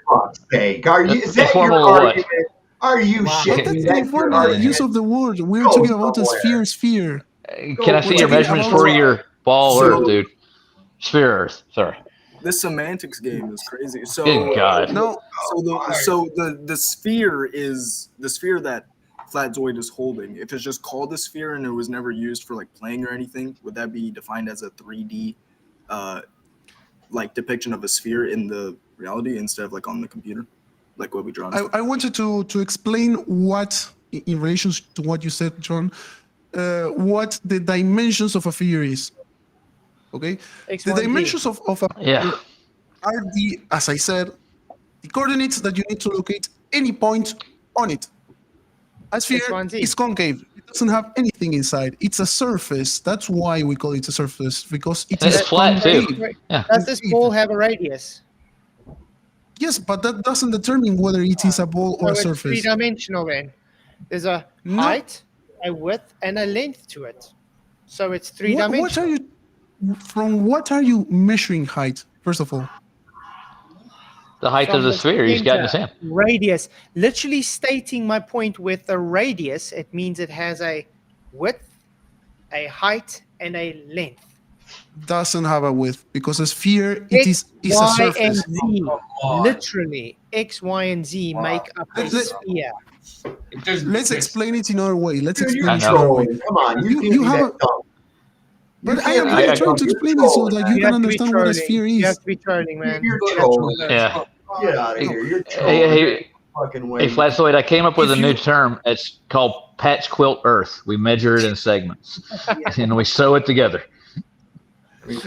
Is that your argument? Are you shitting? That's the informal use of the word. We're talking about a sphere. Can I see your measurements for your ball Earth, dude? Sphere Earth. Sorry. This semantics game is crazy. So good God. No. So the sphere is the sphere that Flatzoid is holding. If it's just called a sphere and it was never used for like playing or anything, would that be defined as a 3D like depiction of a sphere in the reality instead of like on the computer, like what we draw? I wanted to explain what, in relation to what you said, John, what the dimensions of a sphere is. Okay, the dimensions of a are the, as I said, the coordinates that you need to locate any point on it. A sphere is concave. It doesn't have anything inside. It's a surface. That's why we call it a surface, because it's flat too. Yeah. Does this ball have a radius? Yes, but that doesn't determine whether it is a ball or a it's surface. Three-dimensional then. There's a height, a width, and a length to it. So it's three-dimensional. From what are you measuring height, first of all? The height of the sphere he's got in his hand. Radius. Literally stating my point with a radius, it means it has a width, a height, and a length. Doesn't have a width, because a sphere is a surface. And Z, literally, X, Y, and Z make up a sphere. Let's explain it another way. Let's explain it another way. Come on, you have a... But I am really trying to explain it so that you can understand what a sphere is. You have to be trolling, man. You're trolling. Yeah. Get out of here. You're trolling. Hey, Flatzoid, I came up with a new term. It's called patch quilt Earth. We measure it in segments, and we sew it together.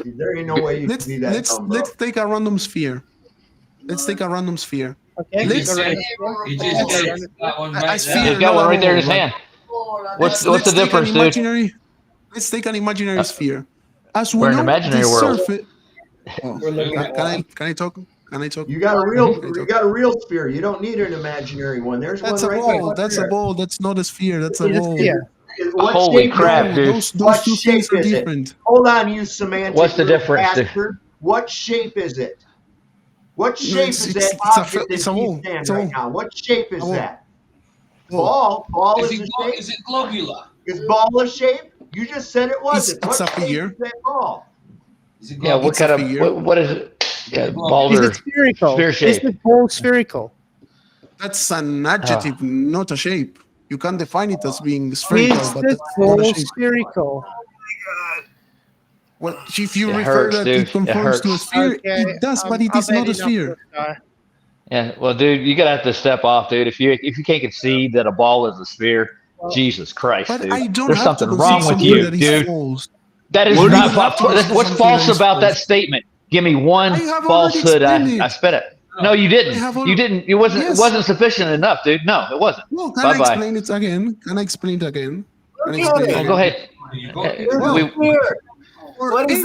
There ain't no way you can be that dumb, bro. Let's take a random sphere. Let's take a random sphere. Okay. He's got one right there in his hand. What's the difference, dude? Let's take an imaginary sphere. As we're in an imaginary world. Can I talk? Can I talk? You got a real sphere. You don't need an imaginary one. There's that's one a right ball. there. That's a ball. That's not a sphere. That's a ball. Holy crap, dude! Those two things are different. Hold on, you semantic. What's the difference, dude? What shape is it? What shape is that object that you stand right now? What shape is that? Ball. Ball is a shape. Is it globular? Is ball a shape? You just said it wasn't. It's what a figure. Is that ball? Is it yeah, what kind of what is it? Yeah, balls is are it spherical? sphere shape. Is the ball spherical? That's an adjective, not a shape. You can't define it as being spherical. Is but the that's not a ball shape. spherical? Well, if you It refer hurts, that dude. it conforms to a sphere, it does, but it is not a sphere. Yeah, well, dude, you gotta have to step off, dude. If you can't concede that a ball is a sphere, Jesus Christ, But dude, I don't there's have to something wrong with concede you, that is dude. false. That is What do not you have to false. concede What's something false that is about that false? statement? Give me one I have already falsehood. explained I it. spit it. No, you didn't. I have You already- didn't. It wasn't. Yes. It wasn't sufficient enough, dude. No, it wasn't. Well, can I Bye-bye. explain it again? Can I explain it again? Can I Okay. explain it Oh, again? go ahead. Well, What For is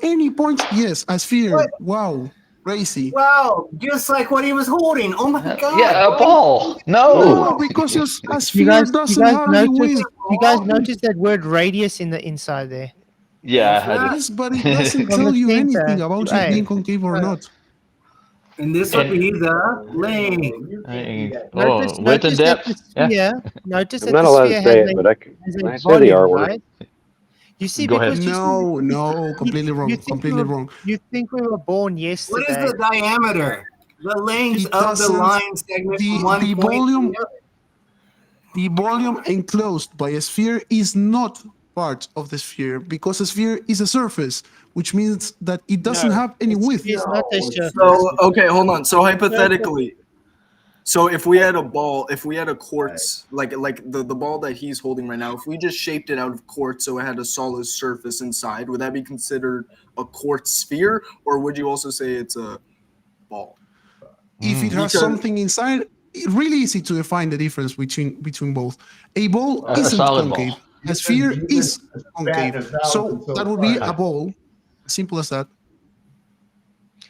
any this? point, yes, a sphere. What? Wow, crazy. Wow, just like what he was holding. Oh my god. Yeah, a ball. No, No. because a You sphere guys, doesn't have any notice, weight. you guys notice that word radius in the inside there? Yeah, I did. Yes, but it doesn't From tell the you center anything about to it being A. concave or not. And this would be the length. Notice, Width and notice that depth. the Yeah. sphere, notice I'm that not the allowed sphere to say it, has but I can a say the R volume, word. right? You see, Go ahead. because No, completely wrong. you think Completely wrong. You think we were born What yesterday? is the diameter? The length It of the doesn't- line segment from one the point volume to the other. the volume enclosed by a sphere is not part of the sphere, because a sphere is a surface, which means that it doesn't No, have any width. It's not a surface. So okay, hold on. So hypothetically, So if we had a ball, if we had a quartz, like the ball that he's holding right now, if we just shaped it out of quartz so it had a solid surface inside, would that be considered a quartz sphere, or would you also say it's a ball? If it has something inside, it's really easy to define the difference between both. A ball isn't concave. Ball. A sphere is concave. So that would be a ball. Simple as that.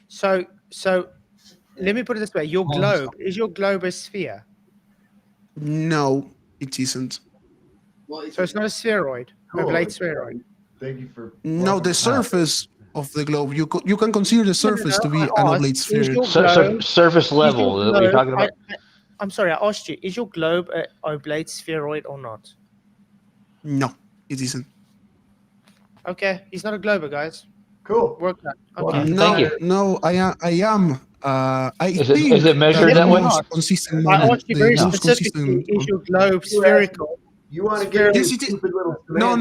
So let me put it this way: your globe, is your globe a sphere? No, it isn't. So it's not a spheroid, oblate spheroid. Thank you for. No, the surface of the globe, you can consider the surface to be an oblate sphere. Surface level that we're talking about. I'm sorry, I asked you: is your globe an oblate spheroid or not? No, it isn't. Okay, he's not a globe, guys. Cool. Work that. Okay. No, I am. Is it measured that way? Consistent. I asked you very specifically: is your globe spherical? You want to get yes, stupid little No.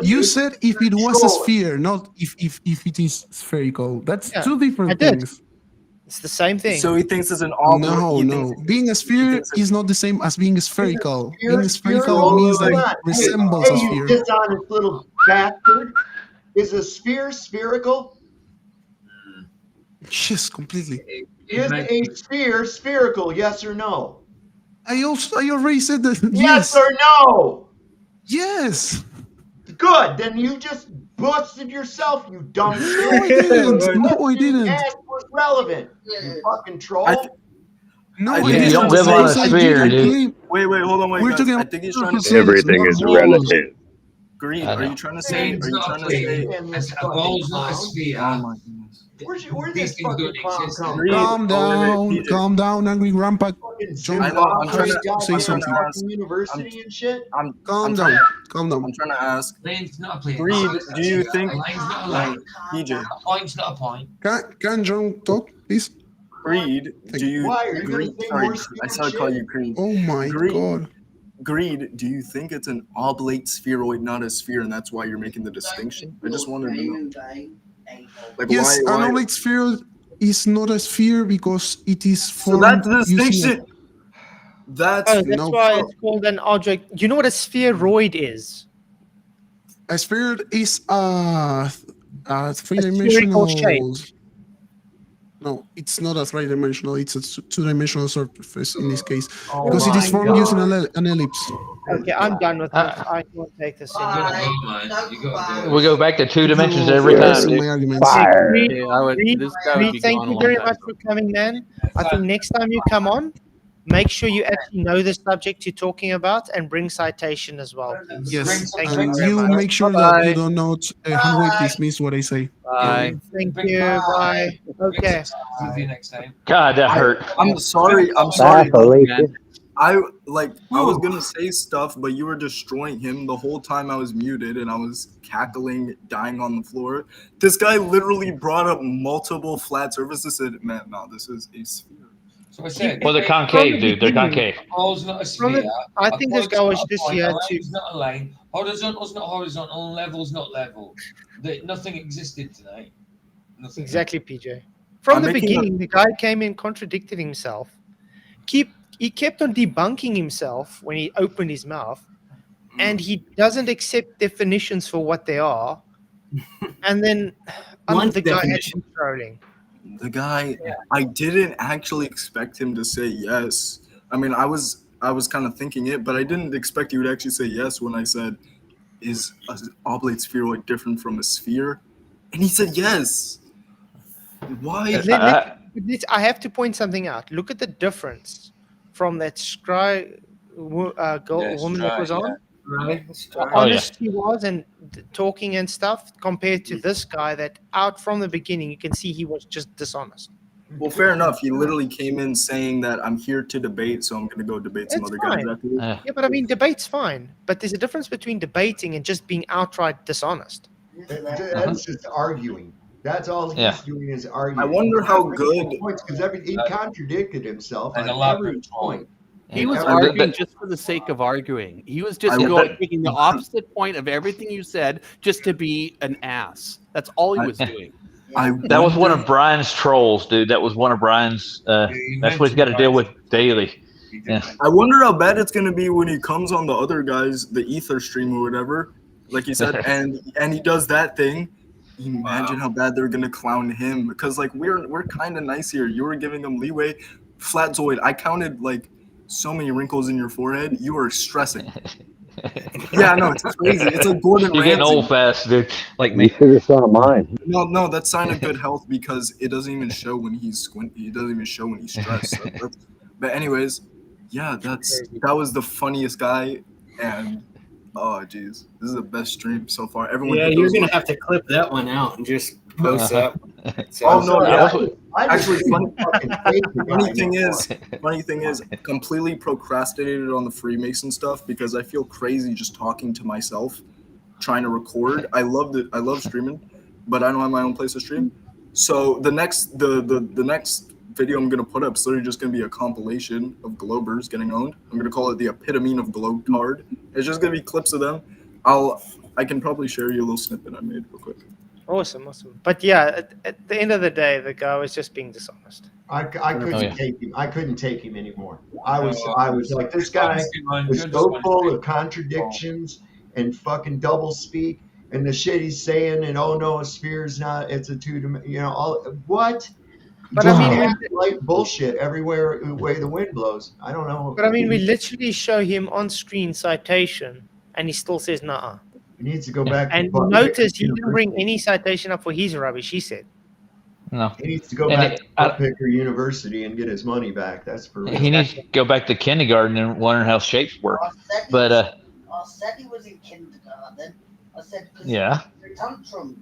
You said if it was a sphere, not if it is spherical. That's two different things. It's the same thing. So he thinks it's an oblate. No. Being a sphere is not the same as being spherical. Being spherical means that it resembles a sphere. You dishonest little bastard. Is a sphere spherical? Yes, completely. Is a sphere spherical? Yes or no? I already said that. Yes or no? Yes. Good. Then you just busted yourself, you dumb shit. No, I didn't. No, I didn't. Ask was relevant. You fucking troll. No, you don't live on a sphere, dude. Wait, hold on, We're talking I think he's trying to say everything is relative. Greed. Are you trying to say? A ball's not a sphere. Oh my goodness. Where's this fucking clown come? Calm down, angry grandpa. I'm trying to say something. University and shit. Calm down. I'm trying to ask. Lane's not a plane. Greed. Do you think? Lane's not a line. PJ. A point's not a point. Can John talk, please? Greed. Do you? Why are you gonna say more I saw call you Greed. Oh my god. Greed, do you think it's an oblate spheroid, not a sphere, and that's why you're making the distinction? I just wanted to know. Like, yes, why? An oblate sphere is not a sphere because it is formed. So that's the distinction. That's why it's called an object. You know what a spheroid is? A sphere is a three-dimensional shape. No, it's not a three-dimensional. It's a two-dimensional surface in this case because it is formed using an ellipse. Okay, I'm done with this. I can't take this anymore. We go back to 2 dimensions every time. Thank you very much for coming, man. I think next time you come on, make sure you actually know the subject you're talking about and bring citation as well, please. Yes, Thank and you. you make sure that you don't not handwrite dismiss what I say. Bye. Thank you. Bye. Okay. See you next time. God, that hurt. I'm sorry. I was gonna say stuff, but you were destroying him the whole time I was muted, and I was cackling, dying on the floor. This guy literally brought up multiple flat surfaces. Said, "Man, no, this is a sphere." So I said, well, they're concave, dude. They're concave. Ball's not a sphere. I think this guy was just here to. Line's not a line. Horizontal's not horizontal. Level's not level. Nothing existed tonight. Nothing. Exactly, PJ. From the beginning, the guy came in, contradicted himself. He kept on debunking himself when he opened his mouth, and he doesn't accept definitions for what they are. And then the guy had him trolling. The guy, I didn't actually expect him to say yes. I mean, I was kind of thinking it, but I didn't expect he would actually say yes when I said, "Is an oblate spheroid different from a sphere?" And he said yes. Why? I have to point something out. Look at the difference from that woman that was on. How honest he was and talking and stuff compared to this guy that out from the beginning you can see he was just dishonest. Well, fair enough. He literally came in saying that I'm here to debate, so I'm going to go debate some other guys after this. Yeah, but I mean, debate's fine. But there's a difference between debating and just being outright dishonest. That's just arguing. That's all he's doing is arguing. I wonder how good. Because he contradicted himself and on every point. He was arguing just for the sake of arguing. He was just taking the opposite point of everything you said just to be an ass. That's all he was doing. That was one of Brian's trolls, dude. That was one of Brian's. That's what he's got to deal with daily. Yeah. I wonder how bad it's gonna be when he comes on the other guys, the ether stream or whatever, like you said, and he does that thing. Imagine how bad they're gonna clown him, because like we're kind of nice here. You were giving them leeway. Flatzoid, I counted like so many wrinkles in your forehead. You were stressing. Yeah, no, it's crazy. It's like Gordon You're Ramsay. getting old fast, dude. Like me. You should have saw mine. No, that's sign of good health because it doesn't even show when he's squinty. It doesn't even show when he's stressed. But anyways, yeah, that was the funniest guy, and oh geez, this is the best stream so far. Everyone, Yeah, hit you're those gonna likes. have to clip that one out and just post that. Oh no! Yeah, Yeah. I Actually, just funny thing is, completely procrastinated on the Freemason stuff because I feel crazy just talking to myself, trying to record. I loved it. I love streaming, but I don't have my own place to stream. So the next video I'm gonna put up is literally just gonna be a compilation of Globers getting owned. I'm gonna call it the epitome of Globetard. It's just gonna be clips of them. I can probably share you a little snippet I made real quick. Awesome. But yeah, at the end of the day, the guy was just being dishonest. I couldn't take him. I couldn't take him anymore. I was like, this guy is so full of contradictions and fucking double speak, and the shit he's saying, and oh no, a sphere's not. It's a all what. But Just I mean, like bullshit everywhere way the wind blows. I don't know. But I mean, we literally show him on screen citation, and he still says nah. He needs to go back. And notice he didn't bring any citation up for his rubbish. He said. No. He needs to go back to Picker University and get his money back. That's for real. He needs to go back to kindergarten and learn how shapes work. But I said he was in kindergarten. I said, yeah. Tantrum.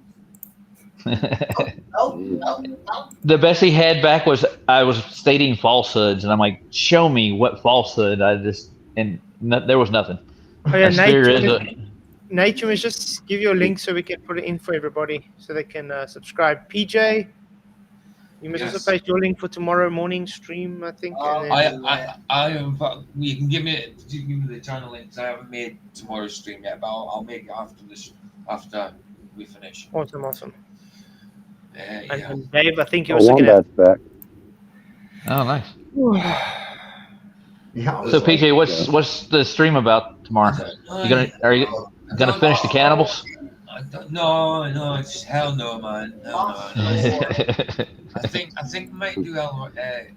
The best he had back was I was stating falsehoods, and I'm like, show me what falsehood. There was nothing. Oh yeah, A Nature was just give you a link so we can put it in for everybody so they can subscribe. PJ, you must also post your link for tomorrow morning stream, I think. You can give me the channel link because I haven't made tomorrow's stream yet, but I'll make it after we finish. Awesome. Yeah. And Dave, I think you're also going to. Back. Oh, nice. Yeah. So PJ, what's the stream about tomorrow? Are you gonna finish the cannibals? No, it's hell no, man. No. I think we might do L.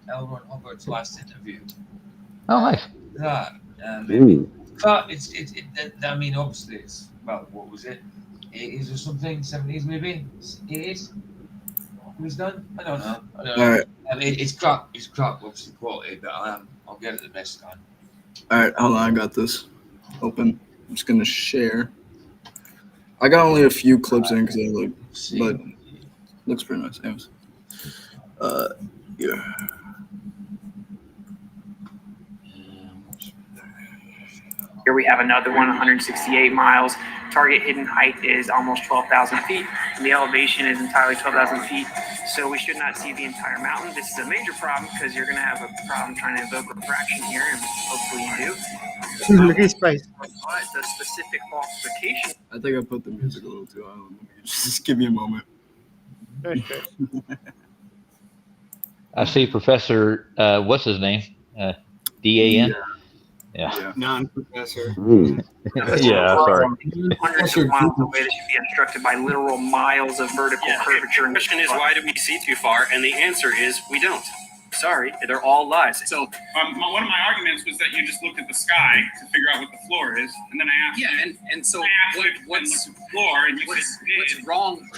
Ron Hubbard's last interview. Oh, nice. That. But I mean, obviously, it's what was it? 80s or something? 70s maybe? 80s? It was done? I don't know. All right. I mean, it's crap. It's crap, obviously quality, but I'll get it the best time. All right, hold on. I got this open. I'm just gonna share. I got only a few clips in because but looks pretty nice. Anyways, yeah. Here we have another one, 168 miles. Target hidden height is almost 12,000 feet, and the elevation is entirely 12,000 feet. So we should not see the entire mountain. This is a major problem because you're going to have a problem trying to invoke refraction here, and hopefully you do. Look at his face. But the specific falsification. I think I put the music a little too high. Just give me a moment. Okay. I see Professor. What's his name? DAN. Yeah. Non-professor. Yeah, sorry. Hundreds of miles away, they should be obstructed by literal miles of vertical curvature. The question is, why do we see too far? And the answer is, we don't. Sorry, they're all lies. So one of my arguments was that you just looked at the sky to figure out what the floor is, and then I asked. Yeah, and so what's the floor, and what's wrong?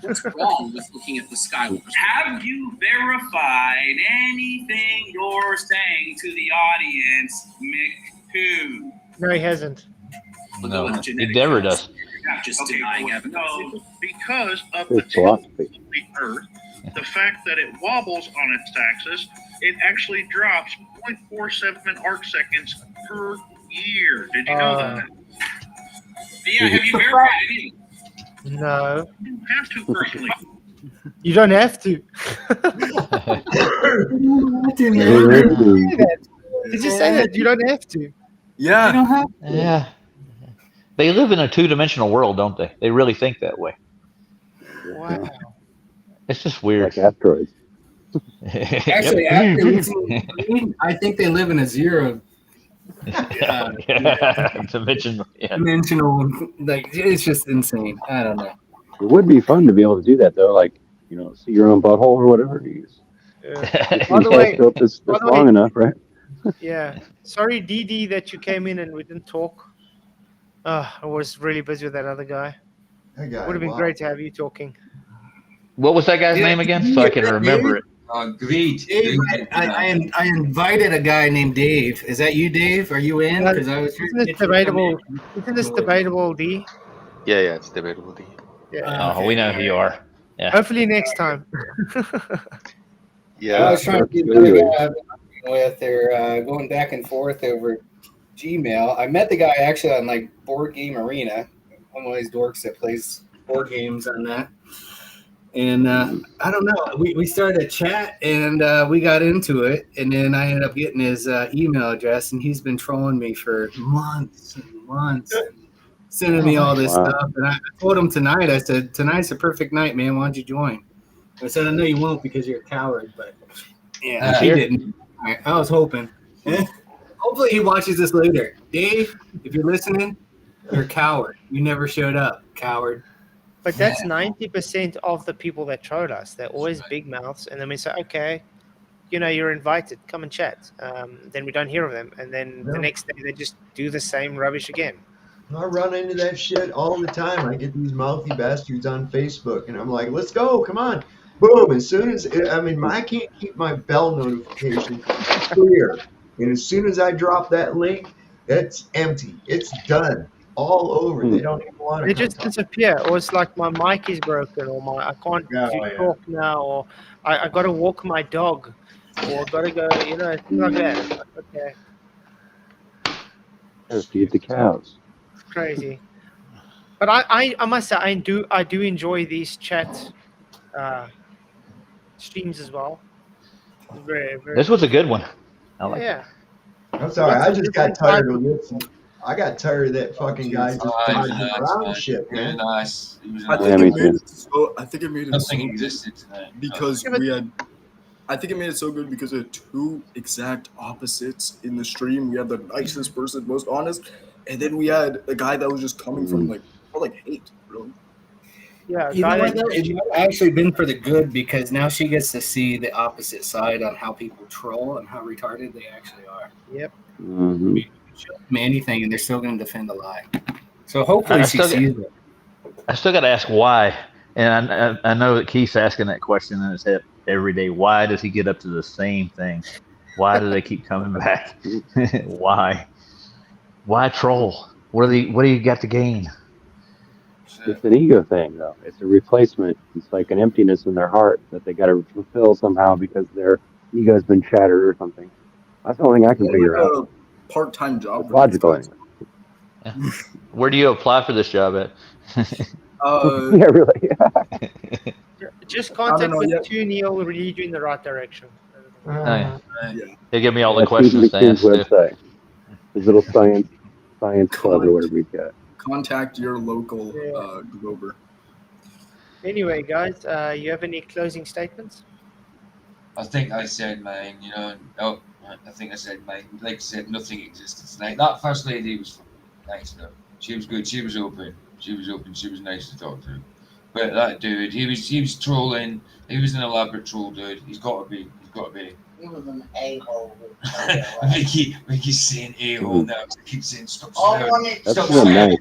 What's wrong with looking at the sky? Have you verified anything you're saying to the audience, Mick Poo? No, he hasn't. No, he never does. Just denying evidence. No, because of the tilt of the Earth, the fact that it wobbles on its axis, it actually drops 0.47 arc seconds per year. Did you know that? Yeah, have you verified anything? No. You don't have to personally. You don't have to. Did you say that? You don't have to. Yeah. You don't have to. Yeah. They live in a two-dimensional world, don't they? They really think that way. Wow. It's just weird. Like asteroids. Actually, I think they live in a zero dimensional. Yeah. dimensional. Like it's just insane. I don't know. It would be fun to be able to do that though, like see your own butthole or whatever. By the way, That's long enough, right? Yeah. Sorry, Dee, that you came in and we didn't talk. I was really busy with that other guy. That guy, Would have been wow. great to have you talking. What was that guy's name again? So I can remember it. Great. Dave, I invited a guy named Dave. Is that you, Dave? Are you in? Because I was. Isn't this debatable? Isn't this debatable, D? Yeah, it's debatable, D. Yeah. Oh, we know who you are. Yeah. Hopefully next time. Yeah. I was trying to get another guy I've been working with. They're going back and forth over Gmail. I met the guy actually on like Board Game Arena. I'm one of these dorks that plays board games on that. And I don't know. We started a chat and we got into it. And then I ended up getting his email address, and he's been trolling me for months and months, and sending me all this stuff. And I told him tonight. I said, "Tonight's a perfect night, man. Why don't you join?" I said, "I know you won't because you're a coward." But yeah, he didn't. I was hoping. Hopefully, he watches this later. Dave, if you're listening, you're a coward. You never showed up, coward. But that's 90% of the people that troll us. They're always big mouths, and then we say, "Okay, you're invited. Come and chat." Then we don't hear of them, and then the next day they just do the same rubbish again. I run into that shit all the time. I get these mouthy bastards on Facebook, and I'm like, "Let's go, come on!" Boom! As soon as I can't keep my bell notification clear, and as soon as I drop that link, it's empty. It's done. All over. They don't even want to. They just disappear, or it's like my mic is broken, or I can't talk now, or I got to walk my dog, or got to go, things like that. Like, okay. Feed the cows. It's crazy. But I must say I do enjoy these chat streams as well. Very, very. This was a good one. I like Yeah. I'm sorry. I just got tired of listening. I got tired of that fucking guy just driving around shit, man. Nice. I think it made it so. I think it made it Nothing so existed tonight. because we had. I think it made it so good because of two exact opposites in the stream. We had the nicest person, most honest, and then we had a guy that was just coming from hate, really. Yeah, You know what, though? It might have actually been for the good because now she gets to see the opposite side on how people troll and how retarded they actually are. Yep. Mm-hmm. Show them anything and they're still going to defend a lie. So hopefully she sees it. I still got to ask why, and I know that Keith's asking that question in his head every day. Why does he get up to the same thing? Why do they keep coming back? Why? Why troll? What do you got to gain? It's an ego thing, though. It's a replacement. It's like an emptiness in their heart that they got to fulfill somehow because their ego's been shattered or something. That's the only thing I can figure out. Part-time job. It's logical. Anyway. Yeah. Where do you apply for this job at? Yeah, really. Just contact with 2 Neil will lead you in the right direction. They give me all the questions to ask. Website. His little science club or whatever he's got. Contact your local Glober. Anyway, guys, you have any closing statements? I think I said mine, I think I said mine. Like I said, nothing existed tonight. That first lady was nice though. She was good. She was open. She was nice to talk to. But that dude, he was trolling. He was an elaborate troll, dude. He's got to be. He was an a-hole. Vicky's saying a-hole now. I keep saying stop swearing.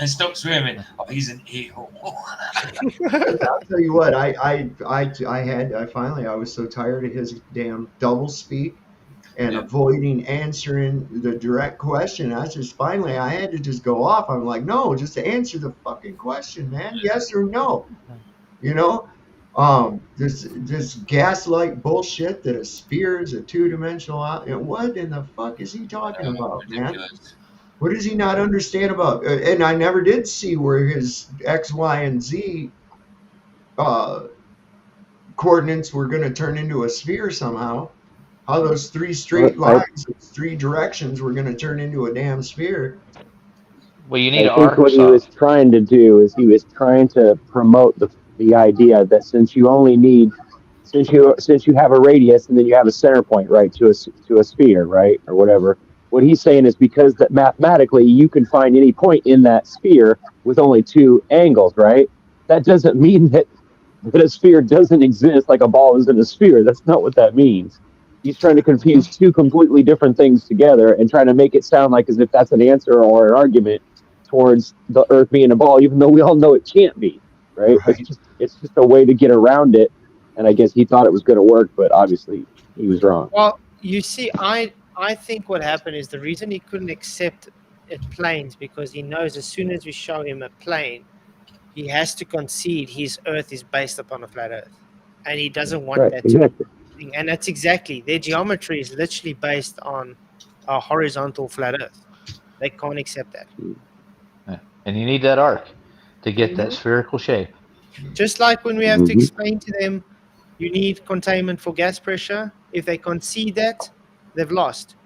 Stop swearing. Oh, he's an a-hole. I'll tell you what. I was so tired of his damn double speak and avoiding answering the direct question. I had to just go off. I'm like, no, just answer the fucking question, man. Yes or no. This gaslight bullshit that a sphere is a two-dimensional. What in the fuck is he talking about, man? What does he not understand about? And I never did see where his X, Y, and Z coordinates were going to turn into a sphere somehow. How those 3 straight lines, 3 directions were going to turn into a damn sphere. Well, you need I think what he was trying to do is he was trying to promote the idea that since you have a radius and then you have a center point, right, to a sphere, right, or whatever. What he's saying is because that mathematically you can find any point in that sphere with only two angles, right? That doesn't mean that a sphere doesn't exist like a ball is in a sphere. That's not what that means. He's trying to confuse two completely different things together and trying to make it sound like as if that's an answer or an argument towards the Earth being a ball, even though we all know it can't be, right? It's just a way to get around it. And I guess he thought it was going to work, but obviously he was wrong. Well, you see, I think what happened is the reason he couldn't accept planes because he knows as soon as we show him a plane, he has to concede his Earth is based upon a flat Earth, and he doesn't want that to be. And that's exactly their geometry is literally based on a horizontal flat Earth. They can't accept that. Yeah. And you need that arc to get that spherical shape. Just like when we have to explain to them, you need containment for gas pressure. If they concede that, they've lost.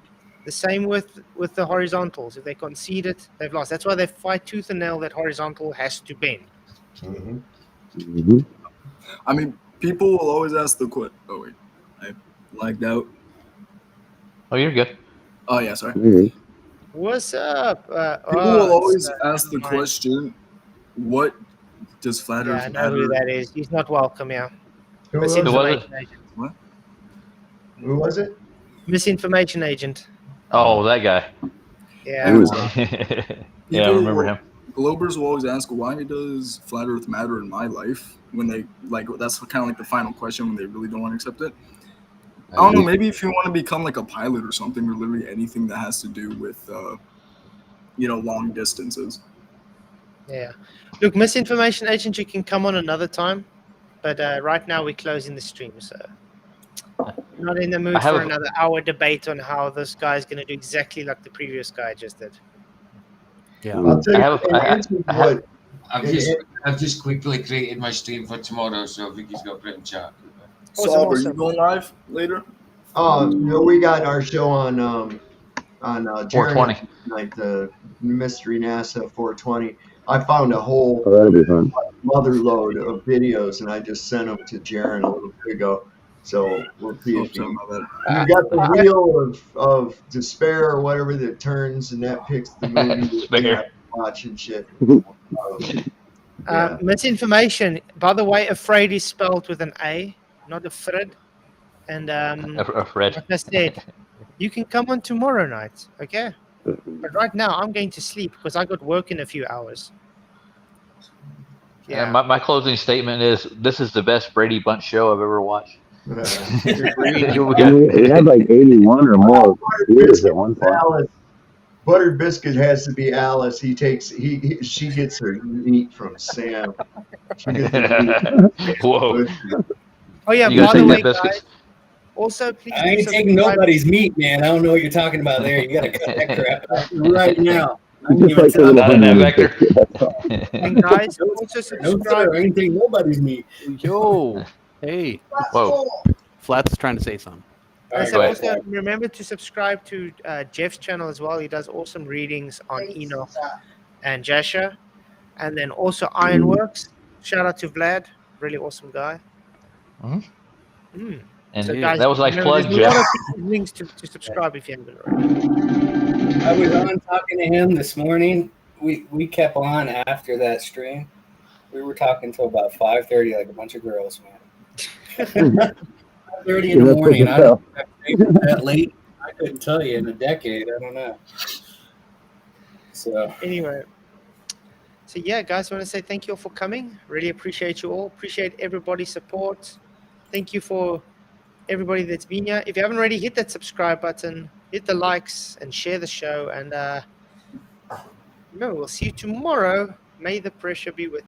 The same with the horizontals. If they concede it, they've lost. That's why they fight tooth and nail that horizontal has to bend. I mean, people will always ask the question. Oh wait, I lagged out. Oh, you're good. Oh yeah, sorry. What's up? People will always ask the question, "What does flat Earth I know who matter?" that is. He's not welcome here. Who was Misinformation it? agent. What? Who was it? Misinformation agent. Oh, that guy. Yeah. Yeah, I remember him. Globers will always ask, "Why does flat Earth matter in my life?" When they that's kind of like the final question when they really don't want to accept it. I don't know. Maybe if you want to become like a pilot or something, or literally anything that has to do with, long distances. Yeah. Look, misinformation agent, you can come on another time, but right now we're closing the stream, so not in the mood for another hour debate on how this guy's going to do exactly like the previous guy just did. Yeah. I'll tell you I've just quickly created my stream for tomorrow, so Vicky's got Britain chat. So, are you going live later? No, we got our show on 420 tonight, the Mystery NASA 420. I found a whole mother load of videos, and I just sent them to Jaren a little bit ago. So we'll see if you got the wheel of despair or whatever that turns, and that picks the movie that you have to watch and shit. Misinformation. By the way, afraid is spelled with an A, not a Fred. And Fred. like I said, you can come on tomorrow night, okay? But right now, I'm going to sleep because I got work in a few hours. Yeah. My closing statement is: this is the best Brady Bunch show I've ever watched. We had like 81 or more viewers at one point. Alice. Buttered Biscuit has to be Alice. She gets her meat from Sam. Whoa. Oh yeah, you by the way, biscuits? guys. Also, please. I ain't taking nobody's meat, man. I don't know what you're talking about there. You got to cut that crap out right now. Not in that vector. And guys, also subscribe. No, sir, I ain't taking nobody's meat. Yo, hey. Whoa. Flat's trying to say something. So also remember to subscribe to Jeff's channel as well. He does awesome readings on Enoch and Jasha. And then also Ironworks. Shout out to Vlad. Really awesome guy. And so guys, that was a nice plug, there's a lot Jeff. of links to subscribe if you haven't already. I was on talking to him this morning. We kept on after that stream. We were talking till about 5:30 like a bunch of girls, man. 5:30 in the morning. I don't that late. I couldn't tell you in a decade. I don't know. So anyway. So yeah, guys, I want to say thank you all for coming. Really appreciate you all. Appreciate everybody's support. Thank you for everybody that's been here. If you haven't already, hit that subscribe button, hit the likes, and share the show. And remember, we'll see you tomorrow. May the pressure be with you.